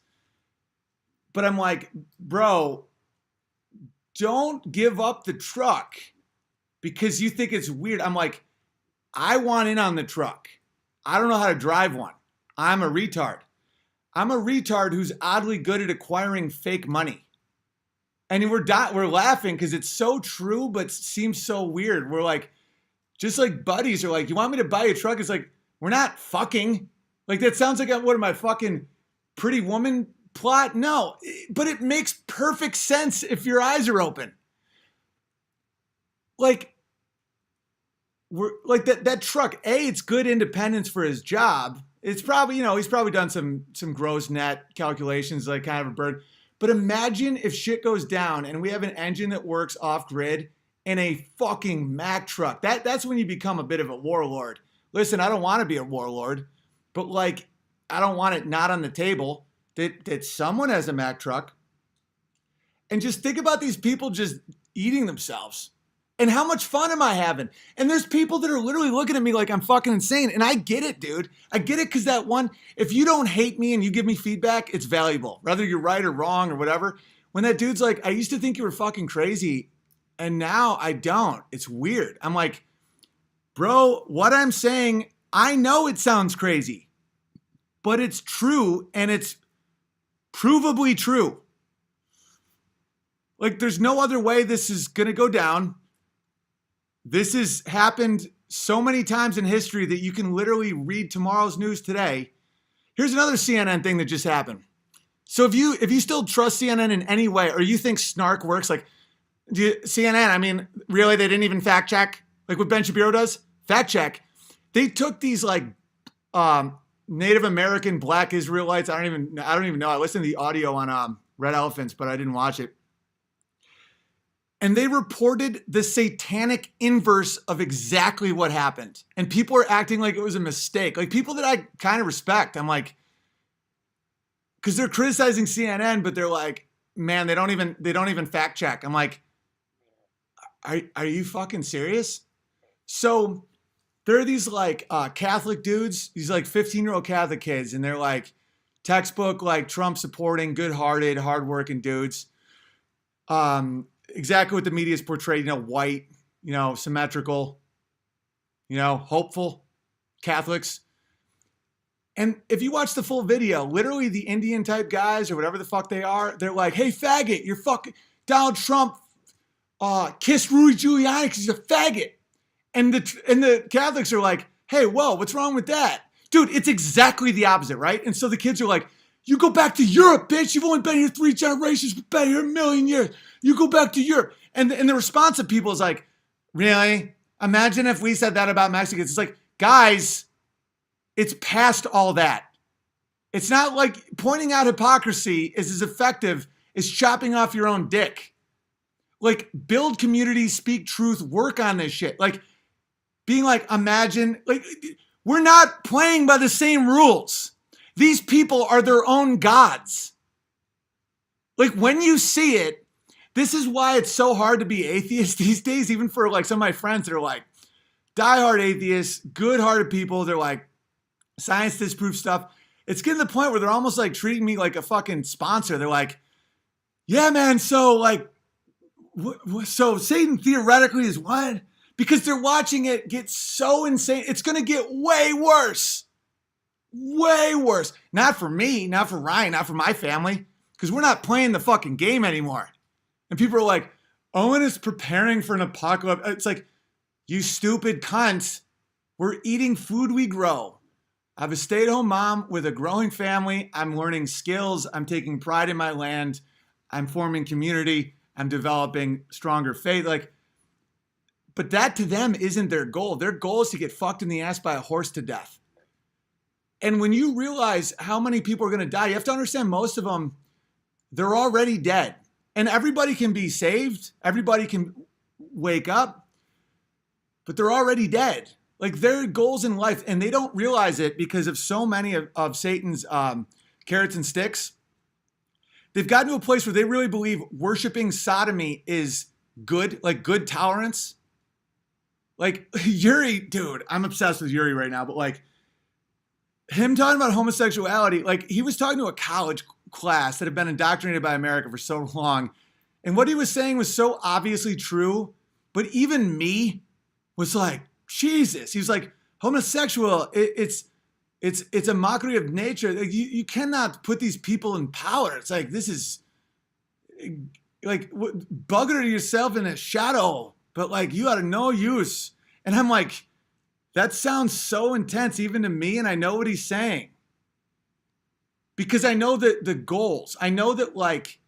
But I'm like, bro, don't give up the truck because you think it's weird. I'm like, I want in on the truck. I don't know how to drive one. I'm a retard. I'm a retard who's oddly good at acquiring fake money. And we're laughing because it's so true, but seems so weird. We're like, just like buddies are like, you want me to buy a truck? It's like, we're not fucking. Like, that sounds like what am I fucking Pretty Woman plot? No, but it makes perfect sense if your eyes are open. Like, we're like that truck. It's good independence for his job. It's probably, he's probably done some gross net calculations, like kind of a bird. But imagine if shit goes down and we have an engine that works off grid and a fucking Mack truck. That's when you become a bit of a warlord. Listen, I don't want to be a warlord, but like, I don't want it not on the table that someone has a Mack truck. And just think about these people just eating themselves. And how much fun am I having? And there's people that are literally looking at me like I'm fucking insane. And I get it, dude. I get it because that one, if you don't hate me and you give me feedback, it's valuable. Whether you're right or wrong or whatever. When that dude's like, I used to think you were fucking crazy and now I don't. It's weird. I'm like, bro, what I'm saying, I know it sounds crazy, but it's true and it's provably true. Like, there's no other way this is going to go down. This has happened so many times in history that you can literally read tomorrow's news today. Here's another CNN thing that just happened. So if you still trust CNN in any way, or you think snark works, like CNN, I mean, really, they didn't even fact check, like what Ben Shapiro does? Fact check. They took these like Native American Black Israelites. I don't even know. I listened to the audio on Red Elephants, but I didn't watch it. And they reported the satanic inverse of exactly what happened. And people are acting like it was a mistake. Like people that I kind of respect. I'm like, because they're criticizing CNN, but they're like, man, they don't even fact check. I'm like, are you fucking serious? So there are these like Catholic dudes, these like 15-year-old Catholic kids, and they're like textbook like Trump supporting, good-hearted, hardworking dudes. Exactly what the media is portrayed, white, symmetrical, hopeful Catholics. And if you watch the full video, literally the Indian type guys or whatever the fuck they are, they're like, hey, faggot, you're fucking Donald Trump kissed Rudy Giuliani because he's a faggot. And the Catholics are like, hey, whoa, what's wrong with that? Dude, it's exactly the opposite, right? And so the kids are like, you go back to Europe, bitch. You've only been here 3 generations. We've been here 1 million years. You go back to Europe. And the response of people is like, really? Imagine if we said that about Mexicans. It's like, guys, it's past all that. It's not like pointing out hypocrisy is as effective as chopping off your own dick. Like, build communities, speak truth, work on this shit. Like, being like, imagine, like, we're not playing by the same rules. These people are their own gods. Like, when you see it, this is why it's so hard to be atheist these days, even for like some of my friends that are like diehard atheists, good-hearted people. They're like, science disproves stuff. It's getting to the point where they're almost like treating me like a fucking sponsor. They're like, yeah, man, so like, so Satan theoretically is what? Because they're watching it get so insane. It's going to get way worse. Way worse. Not for me, not for Ryan, not for my family, because we're not playing the fucking game anymore. And people are like, Owen is preparing for an apocalypse. It's like, you stupid cunt. We're eating food we grow. I have a stay-at-home mom with a growing family. I'm learning skills. I'm taking pride in my land. I'm forming community. I'm developing stronger faith. Like, but that to them isn't their goal. Their goal is to get fucked in the ass by a horse to death. And when you realize how many people are going to die, you have to understand most of them, they're already dead. And everybody can be saved. Everybody can wake up. But they're already dead. Like, their goals in life, and they don't realize it because of so many of Satan's carrots and sticks. They've gotten to a place where they really believe worshiping sodomy is good, like good tolerance. Like, Yuri, dude, I'm obsessed with Yuri right now, but like, him talking about homosexuality, like, he was talking to a college class that had been indoctrinated by America for so long. And what he was saying was so obviously true, but even me was like, Jesus. He was like, homosexual, it's a mockery of nature. Like, you cannot put these people in power. It's like, this is like, bugger yourself in a shadow, but like, you are no use. And I'm like, that sounds so intense even to me, and I know what he's saying. Because I know that the goals, I know that like,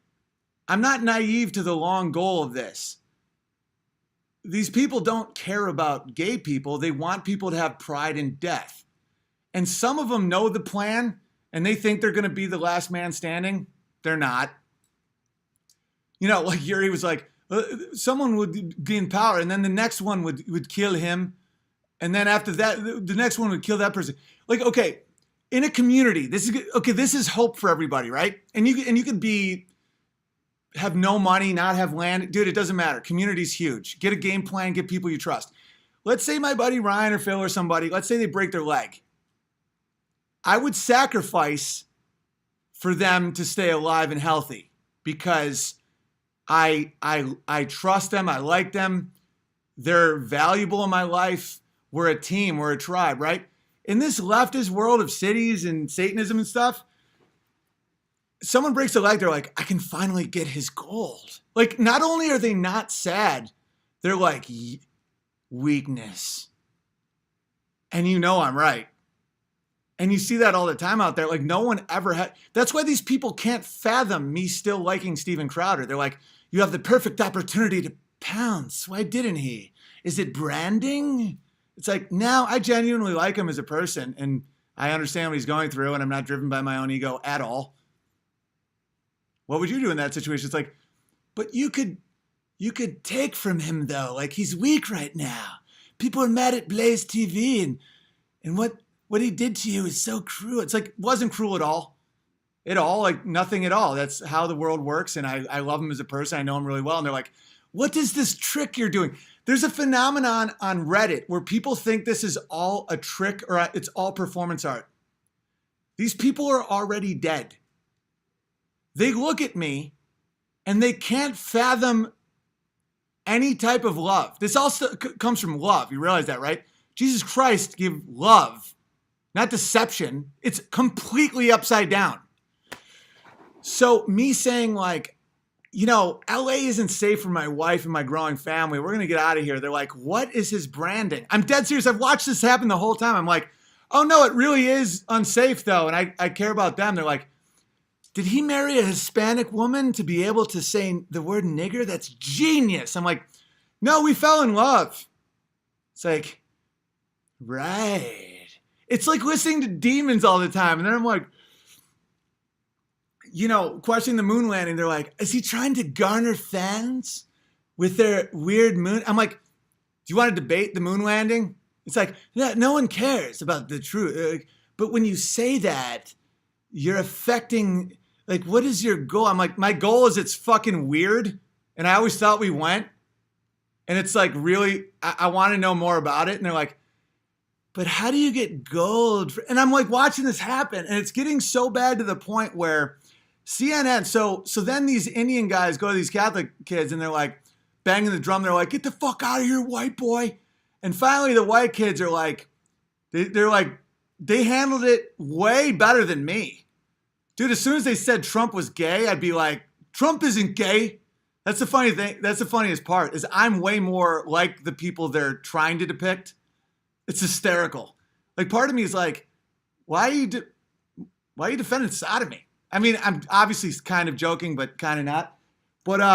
I'm not naive to the long goal of this. These people don't care about gay people. They want people to have pride in death. And some of them know the plan, and they think they're going to be the last man standing. They're not. Like Yuri was like, someone would be in power, and then the next one would kill him. And then after that, the next one would kill that person. Like, okay, in a community, this is hope for everybody, right? And you could have no money, not have land. Dude, it doesn't matter. Community's huge. Get a game plan, get people you trust. Let's say my buddy Ryan or Phil or somebody, let's say they break their leg. I would sacrifice for them to stay alive and healthy because I trust them. I like them. They're valuable in my life. We're a team. We're a tribe, right? In this leftist world of cities and Satanism and stuff, someone breaks their leg, they're like, I can finally get his gold. Like, not only are they not sad, they're like, weakness. And I'm right. And you see that all the time out there. Like, no one ever had. That's why these people can't fathom me still liking Steven Crowder. They're like, you have the perfect opportunity to pounce. Why didn't he? Is it branding? It's like, no, I genuinely like him as a person. And I understand what he's going through. And I'm not driven by my own ego at all. What would you do in that situation? It's like, but you could take from him though. Like, he's weak right now. People are mad at Blaze TV and what he did to you is so cruel. It's like, it wasn't cruel at all. Like nothing at all. That's how the world works. And I love him as a person. I know him really well. And they're like, what is this trick you're doing? There's a phenomenon on Reddit where people think this is all a trick or it's all performance art. These people are already dead. They look at me and they can't fathom any type of love. This also comes from love. You realize that, right? Jesus Christ gave love, not deception. It's completely upside down. So me saying like, LA isn't safe for my wife and my growing family. We're going to get out of here. They're like, what is his branding? I'm dead serious. I've watched this happen the whole time. I'm like, oh no, it really is unsafe though. And I care about them. They're like, did he marry a Hispanic woman to be able to say the word nigger? That's genius. I'm like, no, we fell in love. It's like, right. It's like listening to demons all the time. And then I'm like, questioning the moon landing. They're like, is he trying to garner fans with their weird moon? I'm like, do you want to debate the moon landing? It's like, no one cares about the truth. But when you say that, you're affecting, like, what is your goal? I'm like, my goal is it's fucking weird. And I always thought we went. And it's like, really, I want to know more about it. And they're like, but how do you get gold? And I'm like watching this happen. And it's getting so bad to the point where CNN, so then these Indian guys go to these Catholic kids and they're like banging the drum. They're like, get the fuck out of here, white boy. And finally the white kids are like, they're like, they handled it way better than me. Dude, as soon as they said Trump was gay, I'd be like, Trump isn't gay. That's the funny thing. That's the funniest part is I'm way more like the people they're trying to depict. It's hysterical. Like part of me is like, why are you defending sodomy? I mean, I'm obviously kind of joking, but kind of not. But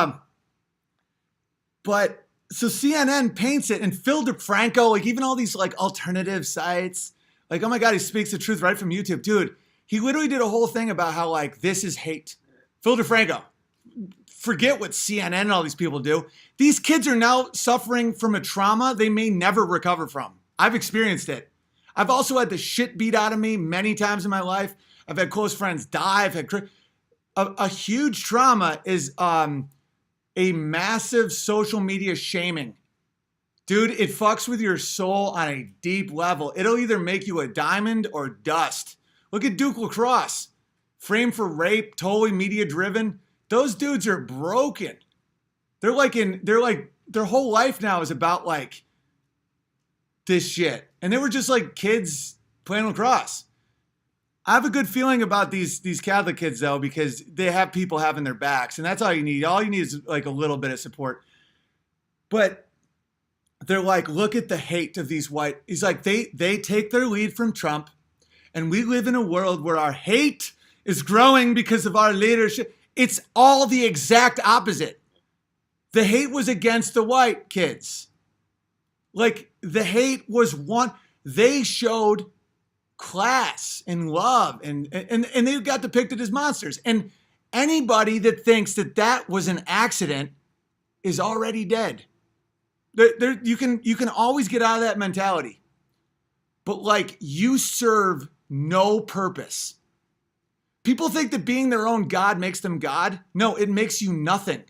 so CNN paints it, and Phil DeFranco, like even all these like alternative sites, like, oh my God, he speaks the truth right from YouTube. Dude, he literally did a whole thing about how like this is hate. Phil DeFranco, forget what CNN and all these people do. These kids are now suffering from a trauma they may never recover from. I've experienced it. I've also had the shit beat out of me many times in my life. I've had close friends die. I've had a huge trauma is a massive social media shaming. Dude, it fucks with your soul on a deep level. It'll either make you a diamond or dust. Look at Duke Lacrosse. Framed for rape, totally media driven. Those dudes are broken. They're like their whole life now is about like this shit. And they were just like kids playing lacrosse. I have a good feeling about these Catholic kids though, because they have people having their backs, and that's all you need. All you need is like a little bit of support. But they're like, look at the hate of these white. He's like, they take their lead from Trump, and we live in a world where our hate is growing because of our leadership. It's all the exact opposite. The hate was against the white kids. Like the hate was they showed class and love and they got depicted as monsters. And anybody that thinks that was an accident is already dead. You can always get out of that mentality. But like you serve no purpose. People think that being their own God makes them God. No, it makes you nothing.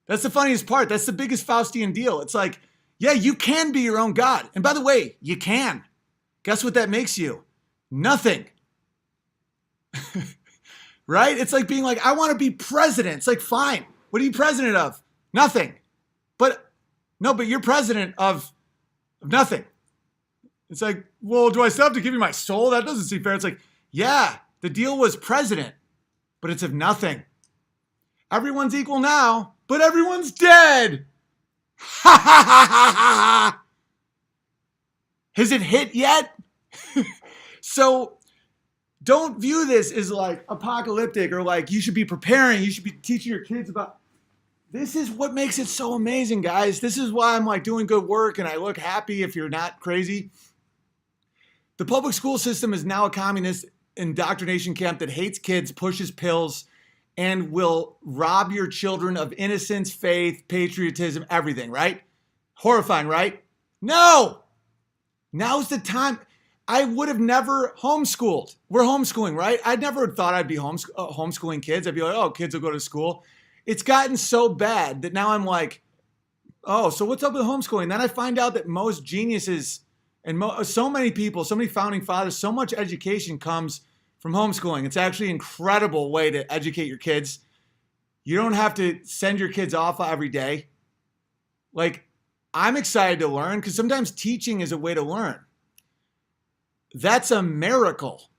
That's the funniest part. That's the biggest Faustian deal. It's like, yeah, you can be your own God. And by the way, you can. Guess what that makes you? Nothing. Right? It's like being like, I want to be president. It's like, fine. What are you president of? Nothing. But you're president of nothing. It's like, well, do I still have to give you my soul? That doesn't seem fair. It's like, yeah, the deal was president, but it's of nothing. Everyone's equal now, but everyone's dead. Ha ha ha ha ha. Has it hit yet? So don't view this as like apocalyptic or like you should be preparing. You should be teaching your kids about. This is what makes it so amazing, guys. This is why I'm like doing good work and I look happy if you're not crazy. The public school system is now a communist indoctrination camp that hates kids, pushes pills, and will rob your children of innocence, faith, patriotism, everything, right? Horrifying, right? No! Now's the time. I would have never homeschooled. We're homeschooling, right? I never thought I'd be homeschooling kids. I'd be like, oh, kids will go to school. It's gotten so bad that now I'm like, oh, so what's up with homeschooling? Then I find out that most geniuses and so many people, so many founding fathers, so much education comes from homeschooling. It's actually an incredible way to educate your kids. You don't have to send your kids off every day. Like, I'm excited to learn because sometimes teaching is a way to learn. That's a miracle.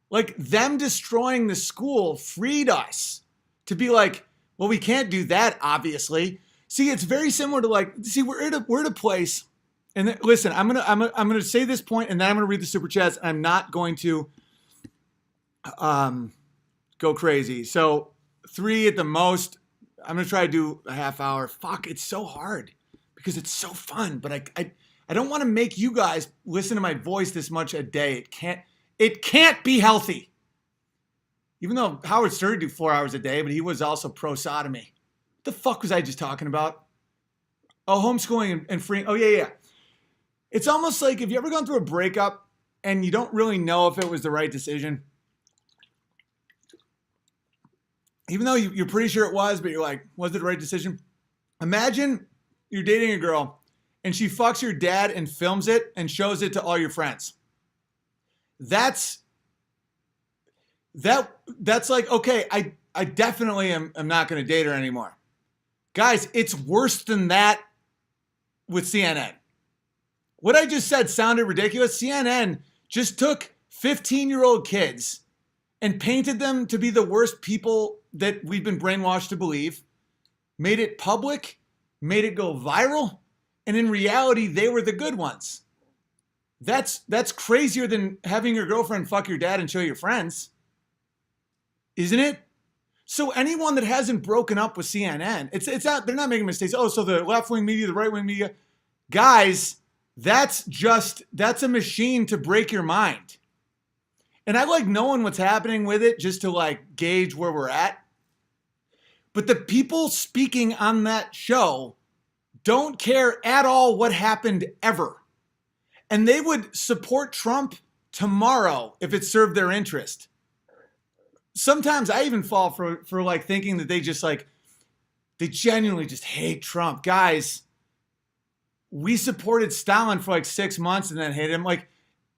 Like, them destroying the school freed us to be like, well, we can't do that, obviously. See, it's very similar to like, see, we're at a place, and listen, I'm gonna say this point, and then I'm gonna read the super chats. I'm not going to go crazy. So 3 at the most. I'm gonna try to do a half hour. Fuck, it's so hard because it's so fun, but I don't want to make you guys listen to my voice this much a day. It can't be healthy. Even though Howard Stern do 4 hours a day, but he was also pro sodomy. What the fuck was I just talking about? Oh, homeschooling and freeing. Oh yeah. It's almost like, have you ever gone through a breakup and you don't really know if it was the right decision? Even though you're pretty sure it was, but you're like, was it the right decision? Imagine you're dating a girl and she fucks your dad and films it and shows it to all your friends. That's like, okay, I definitely am not going to date her anymore. Guys, it's worse than that with CNN. What I just said sounded ridiculous. CNN just took 15-year-old kids and painted them to be the worst people that we've been brainwashed to believe, made it public, made it go viral, and in reality, they were the good ones. That's crazier than having your girlfriend fuck your dad and show your friends. Isn't it? So anyone that hasn't broken up with CNN, it's not, they're not making mistakes. Oh, so the left-wing media, the right-wing media. Guys, that's a machine to break your mind. And I like knowing what's happening with it just to like gauge where we're at. But the people speaking on that show don't care at all what happened ever. And they would support Trump tomorrow if it served their interest. Sometimes I even fall for like thinking that they genuinely just hate Trump. Guys, we supported Stalin for like 6 months and then hated him. Like,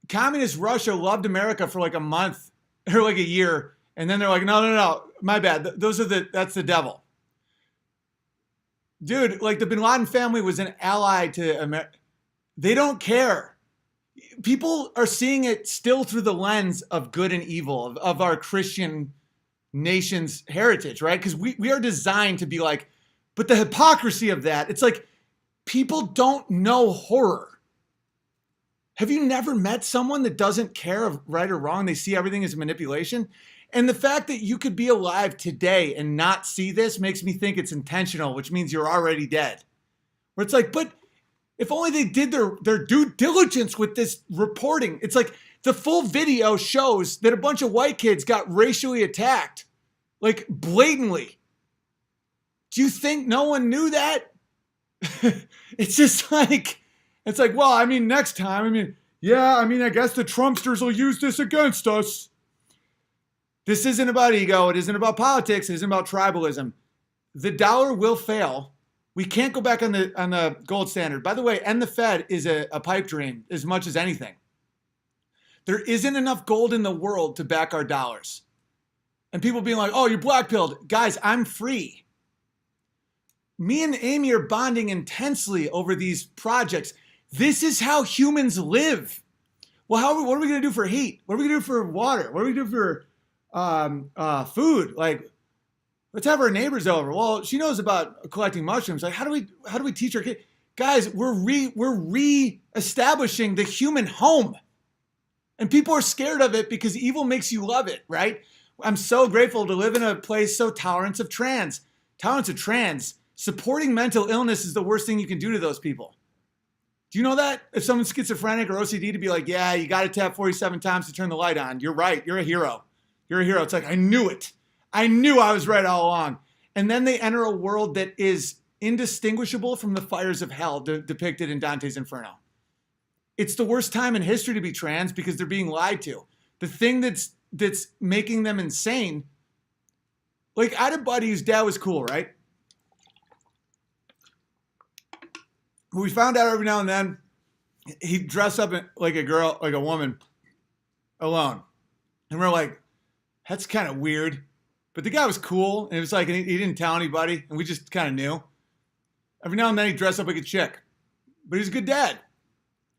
communist Russia loved America for like a month or like a year. And then they're like, no, my bad. That's the devil. Dude, like the Bin Laden family was an ally to America. They don't care. People are seeing it still through the lens of good and evil, of our Christian nation's heritage, right? Because we are designed to be like, but the hypocrisy of that, it's like people don't know horror. Have you never met someone that doesn't care of right or wrong? They see everything as manipulation. And the fact that you could be alive today and not see this makes me think it's intentional, which means you're already dead. Where it's like, but if only they did their due diligence with this reporting. It's like the full video shows that a bunch of white kids got racially attacked, like blatantly. Do you think no one knew that? It's just like, it's like, well, I mean, next time, I guess the Trumpsters will use this against us. This isn't about ego. It isn't about politics. It isn't about tribalism. The dollar will fail. We can't go back on the gold standard. By the way, end the Fed is a pipe dream as much as anything. There isn't enough gold in the world to back our dollars. And people being like, oh, you're black-pilled. Guys, I'm free. Me and Amy are bonding intensely over these projects. This is how humans live. Well, what are we going to do for heat? What are we going to do for water? What are we going to do for food? Like, let's have our neighbors over. Well, she knows about collecting mushrooms. Like, how do we teach our kids? Guys, we're re-establishing the human home. And people are scared of it because evil makes you love it, right? I'm so grateful to live in a place so tolerant of trans. Supporting mental illness is the worst thing you can do to those people. Do you know that? If someone's schizophrenic or OCD, to be like, yeah, you got to tap 47 times to turn the light on. You're right. You're a hero. You're a hero. It's like, I knew it. I knew I was right all along. And then they enter a world that is indistinguishable from the fires of hell depicted in Dante's Inferno. It's the worst time in history to be trans because they're being lied to. The thing that's making them insane, like I had a buddy whose dad was cool, right? we found out every now and then he'd dress up like a girl, like a woman, alone. And we're like, that's kind of weird. But the guy was cool, and it was like he didn't tell anybody, and we just kind of knew. Every now and then he'd dress up like a chick. But he's a good dad.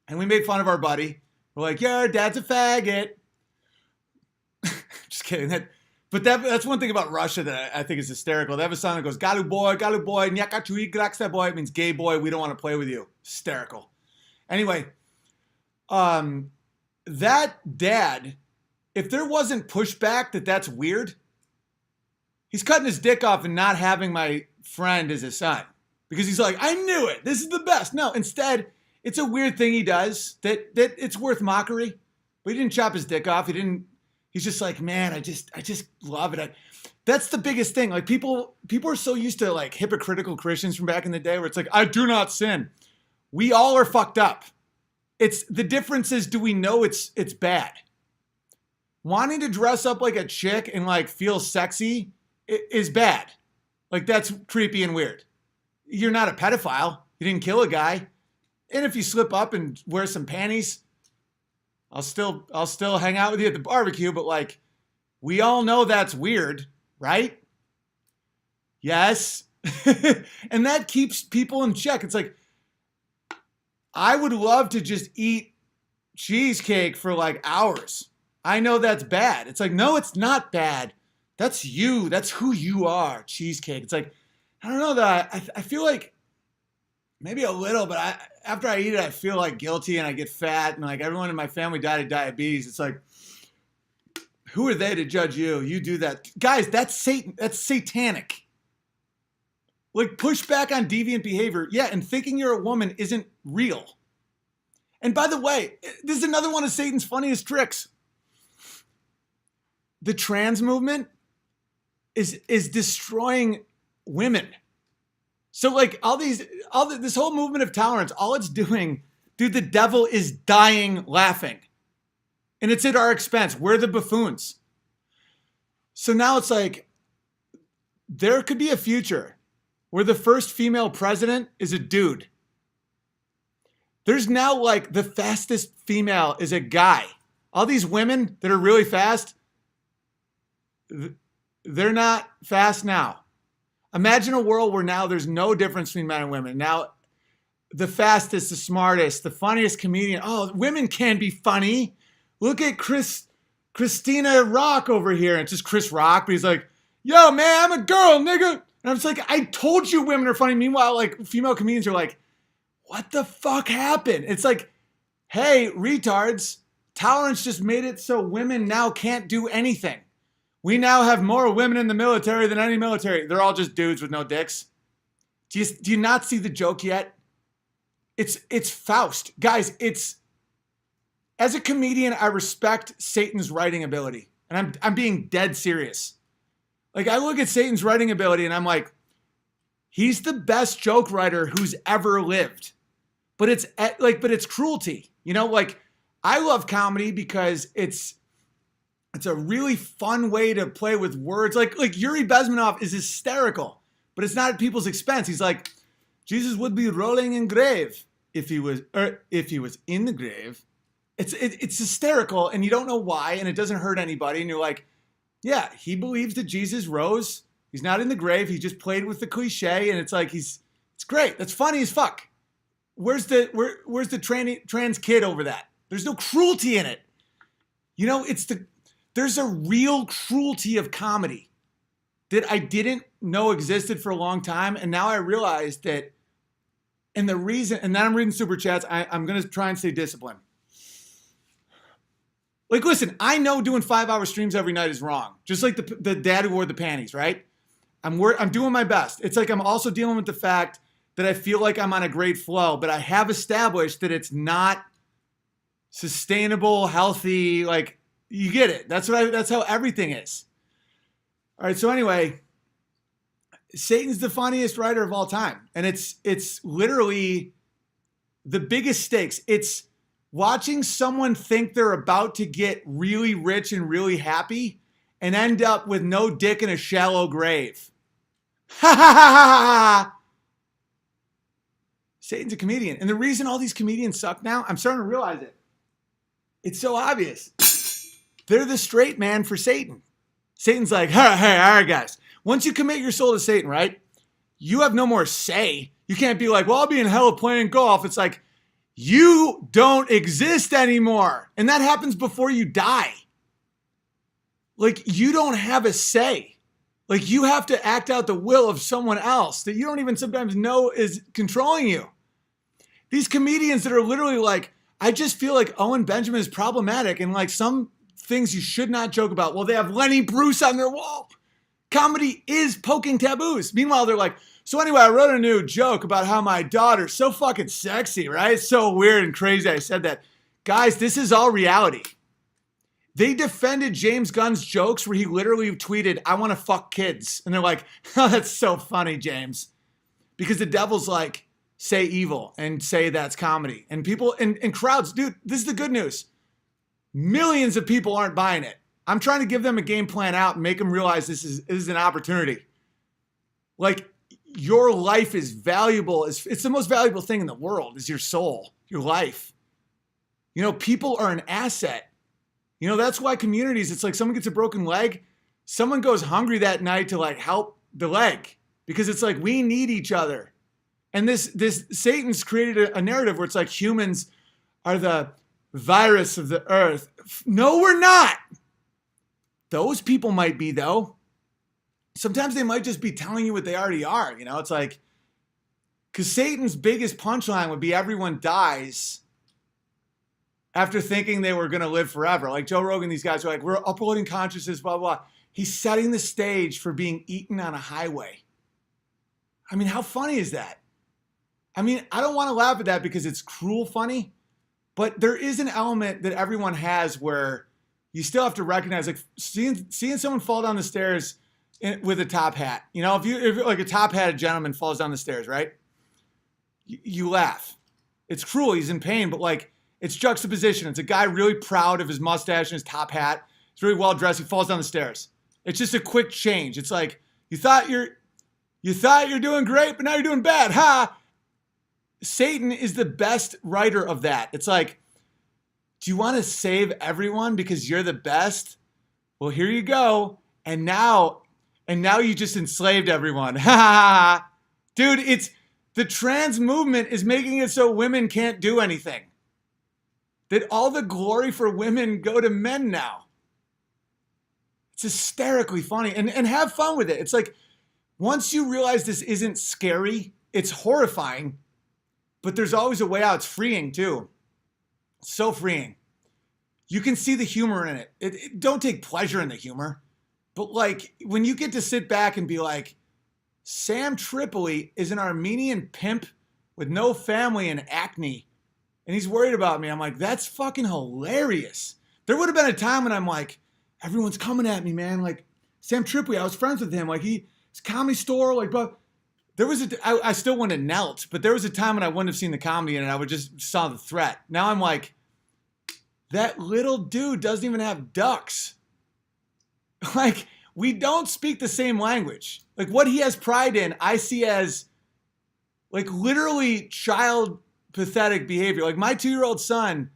And we made fun of our buddy. We're like, yeah, our dad's a faggot. Just kidding. That's one thing about Russia that I think is hysterical. They have a song that goes, Galu boy, nyaka chui graksa boy. It means gay boy, we don't want to play with you. Hysterical. Anyway, that dad, if there wasn't pushback that that's weird, he's cutting his dick off and not having my friend as his son. Because he's like, I knew it. This is the best. No, instead, it's a weird thing he does that it's worth mockery. But he didn't chop his dick off. He's just like, man, I just love it. That's the biggest thing. Like people are so used to like hypocritical Christians from back in the day where it's like, I do not sin. We all are fucked up. It's the difference is, do we know it's bad? Wanting to dress up like a chick and like feel sexy is bad. Like that's creepy and weird. You're not a pedophile. You didn't kill a guy. And if you slip up and wear some panties, I'll still hang out with you at the barbecue, but like we all know that's weird, right? Yes. And that keeps people in check. It's like I would love to just eat cheesecake for like hours. I know that's bad. It's like, no, it's not bad. That's you. That's who you are, cheesecake. It's like, I don't know that I feel like maybe a little, but after I eat it, I feel like guilty and I get fat and like everyone in my family died of diabetes. It's like, who are they to judge you? You do that. Guys, that's Satan. That's satanic. Like push back on deviant behavior. Yeah, and thinking you're a woman isn't real. And by the way, this is another one of Satan's funniest tricks. The trans movement is destroying women. So like this whole movement of tolerance, all it's doing, dude, the devil is dying laughing. And it's at our expense. We're the buffoons. So now it's like, there could be a future where the first female president is a dude. There's now like the fastest female is a guy. All these women that are really fast, they're not fast now. Imagine a world where now there's no difference between men and women. Now, the fastest, the smartest, the funniest comedian. Oh, women can be funny. Look at Christina Rock over here. And it's just Chris Rock, but he's like, yo, man, I'm a girl, nigga. And I'm just like, I told you women are funny. Meanwhile, like, female comedians are like, what the fuck happened? It's like, hey, retards, tolerance just made it so women now can't do anything. We now have more women in the military than any military. They're all just dudes with no dicks. Do you not see the joke yet? It's Faust. Guys, as a comedian, I respect Satan's writing ability. And I'm being dead serious. Like I look at Satan's writing ability and I'm like, he's the best joke writer who's ever lived. But it's cruelty. You know, like I love comedy because it's a really fun way to play with words. Like Yuri Bezmenov is hysterical, but it's not at people's expense. He's like, Jesus would be rolling in grave if he was in the grave. It's hysterical, and you don't know why, and it doesn't hurt anybody. And you're like, yeah, he believes that Jesus rose. He's not in the grave. He just played with the cliche, and it's like it's great. That's funny as fuck. Where's the trans kid over that? There's no cruelty in it. You know, there's a real cruelty of comedy that I didn't know existed for a long time. And now I realize that, and then I'm reading super chats. I'm going to try and stay disciplined. Like, listen, I know doing 5-hour streams every night is wrong. Just like the dad who wore the panties, right? I'm doing my best. It's like I'm also dealing with the fact that I feel like I'm on a great flow, but I have established that it's not sustainable, healthy, like, you get it. That's how everything is. All right. So anyway, Satan's the funniest writer of all time. And it's literally the biggest stakes. It's watching someone think they're about to get really rich and really happy and end up with no dick in a shallow grave. Ha ha ha ha ha. Satan's a comedian. And the reason all these comedians suck now, I'm starting to realize it. It's so obvious. They're the straight man for Satan. Satan's like, hey, all right, guys. Once you commit your soul to Satan, right? You have no more say. You can't be like, well, I'll be in hell playing golf. It's like, you don't exist anymore. And that happens before you die. Like, you don't have a say. Like, you have to act out the will of someone else that you don't even sometimes know is controlling you. These comedians that are literally like, I just feel like Owen Benjamin is problematic and like some things you should not joke about. Well, they have Lenny Bruce on their wall. Comedy is poking taboos. Meanwhile, they're like, so anyway, I wrote a new joke about how my daughter's so fucking sexy, right? It's so weird and crazy I said that. Guys, this is all reality. They defended James Gunn's jokes where he literally tweeted, I want to fuck kids. And they're like, oh, that's so funny, James. Because the devil's like, say evil and say that's comedy. And people and crowds, dude, this is the good news. Millions of people aren't buying it. I'm trying to give them a game plan out and make them realize this is an opportunity. Like, your life is valuable. It's the most valuable thing in the world is your soul, your life. You know, people are an asset. You know, that's why communities, it's like someone gets a broken leg, someone goes hungry that night to like help the leg because it's like we need each other. And this Satan's created a narrative where it's like humans are the virus of the earth. No, we're not. Those people might be though. Sometimes they might just be telling you what they already are. You know, it's like, because Satan's biggest punchline would be everyone dies after thinking they were going to live forever. Like Joe Rogan, these guys are like, we're uploading consciousness, blah, blah, blah. He's setting the stage for being eaten on a highway. I mean, how funny is that? I mean, I don't want to laugh at that because it's cruel funny, but there is an element that everyone has where you still have to recognize, like seeing someone fall down the stairs with a top hat. You know, if like a top hatted gentleman falls down the stairs, right? You laugh. It's cruel. He's in pain, but like, it's juxtaposition. It's a guy really proud of his mustache and his top hat. He's really well dressed. He falls down the stairs. It's just a quick change. It's like you thought you're doing great, but now you're doing bad. Ha! Satan is the best writer of that. It's like, do you want to save everyone because you're the best? Well, here you go. And now you just enslaved everyone. Ha ha ha! Dude, it's the trans movement is making it so women can't do anything. That all the glory for women go to men now. It's hysterically funny. And have fun with it. It's like, once you realize this isn't scary, it's horrifying, but there's always a way out. It's freeing too. It's so freeing. You can see the humor in it. Don't take pleasure in the humor. But like, when you get to sit back and be like, Sam Tripoli is an Armenian pimp with no family and acne. And he's worried about me. I'm like, that's fucking hilarious. There would have been a time when I'm like, everyone's coming at me, man. Like, Sam Tripoli, I was friends with him. Like, his comedy store, like, but there was I still wouldn't have knelt, but there was a time when I wouldn't have seen the comedy in it. I would just saw the threat. Now I'm like, that little dude doesn't even have ducks. Like, we don't speak the same language. Like, what he has pride in, I see as, like, literally child pathetic behavior. Like, my 2-year-old son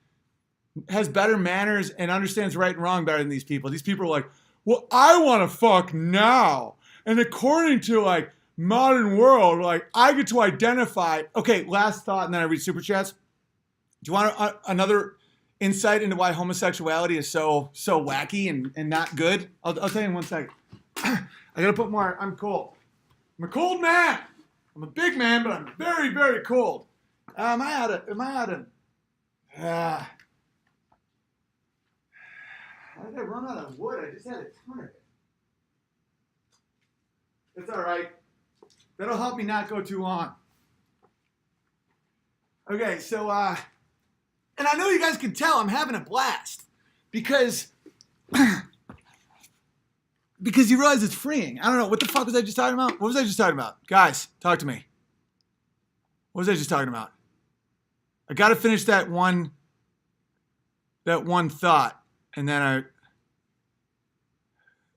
has better manners and understands right and wrong better than these people. These people are like, well, I want to fuck now. And according to, like, modern world, like, I get to identify. Okay, last thought, and then I read Super Chats. Do you want another insight into why homosexuality is so wacky and not good? I'll tell you in 1 second. I got to put more. I'm cold. I'm a cold man. I'm a big man, but I'm very, very cold. Am I out of? How did I run out of wood? I just had a ton of it. It's all right. That'll help me not go too long. Okay, so, and I know you guys can tell I'm having a blast because you realize it's freeing. I don't know. What the fuck was I just talking about? What was I just talking about? Guys, talk to me. What was I just talking about? I got to finish that one thought, and then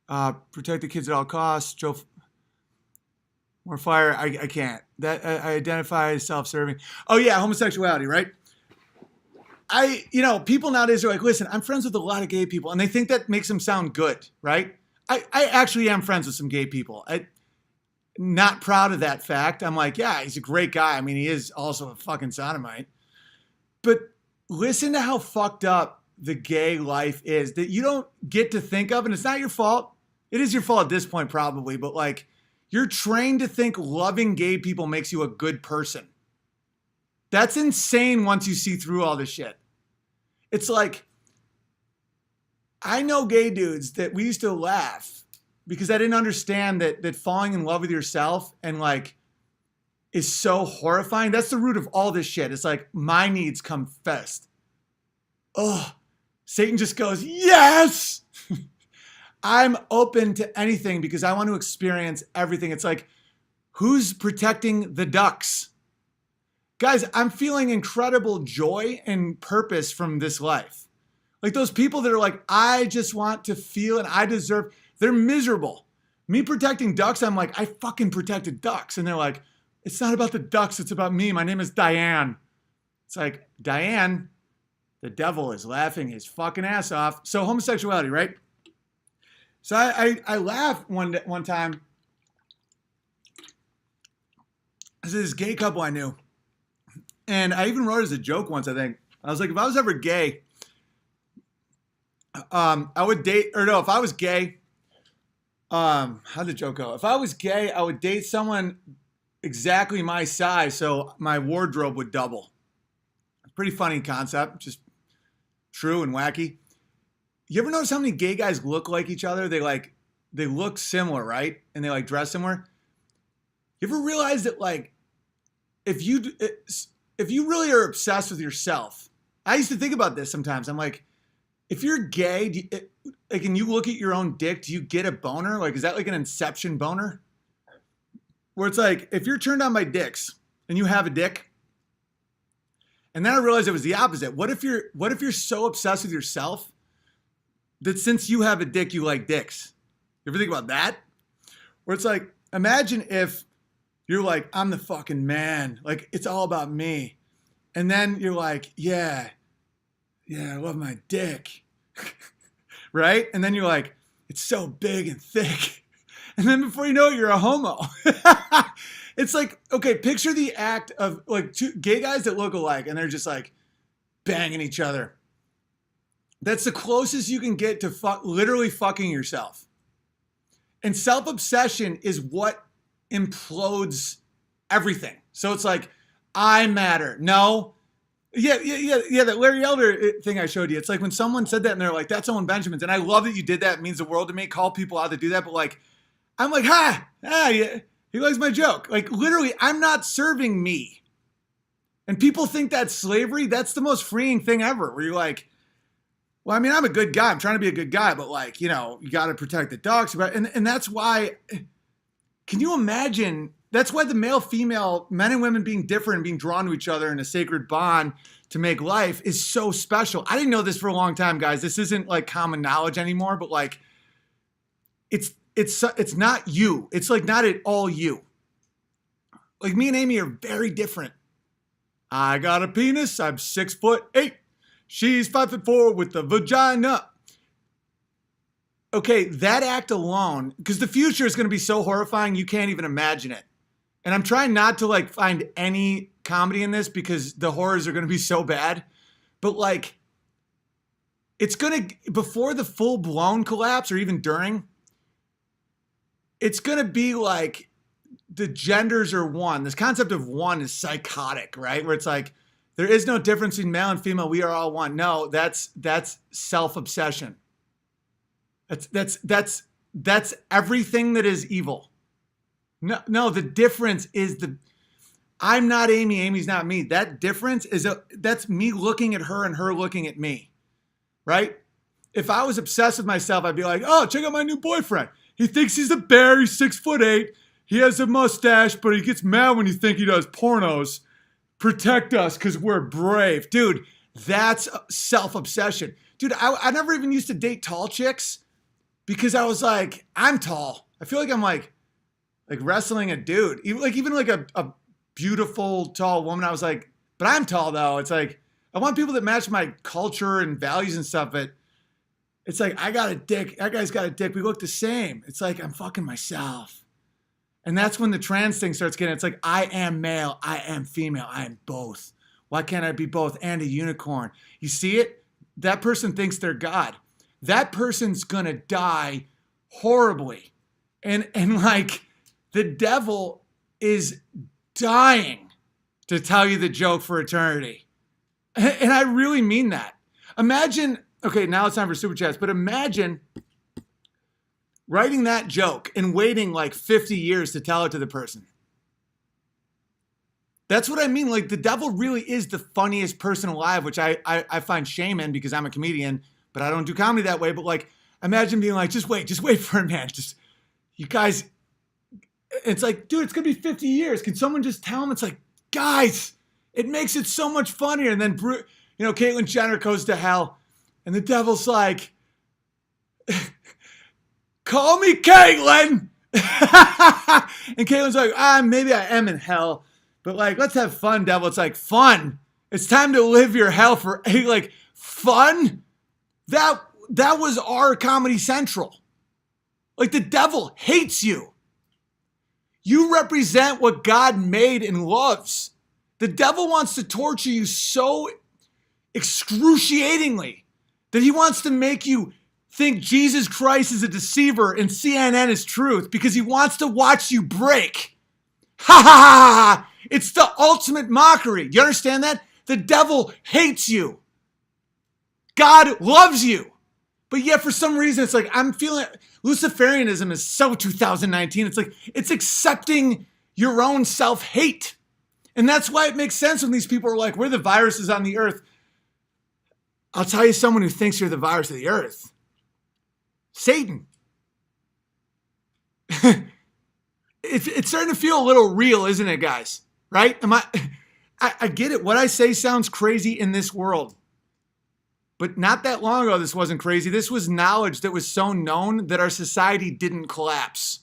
I protect the kids at all costs. Joe, More fire. I can't. That I identify as self-serving. Oh yeah, homosexuality, right? People nowadays are like, listen, I'm friends with a lot of gay people, and they think that makes them sound good, right? I actually am friends with some gay people. Not proud of that fact. I'm like, yeah, he's a great guy. I mean, he is also a fucking sodomite. But listen to how fucked up the gay life is that you don't get to think of, and it's not your fault. It is your fault at this point, probably, but like, you're trained to think loving gay people makes you a good person. That's insane once you see through all this shit. It's like, I know gay dudes that we used to laugh because I didn't understand that falling in love with yourself and like is so horrifying. That's the root of all this shit. It's like, my needs come first. Oh, Satan just goes, yes! I'm open to anything because I want to experience everything. It's like, who's protecting the ducks? Guys, I'm feeling incredible joy and purpose from this life. Like those people that are like, I just want to feel and I deserve, they're miserable. Me protecting ducks, I'm like, I fucking protected ducks. And they're like, it's not about the ducks, it's about me. My name is Diane. It's like, Diane, the devil is laughing his fucking ass off. So homosexuality, right? So I laughed one time. This is this gay couple I knew. And I even wrote it as a joke once, I think. I was like, if I was ever gay, I would date, or no, if I was gay, how'd the joke go? If I was gay, I would date someone exactly my size so my wardrobe would double. Pretty funny concept, just true and wacky. You ever notice how many gay guys look like each other? They look similar, right? And they like dress similar. You ever realize that like, if you really are obsessed with yourself, I used to think about this sometimes. I'm like, if you're gay, and you look at your own dick, do you get a boner? Like, is that like an inception boner? Where it's like, if you're turned on by dicks and you have a dick, and then I realized it was the opposite. What if you're so obsessed with yourself that since you have a dick, you like dicks? You ever think about that? Where it's like, imagine if you're like, I'm the fucking man. Like, it's all about me. And then you're like, yeah, I love my dick. Right? And then you're like, it's so big and thick. And then before you know it, you're a homo. It's like, okay, picture the act of like two gay guys that look alike and they're just like banging each other. That's the closest you can get to literally fucking yourself. And self-obsession is what implodes everything. So it's like, I matter. No. Yeah. That Larry Elder thing I showed you. It's like when someone said that and they're like, that's Owen Benjamin's. And I love that you did that. It means the world to me. Call people out to do that. But like, I'm like, yeah, he likes my joke. Like literally, I'm not serving me. And people think that's slavery. That's the most freeing thing ever. Where you're like, well, I mean, I'm a good guy. I'm trying to be a good guy. But like, you got to protect the dogs. And that's why, can you imagine? That's why the male, female, men and women being different and being drawn to each other in a sacred bond to make life is so special. I didn't know this for a long time, guys. This isn't like common knowledge anymore, but like it's not you. It's like not at all you. Like me and Amy are very different. I got a penis. I'm 6'8". She's 5'4" with the vagina. Okay, that act alone, because the future is going to be so horrifying, you can't even imagine it. And I'm trying not to like find any comedy in this because the horrors are going to be so bad. But like, it's going to, before the full blown collapse or even during, it's going to be like the genders are one. This concept of one is psychotic, right? Where it's like, there is no difference between male and female. We are all one. No, that's self-obsession. That's everything that is evil. No, the difference is I'm not Amy, Amy's not me. That difference that's me looking at her and her looking at me, right? If I was obsessed with myself, I'd be like, oh, check out my new boyfriend. He thinks he's a bear, he's 6'8". He has a mustache, but he gets mad when you think he does pornos. Protect us because we're brave. Dude, that's self-obsession. Dude, I never even used to date tall chicks because I was like, I'm tall. I feel like I'm like like wrestling a dude, even like a beautiful tall woman. I was like, but I'm tall though. It's like I want people that match my culture and values and stuff. But it's like I got a dick. That guy's got a dick. We look the same. It's like I'm fucking myself. And that's when the trans thing starts getting. It's like I am male. I am female. I am both. Why can't I be both and a unicorn? You see it? That person thinks they're God. That person's gonna die horribly. And like the devil is dying to tell you the joke for eternity. And I really mean that. Imagine, okay, now it's time for super chats, but imagine writing that joke and waiting like 50 years to tell it to the person. That's what I mean. Like the devil really is the funniest person alive, which I find shame in because I'm a comedian, but I don't do comedy that way. But like, imagine being like, just wait for it, man. Just, you guys, it's like, dude, it's going to be 50 years. Can someone just tell him? It's like, guys, it makes it so much funnier. And then, Caitlyn Jenner goes to hell and the devil's like, call me Caitlyn. And Caitlin's like, maybe I am in hell. But like, let's have fun, devil. It's like, fun. It's time to live your hell for, like, fun? That was our Comedy Central. Like, the devil hates you. You represent what God made and loves. The devil wants to torture you so excruciatingly that he wants to make you think Jesus Christ is a deceiver and CNN is truth because he wants to watch you break. Ha ha ha ha! It's the ultimate mockery. Do you understand that? The devil hates you. God loves you. But yet for some reason, it's like, I'm feeling, Luciferianism is so 2019. It's like, it's accepting your own self-hate. And that's why it makes sense when these people are like, we're the viruses on the earth. I'll tell you someone who thinks you're the virus of the earth. Satan. It's starting to feel a little real, isn't it, guys? Right? I get it. What I say sounds crazy in this world. But not that long ago, this wasn't crazy. This was knowledge that was so known that our society didn't collapse.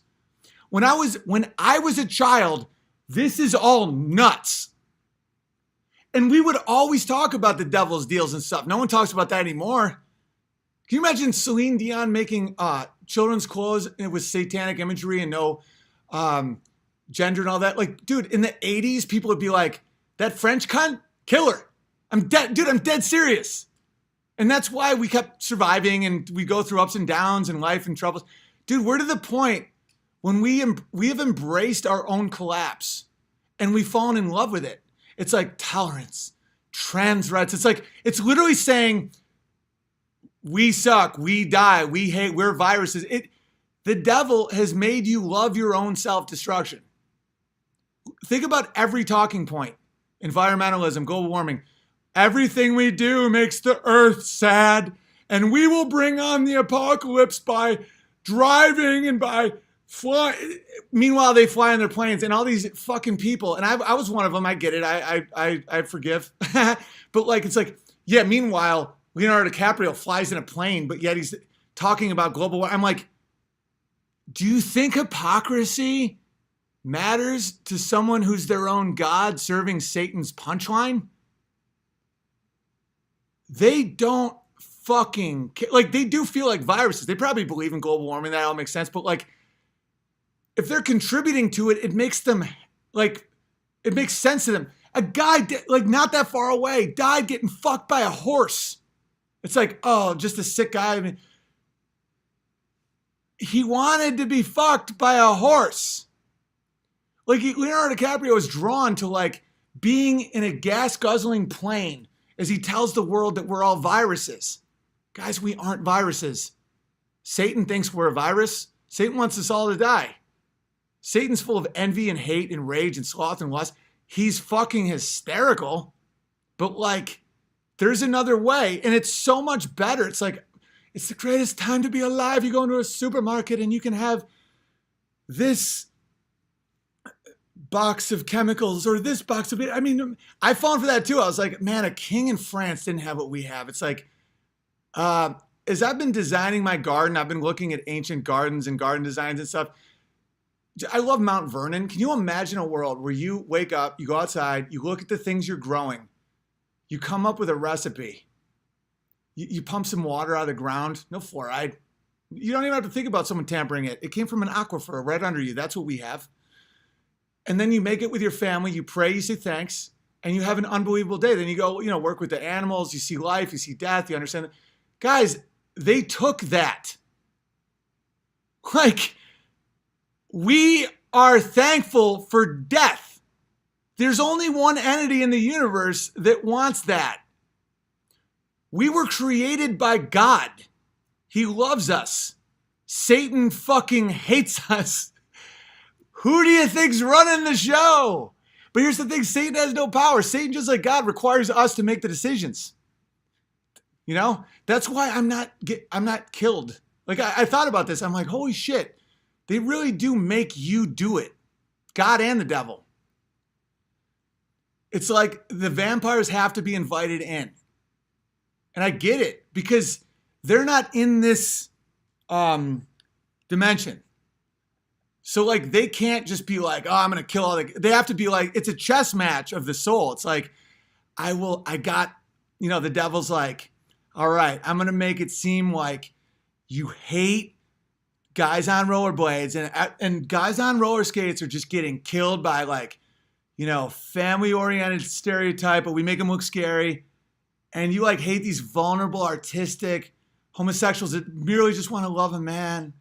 When I was a child, this is all nuts. And we would always talk about the devil's deals and stuff. No one talks about that anymore. Can you imagine Celine Dion making children's clothes with satanic imagery and no gender and all that? Like, dude, in the 80s, people would be like, that French cunt, kill her. I'm dead serious. And that's why we kept surviving and we go through ups and downs in life and troubles. Dude, we're to the point when we have embraced our own collapse and we've fallen in love with it. It's like tolerance, trans rights. It's like, it's literally saying, we suck, we die, we hate, we're viruses. The devil has made you love your own self-destruction. Think about every talking point. Environmentalism, global warming. Everything we do makes the earth sad, and we will bring on the apocalypse by driving and by flying. Meanwhile, they fly on their planes, and all these fucking people, and I was one of them, I get it, I forgive. But like, it's like, yeah, meanwhile, Leonardo DiCaprio flies in a plane, but yet he's talking about global warming. I'm like, do you think hypocrisy matters to someone who's their own God serving Satan's Punchline? They don't fucking care. Like, they do feel like viruses. They probably believe in global warming. That all makes sense. But like, if they're contributing to it, it makes them like, it makes sense to them. A guy, like not that far away, died getting fucked by a horse. It's like, oh, just a sick guy. I mean, he wanted to be fucked by a horse. Like, Leonardo DiCaprio is drawn to like being in a gas guzzling plane as he tells the world that we're all viruses. Guys, we aren't viruses. Satan thinks we're a virus. Satan wants us all to die. Satan's full of envy and hate and rage and sloth and lust. He's fucking hysterical. But like, there's another way, and it's so much better. It's like, it's the greatest time to be alive. You go into a supermarket and you can have this box of chemicals or this box of, I mean, I've fallen for that too. I was like, man, a king in France didn't have what we have. It's like, as I've been designing my garden, I've been looking at ancient gardens and garden designs and stuff. I love Mount Vernon. Can you imagine a world where you wake up, you go outside, you look at the things you're growing, you come up with a recipe, you pump some water out of the ground, no fluoride. You don't even have to think about someone tampering it. It came from an aquifer right under you. That's what we have. And then you make it with your family, you pray, you say thanks, and you have an unbelievable day. Then you go, work with the animals, you see life, you see death, you understand that. Guys, they took that. Like, we are thankful for death. There's only one entity in the universe that wants that. We were created by God. He loves us. Satan fucking hates us. Who do you think's running the show? But here's the thing, Satan has no power. Satan, just like God, requires us to make the decisions. That's why I'm not killed. Like I thought about this. I'm like, holy shit. They really do make you do it. God and the devil. It's like the vampires have to be invited in. And I get it because they're not in this dimension. So like they can't just be like, oh, I'm going to kill all they have to be like, it's a chess match of the soul. It's like, the devil's like, all right, I'm going to make it seem like you hate guys on rollerblades and guys on roller skates are just getting killed by like, family-oriented stereotype, but we make them look scary. And you like hate these vulnerable, artistic homosexuals that merely just want to love a man.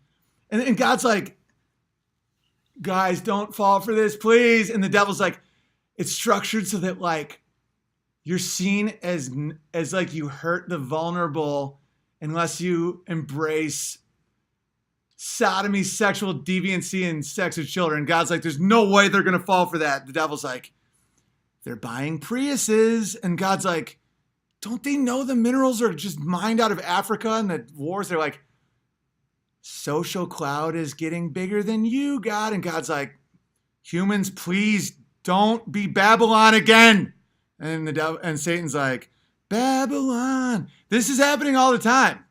And God's like, guys, don't fall for this, please. And the devil's like, it's structured so that like you're seen as like you hurt the vulnerable unless you embrace sodomy, sexual deviancy, and sex with children. God's like, there's no way they're going to fall for that. The devil's like, they're buying Priuses. And God's like, don't they know the minerals are just mined out of Africa and the wars? They're like, social cloud is getting bigger than you, God. And God's like, humans, please don't be Babylon again. And the devil and Satan's like, Babylon. This is happening all the time.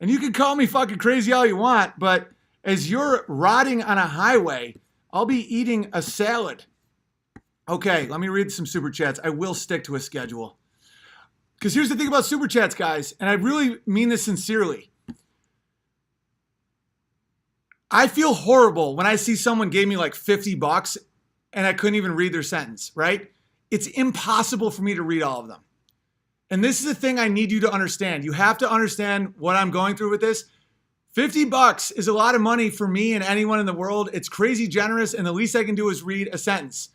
And you can call me fucking crazy all you want, but as you're rotting on a highway, I'll be eating a salad. Okay, let me read some super chats. I will stick to a schedule. Because here's the thing about super chats, guys, and I really mean this sincerely. I feel horrible when I see someone gave me like $50 and I couldn't even read their sentence, right? It's impossible for me to read all of them. And this is the thing I need you to understand. You have to understand what I'm going through with this. $50 is a lot of money for me and anyone in the world. It's crazy generous, and the least I can do is read a sentence.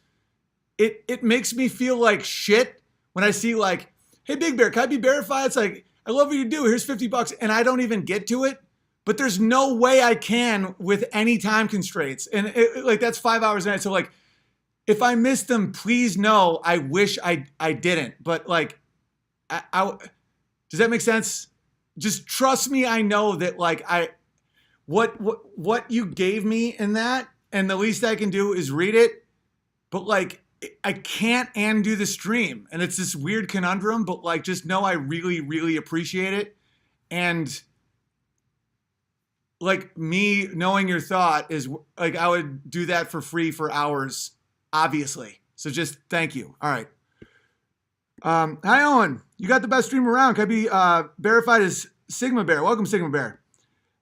It makes me feel like shit when I see like, hey, Big Bear, can I be verified? It's like, I love what you do. Here's $50. And I don't even get to it. But there's no way I can with any time constraints. And that's 5 hours a night. So like, if I miss them, please know I wish I didn't. But like, does that make sense? Just trust me. I know that like what you gave me in that, and the least I can do is read it. But like, I can't undo the stream, and it's this weird conundrum. But like, just know I really, really appreciate it, and like me knowing your thought is like I would do that for free for hours, obviously. So just thank you. All right. Hi, Owen. You got the best stream around. Can I be verified as Sigma Bear? Welcome, Sigma Bear.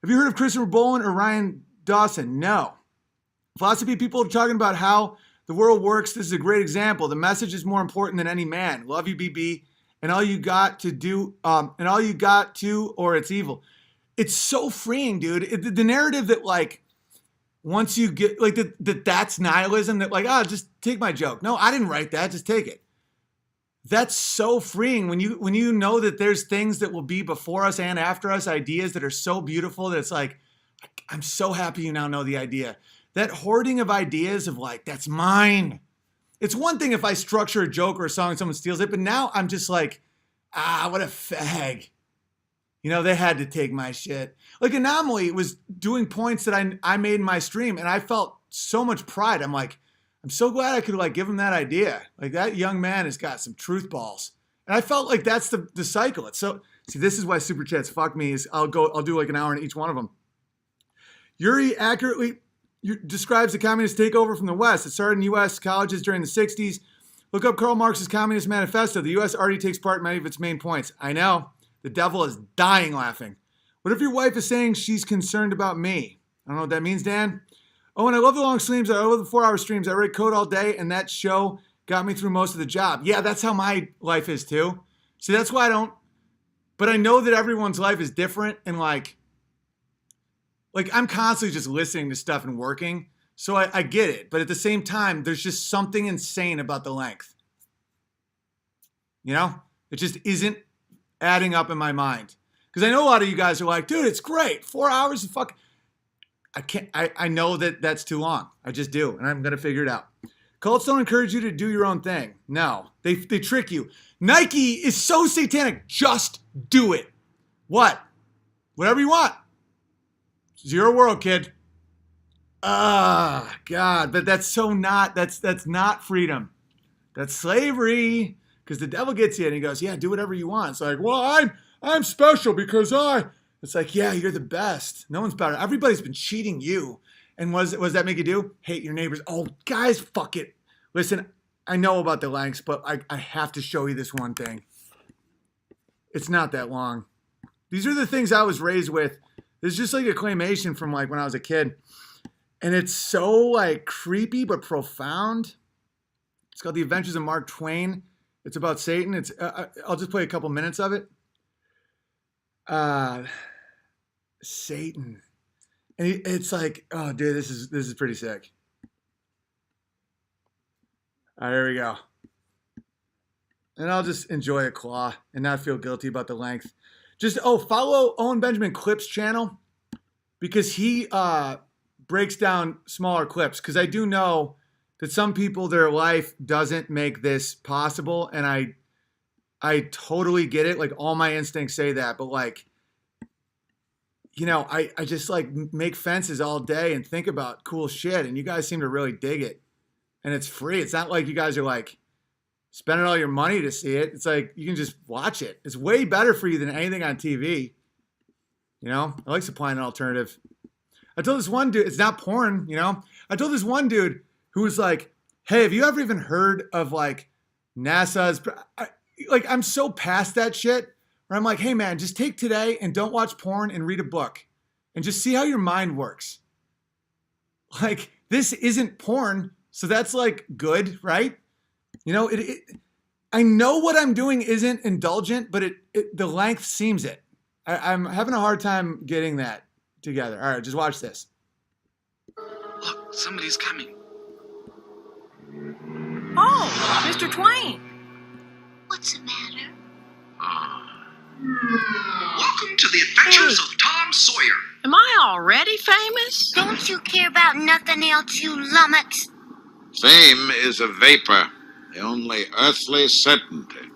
Have you heard of Christopher Bolin or Ryan Dawson? No. Philosophy people are talking about how the world works. This is a great example. The message is more important than any man. Love you, BB. And all you got to, or it's evil. It's so freeing, dude. The narrative that like, once you get like that's nihilism, that like, just take my joke. No, I didn't write that. Just take it. That's so freeing when you know that there's things that will be before us and after us, ideas that are so beautiful that it's like, I'm so happy you now know the idea. That hoarding of ideas of like, that's mine. It's one thing if I structure a joke or a song and someone steals it, but now I'm just like, what a fag. They had to take my shit. Like Anomaly was doing points that I made in my stream, and I felt so much pride. I'm like, I'm so glad I could like give him that idea. Like that young man has got some truth balls. And I felt like that's the cycle. It's so, see, this is why super chats fuck me is I'll do like an hour in each one of them. Yuri accurately describes the communist takeover from the West. It started in U.S. colleges during the 60s. Look up Karl Marx's Communist Manifesto. The U.S. already takes part in many of its main points. I know. The devil is dying laughing. What if your wife is saying she's concerned about me? I don't know what that means, Dan. Oh, and I love the long streams. I love the 4-hour streams. I write code all day, and that show got me through most of the job. Yeah, that's how my life is too. See, that's why I don't. But I know that everyone's life is different, and like I'm constantly just listening to stuff and working. So I get it. But at the same time, there's just something insane about the length. You know? It just isn't adding up in my mind. Because I know a lot of you guys are like, dude, it's great. 4 hours of fuck. I know that that's too long. I just do. And I'm going to figure it out. Cults don't encourage you to do your own thing. No. They trick you. Nike is so satanic. Just do it. What? Whatever you want. Zero world, kid. God. But that's so not, that's not freedom. That's slavery. Because the devil gets you and he goes, yeah, do whatever you want. It's like, well, I'm special because it's like, yeah, you're the best. No one's better. Everybody's been cheating you. And what does that make you do? Hate your neighbors. Oh, guys, fuck it. Listen, I know about the lengths, but I have to show you this one thing. It's not that long. These are the things I was raised with. It's just like a claymation from like when I was a kid. And it's so like creepy but profound. It's called The Adventures of Mark Twain. It's about Satan. I'll just play a couple minutes of it. Satan. And it's like, oh dude, this is pretty sick. All right, here we go. And I'll just enjoy a claw and not feel guilty about the length. Just, follow Owen Benjamin Clips channel because he breaks down smaller clips. Because I do know that some people, their life doesn't make this possible. And I totally get it. Like all my instincts say that. But like, you know, I just like make fences all day and think about cool shit. And you guys seem to really dig it. And it's free. It's not like you guys are like spending all your money to see it. It's like you can just watch it. It's way better for you than anything on TV. You know, I like supplying an alternative. I told this one dude, it's not porn, you know. I told this one dude who was like, hey, have you ever even heard of like NASA's, I'm so past that shit where I'm like, hey man, just take today and don't watch porn and read a book and just see how your mind works. Like this isn't porn. So that's like good, right? You know, I know what I'm doing isn't indulgent, but the length seems it. I'm having a hard time getting that together. All right, just watch this. Look, somebody's coming. Oh, Mr. Twain. What's the matter? Welcome to the adventures of Tom Sawyer. Am I already famous? Don't you care about nothing else, you lummox? Fame is a vapor. The only earthly certainty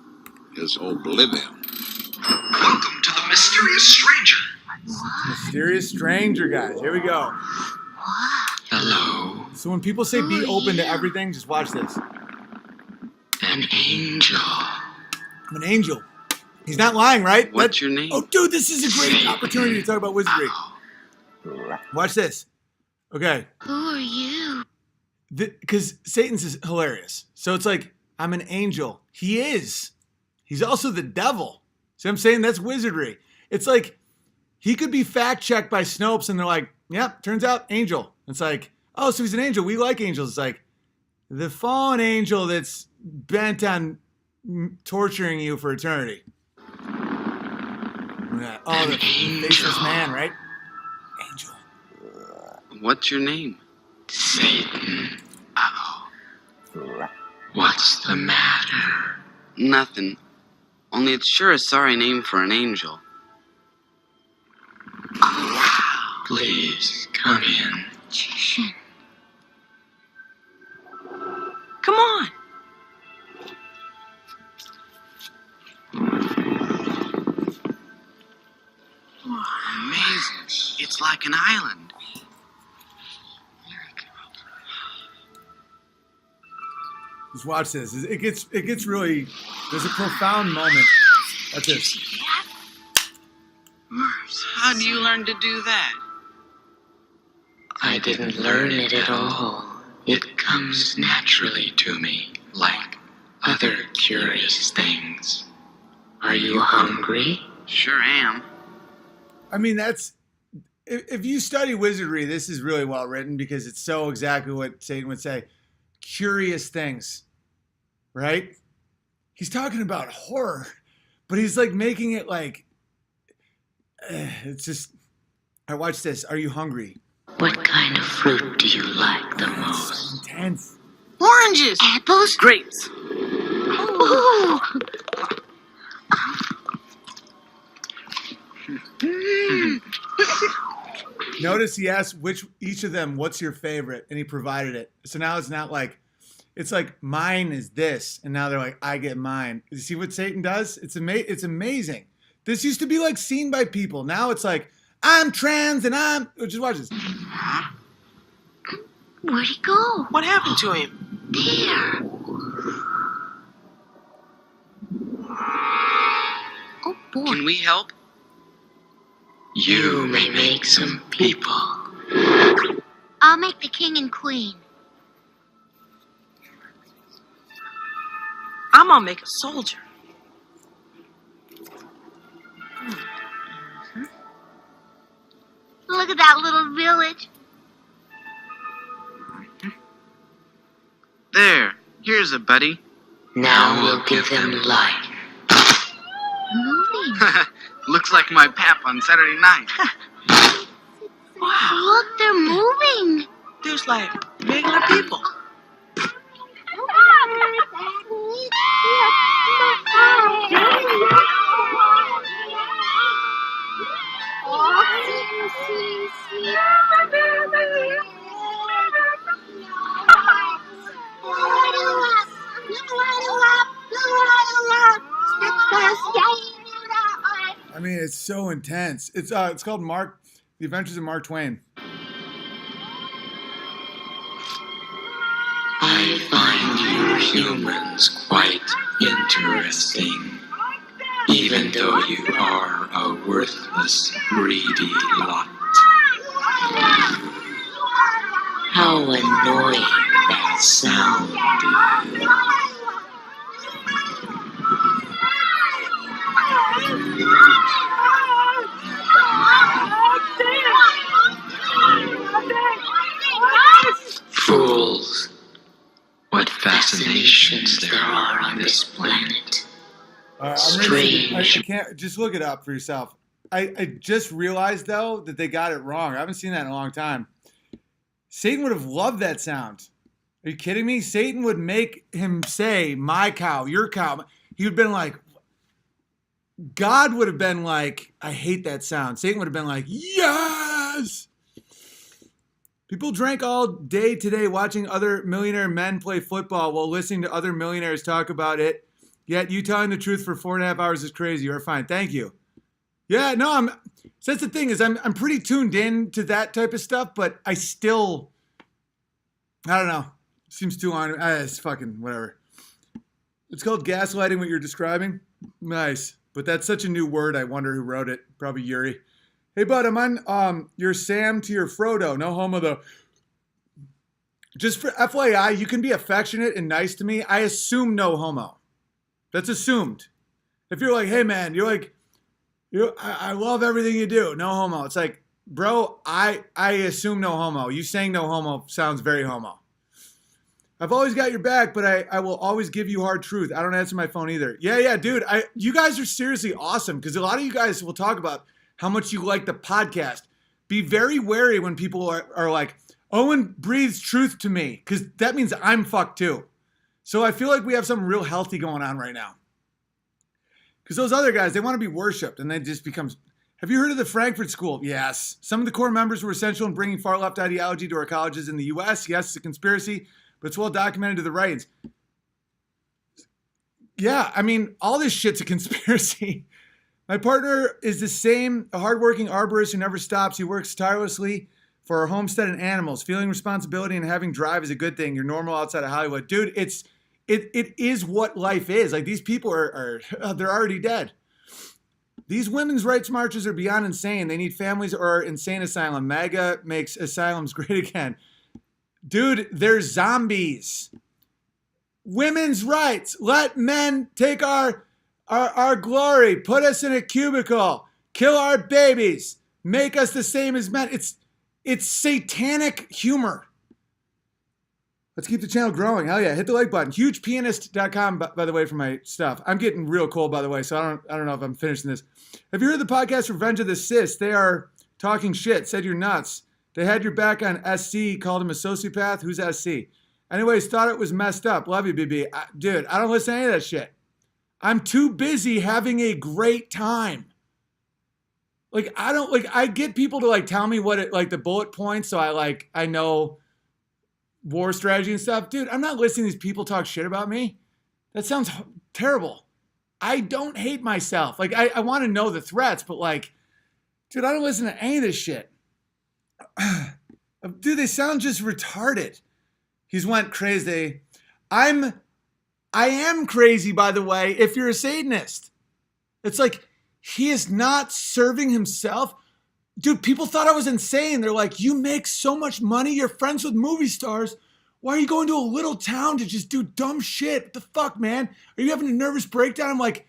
is oblivion. Welcome to the mysterious stranger. Mysterious stranger, guys. Here we go. Hello, So when people say be open to everything, just watch this. an angel. I'm an angel. He's not lying, right? What's your name? Oh, dude, this is a great opportunity to talk about wizardry. Watch this. Okay. Who are you? Because Satan's is hilarious. So it's like, I'm an angel. He is. He's also the devil. See what I'm saying? That's wizardry. It's like, he could be fact-checked by Snopes, and they're like, yep, turns out, angel. It's like, oh, so he's an angel. We like angels. It's like, the fallen angel that's bent on torturing you for eternity. Oh, the faceless man, right? Angel. What's your name? Satan. Uh-oh. What's the matter? Nothing. Only it's sure a sorry name for an angel. Please, come in. Come on. Amazing. It's like an island. Just watch this. It gets really, there's a profound moment. That's it. How do you learn to do that? I didn't learn it at all. It comes naturally to me, like other curious things. Are you hungry? Sure am. I mean, that's if you study wizardry, this is really well written because it's so exactly what Satan would say. Curious things, right? He's talking about horror, but he's like making it like it's just. I watch this. Are you hungry? What kind of fruit do you like the So most? intense. Oranges. Apples? Grapes. Ooh. Notice he asked which each of them, what's your favorite? And he provided it. So now it's not like, it's like mine is this. And now they're like, I get mine. You see what Satan does? It's amazing. This used to be like seen by people. Now it's like, I'm trans and just watch this. Where'd he go? What happened to him? There. Oh, boy. Can we help? You may make some people. I'll make the king and queen. I'm gonna make a soldier. Look at that little village. There, here's a buddy. Now we'll give them life. Moving. Looks like my pap on Saturday night. Wow. Look, they're moving. There's like regular people. I mean, it's so intense. It's called The Adventures of Mark Twain. I find you humans quite interesting, even though you are a worthless, greedy lot. How annoying that sound is. Fools. What fascinations there are on this planet. Strange. I can't just look it up for yourself. I just realized though that they got it wrong. I haven't seen that in a long time. Satan would have loved that sound. Are you kidding me? Satan would make him say, my cow, your cow. He would have been like, God would have been like, I hate that sound. Satan would have been like, yes. People drank all day today watching other millionaire men play football while listening to other millionaires talk about it. Yet you telling the truth for 4.5 hours is crazy. You're fine. Thank you. Yeah, no, so that's the thing is I'm pretty tuned in to that type of stuff, but I still, I don't know. Seems too on. It's fucking whatever. It's called gaslighting what you're describing. Nice. But that's such a new word. I wonder who wrote it. Probably Yuri. Hey, bud, I'm on your Sam to your Frodo. No homo, though. Just for FYI, you can be affectionate and nice to me. I assume no homo. That's assumed. If you're like, hey, man, you're like, I love everything you do. No homo. It's like, bro, I assume no homo. You saying no homo sounds very homo. I've always got your back, but I will always give you hard truth. I don't answer my phone either. Yeah, dude. You guys are seriously awesome because a lot of you guys will talk about how much you like the podcast. Be very wary when people are like, Owen breathes truth to me because that means I'm fucked too. So I feel like we have something real healthy going on right now. Because those other guys, they want to be worshipped and they just become... Have you heard of the Frankfurt School? Yes. Some of the core members were essential in bringing far-left ideology to our colleges in the U.S. Yes, it's a conspiracy, but it's well documented to the right. Yeah, I mean, all this shit's a conspiracy. My partner is the same, a hardworking arborist who never stops. He works tirelessly for our homestead and animals. Feeling responsibility and having drive is a good thing. You're normal outside of Hollywood. Dude, it is what life is. Like, these people are they're already dead. These women's rights marches are beyond insane. They need families or insane asylum. MAGA makes asylums great again. Dude, they're zombies. Women's rights. Let men take our glory. Put us in a cubicle. Kill our babies. Make us the same as men. It's satanic humor. Let's keep the channel growing. Hell yeah. Hit the like button. Hugepianist.com, by the way, for my stuff. I'm getting real cold, by the way, so I don't know if I'm finishing this. Have you heard the podcast Revenge of the Cis? They are talking shit. Said you're nuts. They had your back on SC, called him a sociopath. Who's SC? Anyways, thought it was messed up. Love you, BB. Dude, I don't listen to any of that shit. I'm too busy having a great time. Like, I get people to like tell me what it, like the bullet points, so I know war strategy and stuff. Dude, I'm not listening to these people talk shit about me. That sounds terrible. I don't hate myself. Like, I want to know the threats, but like, dude, I don't listen to any of this shit. Dude, they sound just retarded. He's went crazy. I am crazy, by the way, if you're a Satanist. It's like, he is not serving himself. Dude, people thought I was insane. They're like, you make so much money. You're friends with movie stars. Why are you going to a little town to just do dumb shit? What the fuck, man? Are you having a nervous breakdown? I'm like,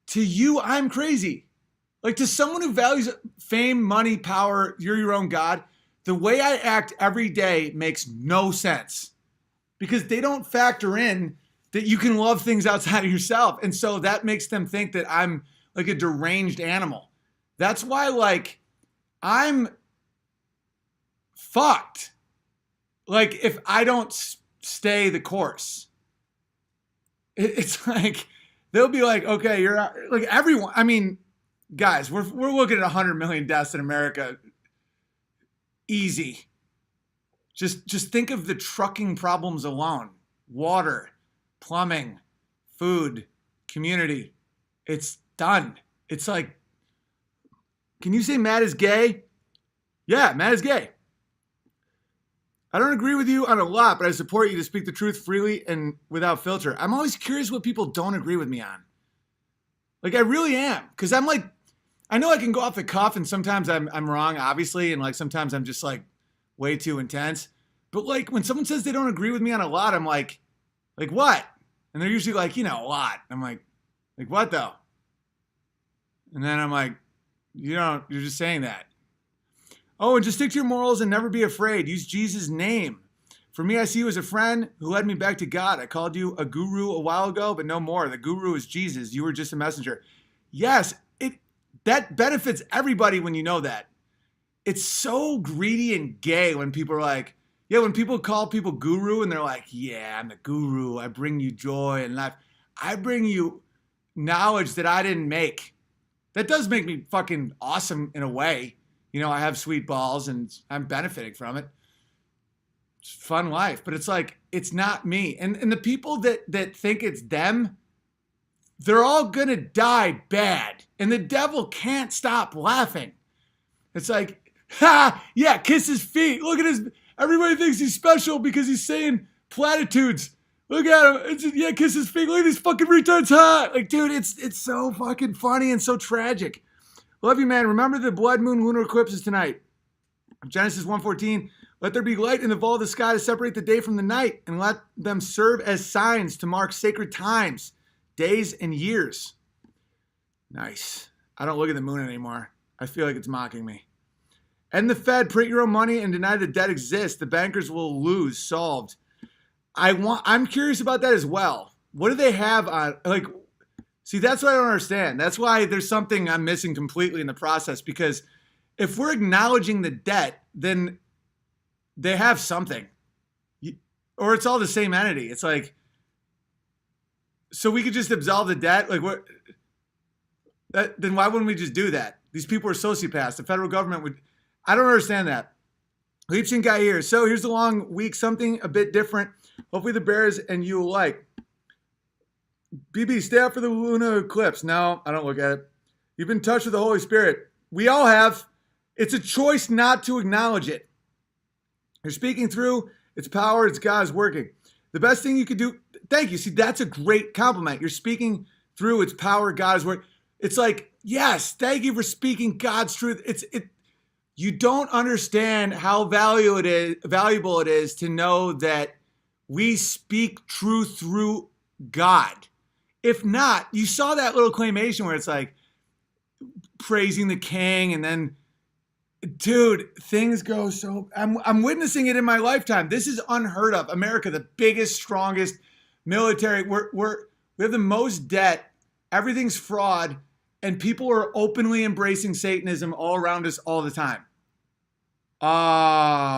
to you, I'm crazy. Like, to someone who values fame, money, power, you're your own God, the way I act every day makes no sense. Because they don't factor in that you can love things outside of yourself. And so that makes them think that I'm like a deranged animal. That's why, like, I'm fucked. Like, if I don't stay the course, it's like, they'll be like, okay, you're out. Like, everyone, I mean, guys, we're looking at 100 million deaths in America. Easy. Just think of the trucking problems alone. Water, plumbing, food, community. It's done. It's like, can you say Matt is gay? Yeah, Matt is gay. I don't agree with you on a lot, but I support you to speak the truth freely and without filter. I'm always curious what people don't agree with me on. Like, I really am. Because I'm like, I know I can go off the cuff and sometimes I'm wrong, obviously. And like, sometimes I'm just like way too intense. But like, when someone says they don't agree with me on a lot, I'm like what? And they're usually like, a lot. I'm like what though? And then I'm like, you're just saying that. Oh, and just stick to your morals and never be afraid. Use Jesus' name. For me, I see you as a friend who led me back to God. I called you a guru a while ago, but no more. The guru is Jesus. You were just a messenger. Yes, that benefits everybody when you know that. It's so greedy and gay when people are like, yeah, when people call people guru and they're like, yeah, I'm the guru. I bring you joy and life. I bring you knowledge that I didn't make. That does make me fucking awesome in a way. I have sweet balls and I'm benefiting from it. It's a fun life, but it's like, it's not me. And the people that think it's them, they're all gonna die bad. And the devil can't stop laughing. It's like, ha, yeah, kiss his feet. Look at his, everybody thinks he's special because he's saying platitudes. Look at him. Yeah, kiss his feet. Look at these fucking retards hot. Like, dude, it's so fucking funny and so tragic. Love you, man. Remember the blood moon lunar eclipses tonight. Genesis 1:14. Let there be light in the vault of the sky to separate the day from the night, and let them serve as signs to mark sacred times, days, and years. Nice. I don't look at the moon anymore. I feel like it's mocking me. End the Fed, print your own money, and deny the debt exists. The bankers will lose. Solved. I'm curious about that as well. What do they have on, like, see, that's what I don't understand. That's why there's something I'm missing completely in the process, because if we're acknowledging the debt, then they have something. Or it's all the same entity. It's like, so we could just absolve the debt? Like, what? Then why wouldn't we just do that? These people are sociopaths. The federal government would, I don't understand that. Leapshin guy here. So here's the long week, something a bit different. Hopefully the Bears and you will like. BB, stay out for the lunar eclipse. No, I don't look at it. You've been in touch with the Holy Spirit. We all have. It's a choice not to acknowledge it. You're speaking through its power. It's God's working. The best thing you could do. Thank you. See, that's a great compliment. You're speaking through its power. God is working. It's like, yes, thank you for speaking God's truth. You don't understand how valuable it is to know that we speak truth through God. If not, you saw that little claymation where it's like praising the king, and then, dude, things go so. I'm witnessing it in my lifetime. This is unheard of. America, the biggest, strongest military. We have the most debt. Everything's fraud, and people are openly embracing Satanism all around us all the time.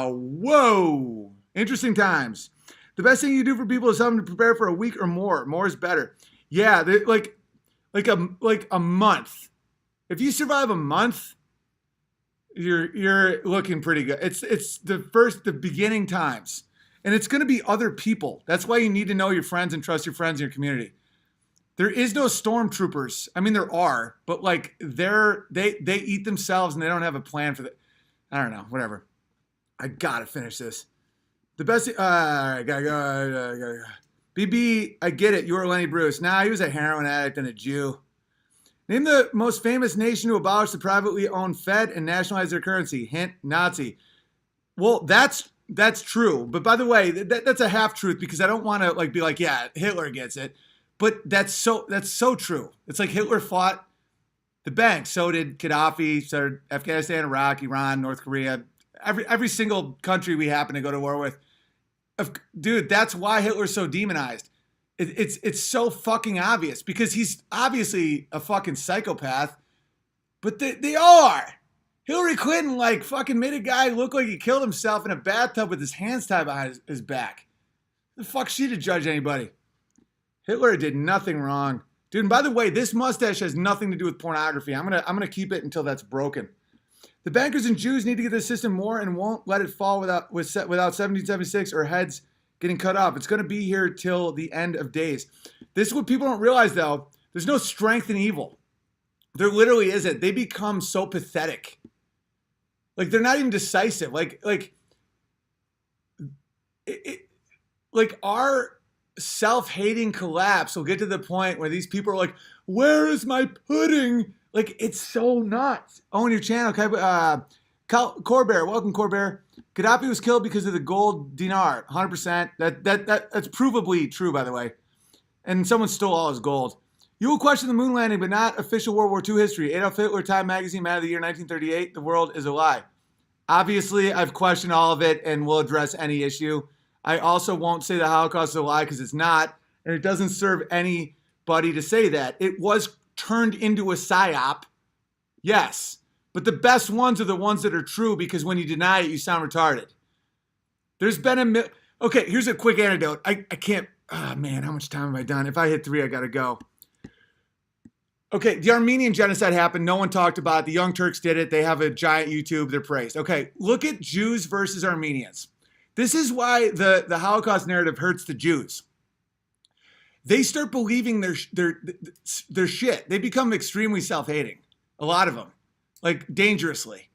Whoa. Interesting times. The best thing you do for people is something to prepare for a week or more. More is better. Yeah, like a month. If you survive a month, you're looking pretty good. It's the beginning times. And it's going to be other people. That's why you need to know your friends and trust your friends in your community. There is no stormtroopers. I mean, there are, but like they eat themselves and they don't have a plan for that. I don't know, whatever. I gotta finish this. The best, all right, gotta go. BB, I get it. You were Lenny Bruce. Nah, he was a heroin addict and a Jew. Name the most famous nation to abolish the privately owned Fed and nationalize their currency. Hint, Nazi. Well, that's true. But by the way, that's a half truth because I don't want to like be like, yeah, Hitler gets it. But that's so true. It's like Hitler fought the banks. So did Gaddafi. So did Afghanistan, Iraq, Iran, North Korea. Every single country we happen to go to war with. Dude, that's why Hitler's so demonized. It's so fucking obvious because he's obviously a fucking psychopath. But they are. Hillary Clinton like fucking made a guy look like he killed himself in a bathtub with his hands tied behind his back. The fuck she to judge anybody? Hitler did nothing wrong. Dude, and by the way, this mustache has nothing to do with pornography. I'm gonna keep it until that's broken. The bankers and Jews need to get the system more and won't let it fall without 1776 or heads getting cut off. It's gonna be here till the end of days. This is what people don't realize though. There's no strength in evil. There literally isn't. They become so pathetic. Like they're not even decisive. Like our self-hating collapse will get to the point where these people are like, where is my pudding? Like, it's so nuts. Own your channel. Okay. Corbear, welcome, Corbear. Gaddafi was killed because of the gold dinar. 100%. That's provably true, by the way. And someone stole all his gold. You will question the moon landing, but not official World War II history. Adolf Hitler, Time Magazine, Man of the Year, 1938. The world is a lie. Obviously, I've questioned all of it and will address any issue. I also won't say the Holocaust is a lie because it's not, and it doesn't serve anybody to say that. It was turned into a psyop, yes, but the best ones are the ones that are true because when you deny it, you sound retarded. There's been okay, here's a quick anecdote. I can't, man, how much time have I done? If I hit 3, I gotta go. Okay, the Armenian genocide happened. No one talked about it. The Young Turks did it. They have a giant YouTube. They're praised. Okay, look at Jews versus Armenians. This is why the Holocaust narrative hurts the Jews. They start believing their shit. They become extremely self-hating. A lot of them. Like, dangerously.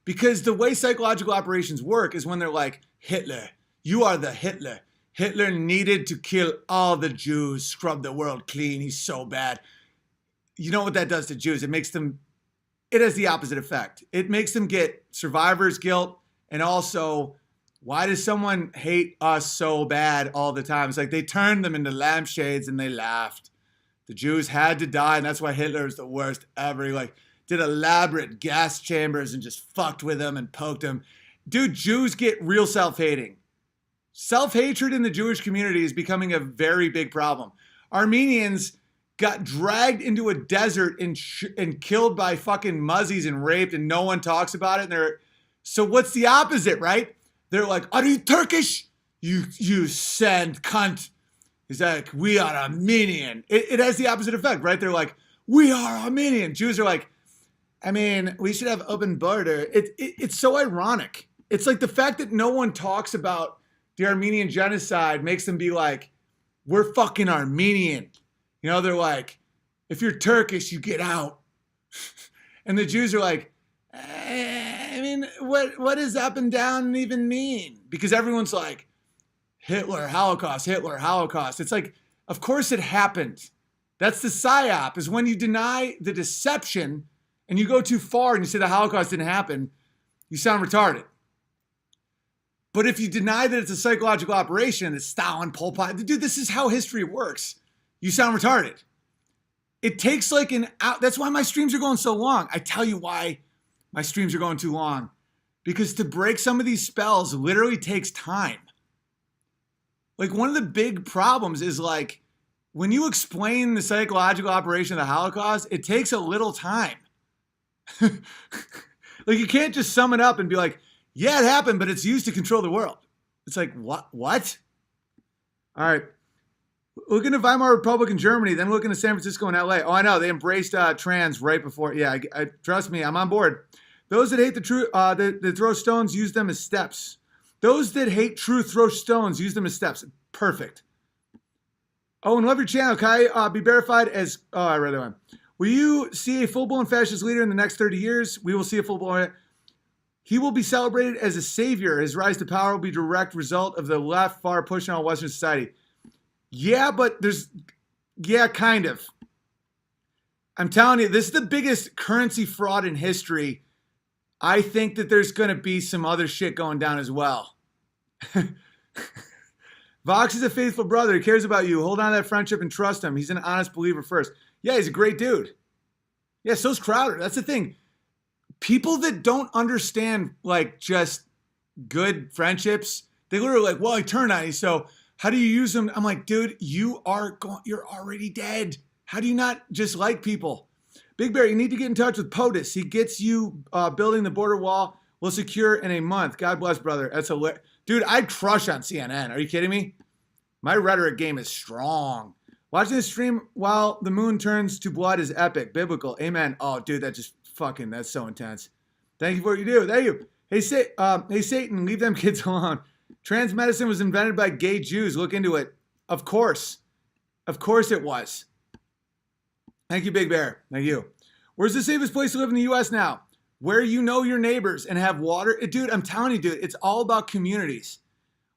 Because the way psychological operations work is when they're like, Hitler, you are the Hitler. Hitler needed to kill all the Jews, scrub the world clean. He's so bad. You know what that does to Jews? It has the opposite effect. It makes them get survivor's guilt and also, why does someone hate us so bad all the time? It's like they turned them into lampshades and they laughed. The Jews had to die, and that's why Hitler is the worst ever. He like did elaborate gas chambers and just fucked with them and poked them. Dude, Jews get real self-hating. Self-hatred in the Jewish community is becoming a very big problem. Armenians got dragged into a desert and killed by fucking muzzies and raped, and no one talks about it. So what's the opposite, right? They're like, are you Turkish? You sand cunt. He's like, we are Armenian. It has the opposite effect, right? They're like, we are Armenian. Jews are like, I mean, we should have open border. It's so ironic. It's like the fact that no one talks about the Armenian genocide makes them be like, we're fucking Armenian. You know, they're like, if you're Turkish, you get out. And the Jews are like, I mean, what does up and down even mean? Because everyone's like, Hitler, Holocaust, Hitler, Holocaust. It's like, of course it happened. That's the psyop, is when you deny the deception and you go too far and you say the Holocaust didn't happen, you sound retarded. But if you deny that it's a psychological operation, it's Stalin, Pol Pot, dude, this is how history works. You sound retarded. It takes like an hour. That's why my streams are going so long. I tell you why my streams are going too long. Because to break some of these spells literally takes time. Like one of the big problems is like, when you explain the psychological operation of the Holocaust, it takes a little time. Like you can't just sum it up and be like, yeah, it happened, but it's used to control the world. It's like, what? All right. Look into Weimar Republic in Germany, then look into San Francisco and LA. Oh, I know. They embraced trans right before. Yeah, I trust me, I'm on board. Those that hate the truth, that throw stones, use them as steps. Those that hate truth throw stones, use them as steps. Perfect. Oh, and love your channel. Can I be verified as... Oh, I read that one. Will you see a full-blown fascist leader in the next 30 years? We will see a full-blown... He will be celebrated as a savior. His rise to power will be a direct result of the left far pushing on Western society. Yeah, but there's... Yeah, kind of. I'm telling you, this is the biggest currency fraud in history. I think that there's going to be some other shit going down as well. Vox is a faithful brother. He cares about you. Hold on to that friendship and trust him. He's an honest believer first. Yeah, he's a great dude. Yeah, so's Crowder. That's the thing. People that don't understand like just good friendships, they literally like, well, I turned on you, so how do you use them? I'm like, dude, you're already dead. How do you not just like people? Big Bear, you need to get in touch with POTUS. He gets you building the border wall. We'll secure in a month. God bless, brother. That's hilarious. Dude, I'd crush on CNN. Are you kidding me? My rhetoric game is strong. Watching this stream while the moon turns to blood is epic. Biblical. Amen. Oh, dude, that's so intense. Thank you for what you do. Thank you. Hey, Satan, leave them kids alone. Trans medicine was invented by gay Jews. Look into it. Of course. Of course it was. Thank you, Big Bear. Thank you. Where's the safest place to live in the U.S. now? Where you know your neighbors and have water. Dude, I'm telling you, dude, it's all about communities.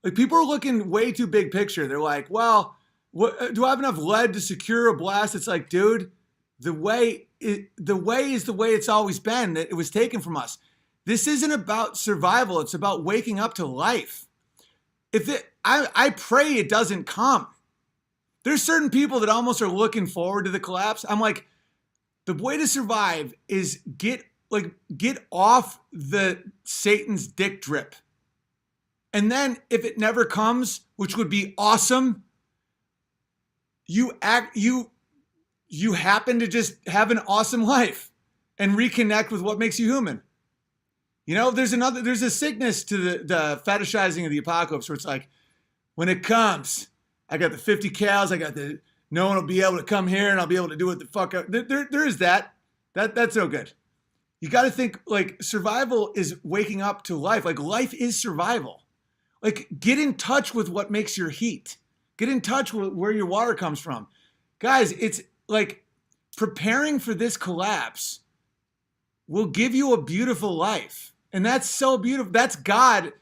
Like, people are looking way too big picture. They're like, well, what, do I have enough lead to secure a blast? It's like, dude, the way is the way it's always been, that it was taken from us. This isn't about survival. It's about waking up to life. I pray it doesn't come. There's certain people that almost are looking forward to the collapse. I'm like, the way to survive is get off the Satan's dick drip. And then if it never comes, which would be awesome, you happen to just have an awesome life and reconnect with what makes you human. You know, there's a sickness to the fetishizing of the apocalypse where it's like, when it comes, I got the 50 cows, no one will be able to come here and I'll be able to do what the fuck. There is that. That's no good. You got to think like survival is waking up to life. Like life is survival. Like get in touch with what makes your heat. Get in touch with where your water comes from. Guys, it's like preparing for this collapse will give you a beautiful life. And that's so beautiful. That's God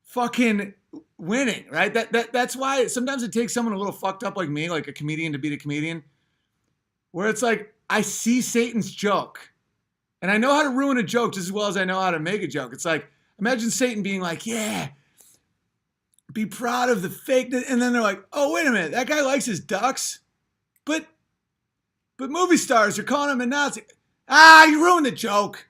fucking winning, right? That's why sometimes it takes someone a little fucked up like me, like a comedian, to beat a comedian, where it's like, I see Satan's joke and I know how to ruin a joke just as well as I know how to make a joke. It's like, imagine Satan being like, yeah, be proud of the fakeness. And then they're like, oh, wait a minute. That guy likes his ducks, but movie stars are calling him a Nazi. You ruined the joke.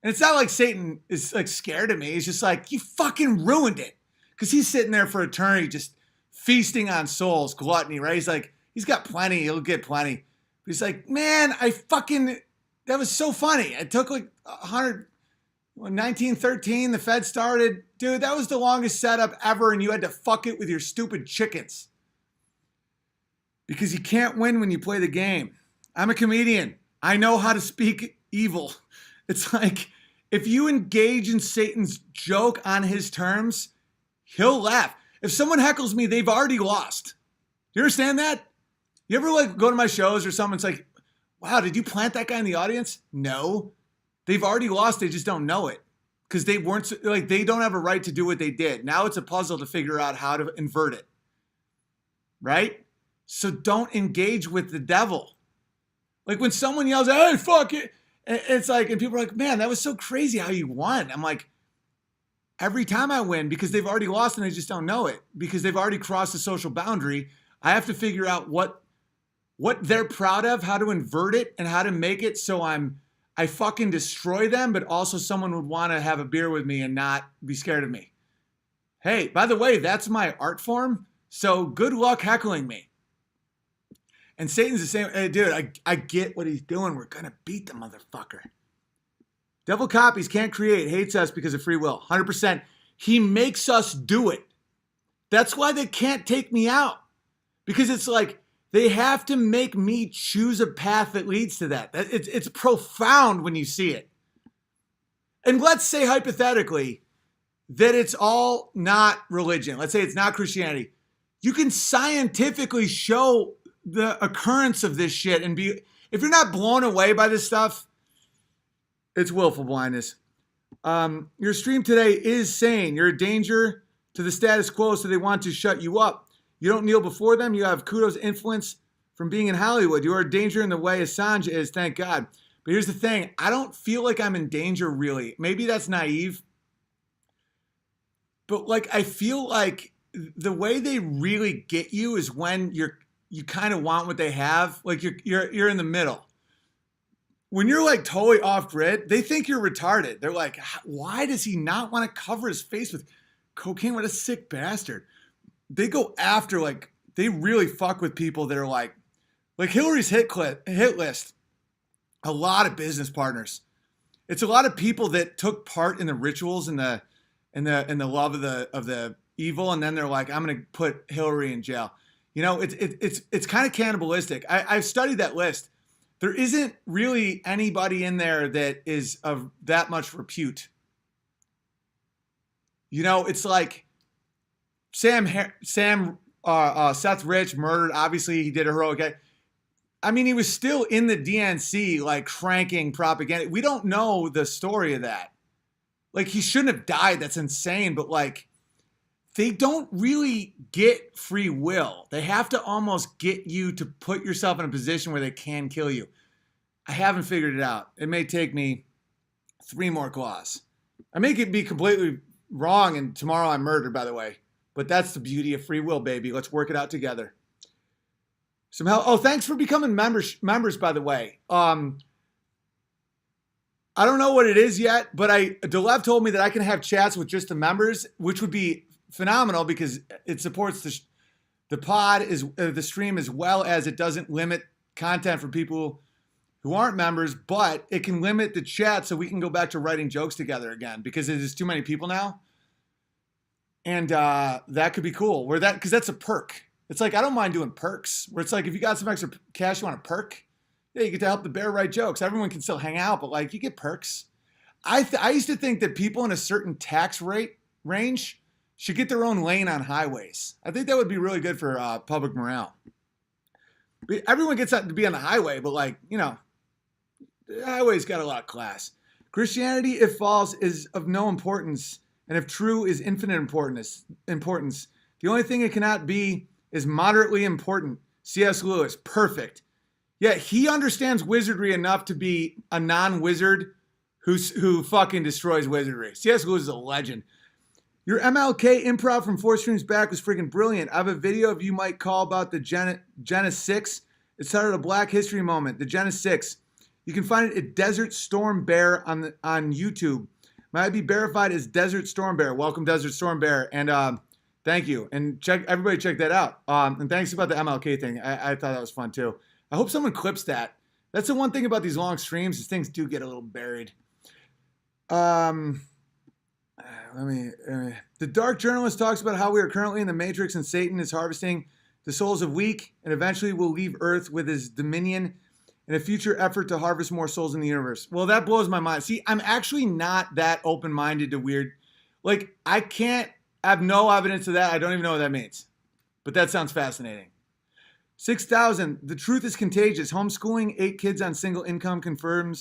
And it's not like Satan is like scared of me. He's just like, you fucking ruined it. Because he's sitting there for eternity just feasting on souls, gluttony, right? He's like, he's got plenty. He'll get plenty. But he's like, man, that was so funny. It took like 1913, the Fed started. Dude, that was the longest setup ever, and you had to fuck it with your stupid chickens. Because you can't win when you play the game. I'm a comedian. I know how to speak evil. It's like, if you engage in Satan's joke on his terms, he'll laugh. If someone heckles me, they've already lost. Do you understand that? You ever like go to my shows or someone's like, wow, did you plant that guy in the audience? No. They've already lost. They just don't know it. Because they don't have a right to do what they did. Now it's a puzzle to figure out how to invert it. Right? So don't engage with the devil. Like when someone yells, hey, fuck it. It's like, and people are like, man, that was so crazy how you won. I'm like, every time I win, because they've already lost and they just don't know it, because they've already crossed the social boundary, I have to figure out what they're proud of, how to invert it, and how to make it so I fucking destroy them, but also someone would want to have a beer with me and not be scared of me. Hey, by the way, that's my art form, so good luck heckling me. And Satan's the same. Hey, dude, I get what he's doing. We're going to beat the motherfucker. Devil copies, can't create, hates us because of free will. 100%. He makes us do it. That's why they can't take me out. Because it's like, they have to make me choose a path that leads to that. It's profound when you see it. And let's say hypothetically that it's all not religion. Let's say it's not Christianity. You can scientifically show the occurrence of this shit and be, if you're not blown away by this stuff, it's willful blindness. Your stream today is saying you're a danger to the status quo, so they want to shut you up. You don't kneel before them. You have kudos influence from being in Hollywood. You are a danger in the way Assange is, thank God. But here's the thing. I don't feel like I'm in danger, really. Maybe that's naive. But like, I feel like the way they really get you is when you kind of want what they have. Like you're in the middle. When you're like totally off grid, they think you're retarded. They're like, why does he not want to cover his face with cocaine? What a sick bastard. They go after, like, they really fuck with people that are like Hillary's hit list. A lot of business partners. It's a lot of people that took part in the rituals and the love of the evil, and then they're like, I'm gonna put Hillary in jail. You know, it's kind of cannibalistic. I've studied that list. There isn't really anybody in there that is of that much repute. You know, it's like Seth Rich murdered. Obviously, he did a heroic act. I mean, he was still in the DNC, like cranking propaganda. We don't know the story of that. Like, he shouldn't have died. That's insane. But like, they don't really get free will. They have to almost get you to put yourself in a position where they can kill you. I haven't figured it out. It may take me 3 more claws. I may be completely wrong, and tomorrow I'm murdered, by the way. But that's the beauty of free will, baby. Let's work it out together. Some help. Oh, thanks for becoming members, by the way. I don't know what it is yet, but Delev told me that I can have chats with just the members, which would be phenomenal because it supports the pod, the stream, as well as it doesn't limit content for people who aren't members, but it can limit the chat so we can go back to writing jokes together again because there's too many people now. And that could be cool. Because that's a perk. It's like, I don't mind doing perks. Where it's like, if you got some extra cash, you want a perk? Yeah, you get to help the bear write jokes. Everyone can still hang out, but like, you get perks. I used to think that people in a certain tax rate range should get their own lane on highways. I think that would be really good for public morale. But everyone gets to be on the highway, but like, you know, the highway's got a lot of class. Christianity, if false, is of no importance. And if true, is infinite importance. The only thing it cannot be is moderately important. C.S. Lewis, perfect. Yeah, he understands wizardry enough to be a non-wizard who fucking destroys wizardry. C.S. Lewis is a legend. Your MLK improv from 4 streams back was freaking brilliant. I have a video of you might call about the Jenna 6. It started a Black History moment, the Jenna 6. You can find it at Desert Storm Bear on YouTube. Might be verified as Desert Storm Bear. Welcome, Desert Storm Bear. And thank you. And everybody check that out. And thanks about the MLK thing. I thought that was fun too. I hope someone clips that. That's the one thing about these long streams is things do get a little buried. The Dark Journalist talks about how we are currently in the Matrix and Satan is harvesting the souls of weak and eventually will leave Earth with his dominion in a future effort to harvest more souls in the universe. Well, that blows my mind. See, I'm actually not that open-minded to weird. Like, I have no evidence of that. I don't even know what that means. But that sounds fascinating. 6,000. The truth is contagious. Homeschooling 8 kids on single income confirm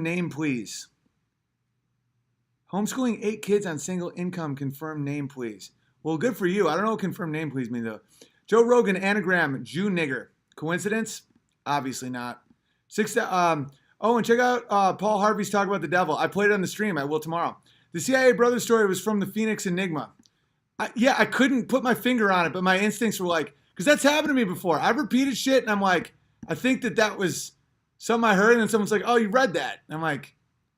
name, please. Homeschooling 8 kids on single income, confirm name, please. Well, good for you. I don't know what confirm name, please mean, though. Joe Rogan, anagram, Jew nigger. Coincidence? Obviously not. Oh, and check out Paul Harvey's talk about the devil. I played it on the stream. I will tomorrow. The CIA brother story was from the Phoenix Enigma. I couldn't put my finger on it, but my instincts were like, because that's happened to me before. I've repeated shit, and I'm like, I think that was something I heard, and then someone's like, oh, you read that. And I'm like,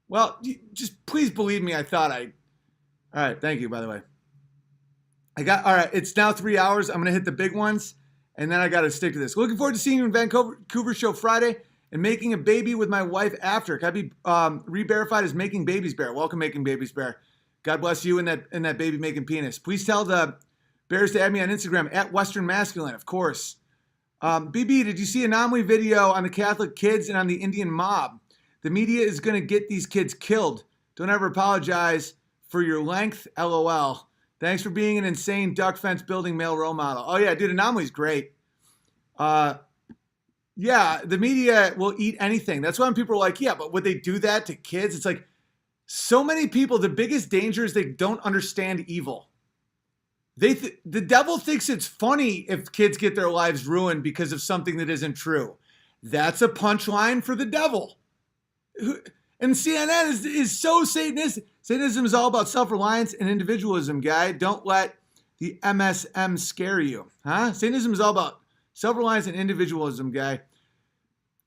well, just please believe me. All right, thank you, by the way. All right, it's now 3 hours. I'm going to hit the big ones, and then I got to stick to this. Looking forward to seeing you in Vancouver show Friday and making a baby with my wife after. Can I be re-verified as Making Babies Bear? Welcome, Making Babies Bear. God bless you and that baby making penis. Please tell the Bears to add me on Instagram at Western Masculine, of course. BB, did you see Anomaly video on the Catholic kids and on the Indian mob? The media is going to get these kids killed. Don't ever apologize for your length, LOL. Thanks for being an insane duck fence building male role model. Oh yeah, dude, Anomaly's great. Yeah, the media will eat anything. That's why when people are like, yeah, but would they do that to kids? It's like, so many people, the biggest danger is they don't understand evil. The devil thinks it's funny if kids get their lives ruined because of something that isn't true. That's a punchline for the devil. And CNN is so Satanistic. Satanism is all about self-reliance and individualism, guy. Don't let the MSM scare you. Huh? Satanism is all about self-reliance and individualism, guy.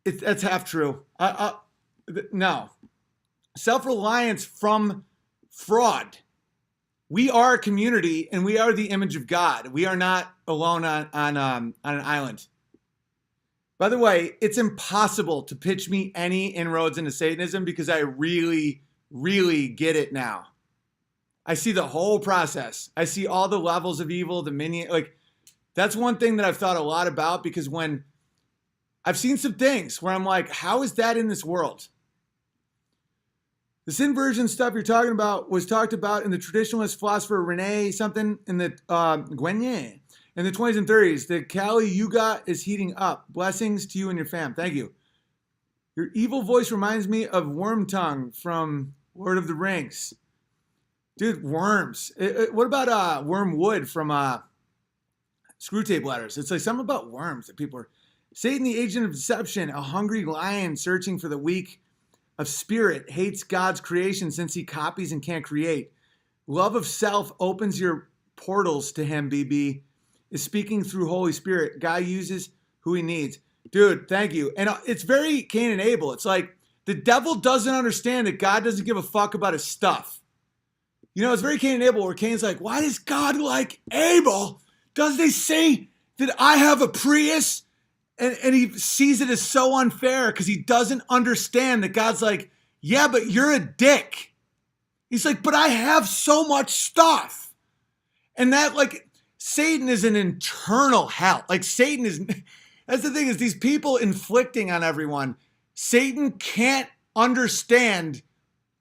That's half true. No. Self-reliance from fraud. We are a community, and we are the image of God. We are not alone on an island. By the way, it's impossible to pitch me any inroads into Satanism because I really, really get it now. I see the whole process. I see all the levels of evil, the minion. Like, that's one thing that I've thought a lot about, because when I've seen some things where I'm like, how is that in this world? This inversion stuff you're talking about was talked about in the traditionalist philosopher Rene something in the Guenye in the 20s and 30s. The Kali Yuga is heating up. Blessings to you and your fam. Thank you. Your evil voice reminds me of Wormtongue from Lord of the Rings. Dude, worms. What about Wormwood from Screwtape Letters? It's like something about worms that people are... Satan, the agent of deception, a hungry lion searching for the weak of spirit, hates God's creation since he copies and can't create. Love of self opens your portals to him, BB. Is speaking through Holy Spirit. God uses who he needs. Dude, thank you. And it's very Cain and Abel. It's like the devil doesn't understand that God doesn't give a fuck about his stuff. You know, it's very Cain and Abel, where Cain's like, why does God like Abel? Does they say that I have a Prius? And he sees it as so unfair because he doesn't understand that God's like, yeah, but you're a dick. He's like, but I have so much stuff. And that, like, Satan is an internal hell. Like, Satan is, that's the thing, is these people inflicting on everyone. Satan can't understand.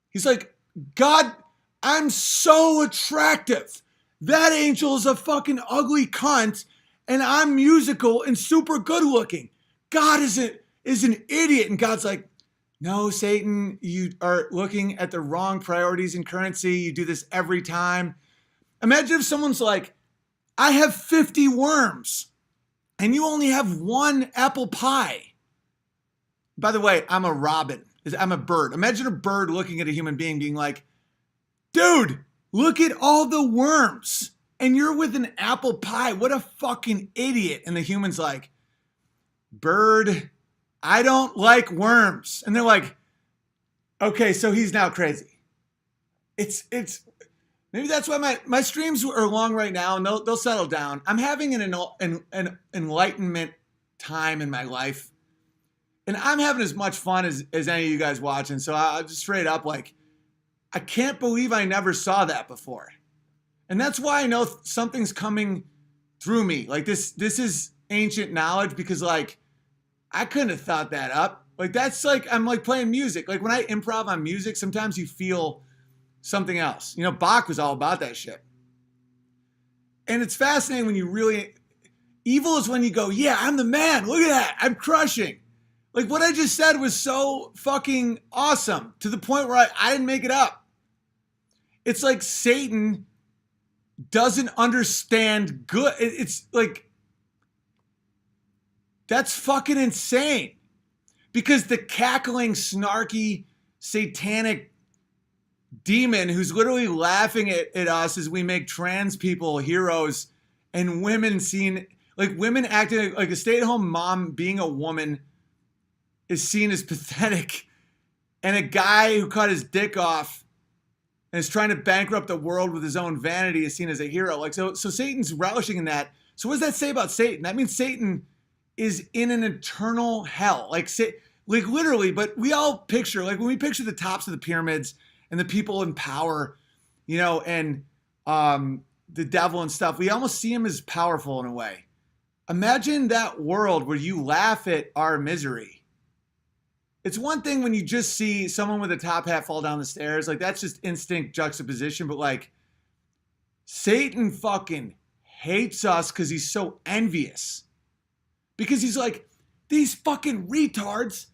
He's like, God, I'm so attractive. That angel is a fucking ugly cunt. And I'm musical and super good looking. God is an idiot. And God's like, no, Satan, you are looking at the wrong priorities and currency. You do this every time. Imagine if someone's like, I have 50 worms and you only have one apple pie. By the way, I'm a robin. I'm a bird. Imagine a bird looking at a human being being like, dude, look at all the worms. And you're with an apple pie. What a fucking idiot. And the human's like, bird, I don't like worms. And they're like, okay, so he's now crazy. It's maybe that's why my streams are long right now, and they'll settle down. I'm having an enlightenment time in my life. And I'm having as much fun as any of you guys watching. So I'll just straight up like, I can't believe I never saw that before. And that's why I know something's coming through me. Like this is ancient knowledge, because like I couldn't have thought that up. Like that's like, I'm like playing music. Like when I improv on music, sometimes you feel something else. You know, Bach was all about that shit. And it's fascinating when you really, evil is when you go, yeah, I'm the man. Look at that. I'm crushing. Like what I just said was so fucking awesome, to the point where I didn't make it up. It's like Satan doesn't understand good. It's like That's fucking insane. Because the cackling, snarky, satanic demon who's literally laughing at us as we make trans people heroes and women seen, like women acting like a stay-at-home mom being a woman is seen as pathetic. And a guy who cut his dick off and is trying to bankrupt the world with his own vanity is seen as a hero. Like, so Satan's relishing in that. So what does that say about Satan? That means Satan is in an eternal hell. Like literally, but we all picture, like when we picture the tops of the pyramids and the people in power, you know, and the devil and stuff, we almost see him as powerful in a way. Imagine that world where you laugh at our misery. It's one thing when you just see someone with a top hat fall down the stairs. Like, that's just instinct juxtaposition. But, like, Satan fucking hates us because he's so envious. Because he's like, these fucking retards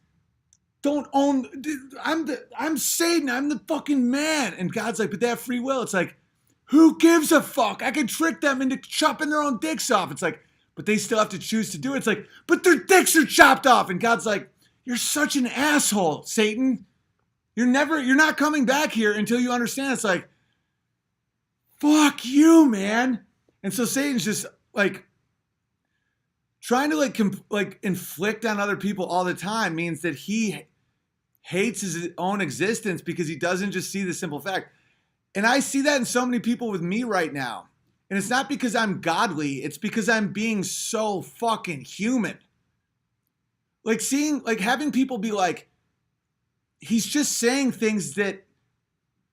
don't own... I'm Satan. I'm the fucking man. And God's like, but they have free will. It's like, who gives a fuck? I can trick them into chopping their own dicks off. It's like, but they still have to choose to do it. It's like, but their dicks are chopped off. And God's like, you're such an asshole, Satan. You're not coming back here until you understand. It's like, fuck you, man. And so Satan's just like trying to like inflict on other people all the time means that he hates his own existence because he doesn't just see the simple fact. And I see that in so many people with me right now. And it's not because I'm godly. It's because I'm being so fucking human. Like having people be like, he's just saying things that,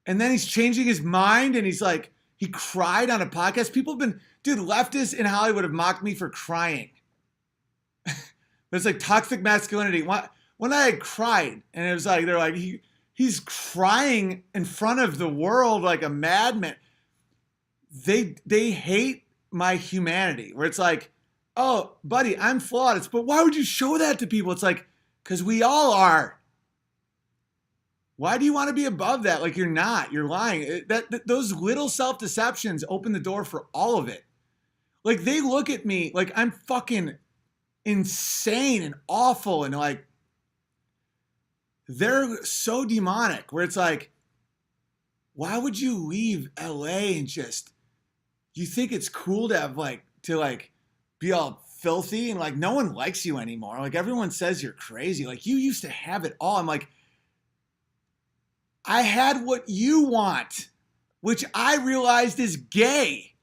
and then he's changing his mind and he's like, he cried on a podcast. People have been, dude, leftists in Hollywood have mocked me for crying. It's like toxic masculinity. When I had cried and it was like, they're like, he's crying in front of the world like a madman. They hate my humanity where it's like, oh, buddy, I'm flawed. But why would you show that to people? It's like, because we all are. Why do you want to be above that? Like, you're not. You're lying. Those little self-deceptions open the door for all of it. Like, they look at me like I'm fucking insane and awful. And like, they're so demonic where it's like, why would you leave LA and just, you think it's cool to have be all filthy and like no one likes you anymore. Like everyone says you're crazy. Like you used to have it all. I'm like, I had what you want, which I realized is gay.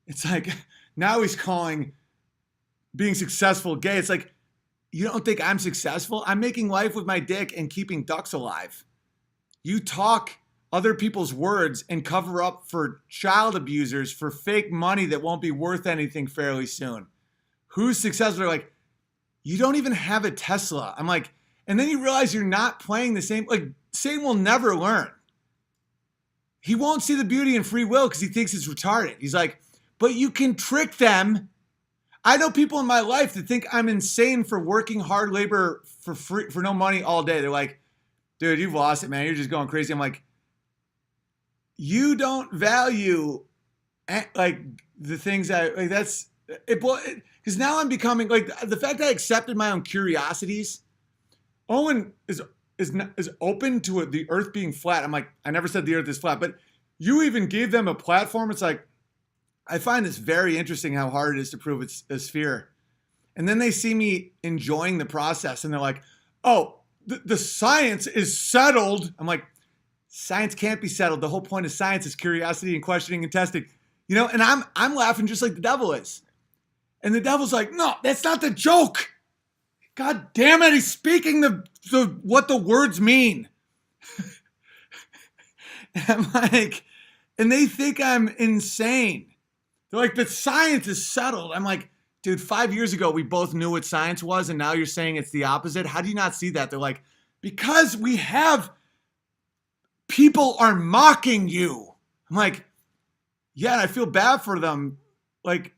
It's like, now he's calling being successful gay. It's like, you don't think I'm successful? I'm making life with my dick and keeping ducks alive. You talk other people's words and cover up for child abusers for fake money that won't be worth anything fairly soon. Who's successful? They're like, you don't even have a Tesla. I'm like, and then you realize you're not playing the same, like Satan will never learn. He won't see the beauty in free will because he thinks it's retarded. He's like, but you can trick them. I know people in my life that think I'm insane for working hard labor for free, for no money all day. They're like, dude, you've lost it, man. You're just going crazy. I'm like, you don't value like the things that like that's it. Because now I'm becoming like the fact that I accepted my own curiosities. Owen is open to it, the earth being flat. I'm like, I never said the earth is flat, but you even gave them a platform. It's like, I find this very interesting how hard it is to prove it's a sphere. And then they see me enjoying the process and they're like, oh, the science is settled. I'm like, science can't be settled. The whole point of science is curiosity and questioning and testing. You know, and I'm laughing just like the devil is. And the devil's like, no, that's not the joke. God damn it, he's speaking the what the words mean. And I'm like, and they think I'm insane. They're like, but science is settled. I'm like, dude, 5 years ago, we both knew what science was, and now you're saying it's the opposite? How do you not see that? They're like, because we have, people are mocking you. I'm like, yeah, and I feel bad for them. Like,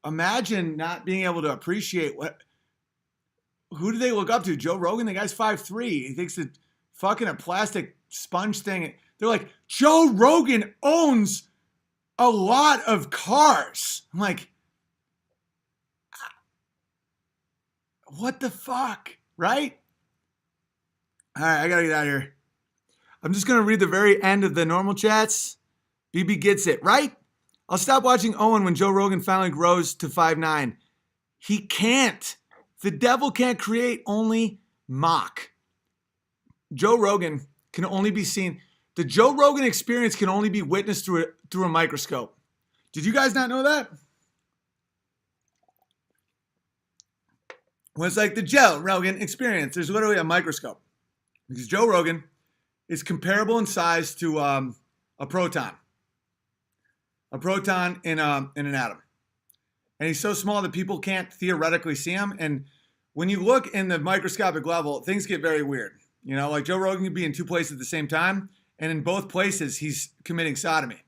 imagine not being able to appreciate who do they look up to? Joe Rogan? The guy's 5'3". He thinks that fucking a plastic sponge thing. They're like, Joe Rogan owns a lot of cars. I'm like, What the fuck, right? All right, I gotta get out of here. I'm just gonna read the very end of the normal chats. BB gets it, right? I'll stop watching Owen when Joe Rogan finally grows to 5'9". He can't. The devil can't create, only mock. Joe Rogan can only be seen. The Joe Rogan experience can only be witnessed through a microscope. Did you guys not know that? When it's like the Joe Rogan experience, there's literally a microscope. Because Joe Rogan is comparable in size to a proton. A proton in an atom. And he's so small that people can't theoretically see him. And when you look in the microscopic level, things get very weird. You know, like Joe Rogan can be in two places at the same time. And in both places, he's committing sodomy.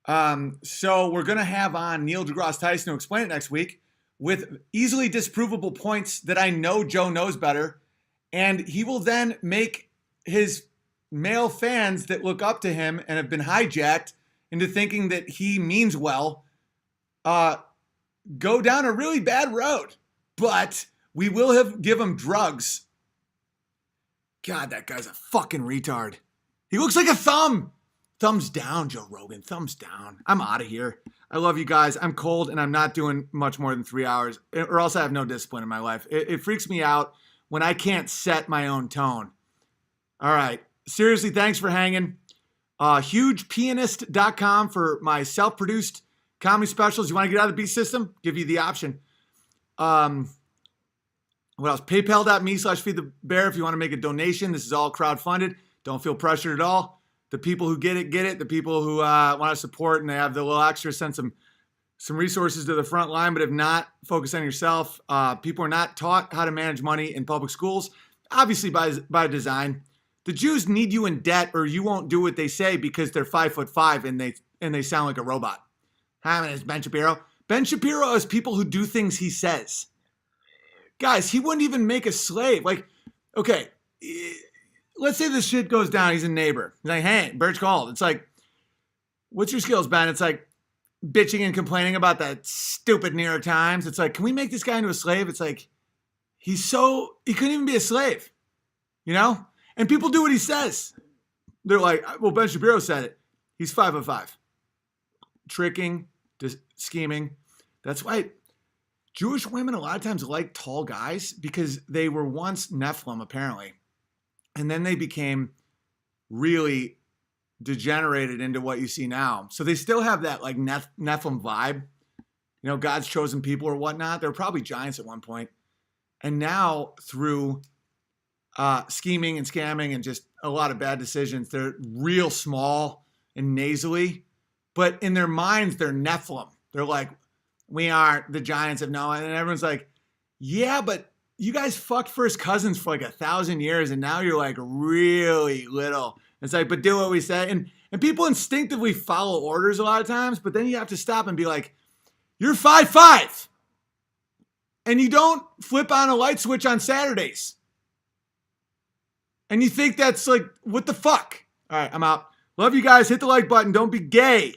So we're going to have on Neil deGrasse Tyson to explain it next week with easily disprovable points that I know Joe knows better. And he will then make his male fans that look up to him and have been hijacked into thinking that he means well, go down a really bad road. But we will give him drugs. God, that guy's a fucking retard. He looks like a thumb. Thumbs down, Joe Rogan. Thumbs down. I'm out of here. I love you guys. I'm cold and I'm not doing much more than 3 hours, or else I have no discipline in my life. It freaks me out when I can't set my own tone. All right. Seriously, thanks for hanging. Hugepianist.com for my self-produced comedy specials. You want to get out of the beat system? Give you the option. What else? PayPal.me/feedthebear if you want to make a donation. This is all crowdfunded. Don't feel pressured at all. The people who get it, get it. The people who want to support and they have the little extra, send some resources to the front line, but if not, focus on yourself. People are not taught how to manage money in public schools, obviously by design. The Jews need you in debt or you won't do what they say because they're 5'5" and they sound like a robot. Hi, my name is Ben Shapiro. Ben Shapiro is people who do things he says. Guys, he wouldn't even make a slave. Like, okay, let's say this shit goes down. He's a neighbor. He's like, hey, Birch called. It's like, what's your skills, Ben? It's like bitching and complaining about that stupid New York Times. It's like, can we make this guy into a slave? It's like, he couldn't even be a slave, you know? And people do what he says. They're like, well, Ben Shapiro said it. He's 5'5". Tricking, scheming. That's why Jewish women a lot of times like tall guys because they were once Nephilim, apparently. And then they became really degenerated into what you see now. So they still have that like Nephilim vibe. You know, God's chosen people or whatnot. They were probably giants at one point. And now through scheming and scamming and just a lot of bad decisions, they're real small and nasally. But in their minds, they're Nephilim. They're like, we aren't the giants of Noah. And everyone's like, yeah, but you guys fucked first cousins for like 1,000 years. And now you're like really little. It's like, but do what we say. And people instinctively follow orders a lot of times. But then you have to stop and be like, you're 5'5". And you don't flip on a light switch on Saturdays. And you think that's like, what the fuck? All right, I'm out. Love you guys. Hit the like button. Don't be gay.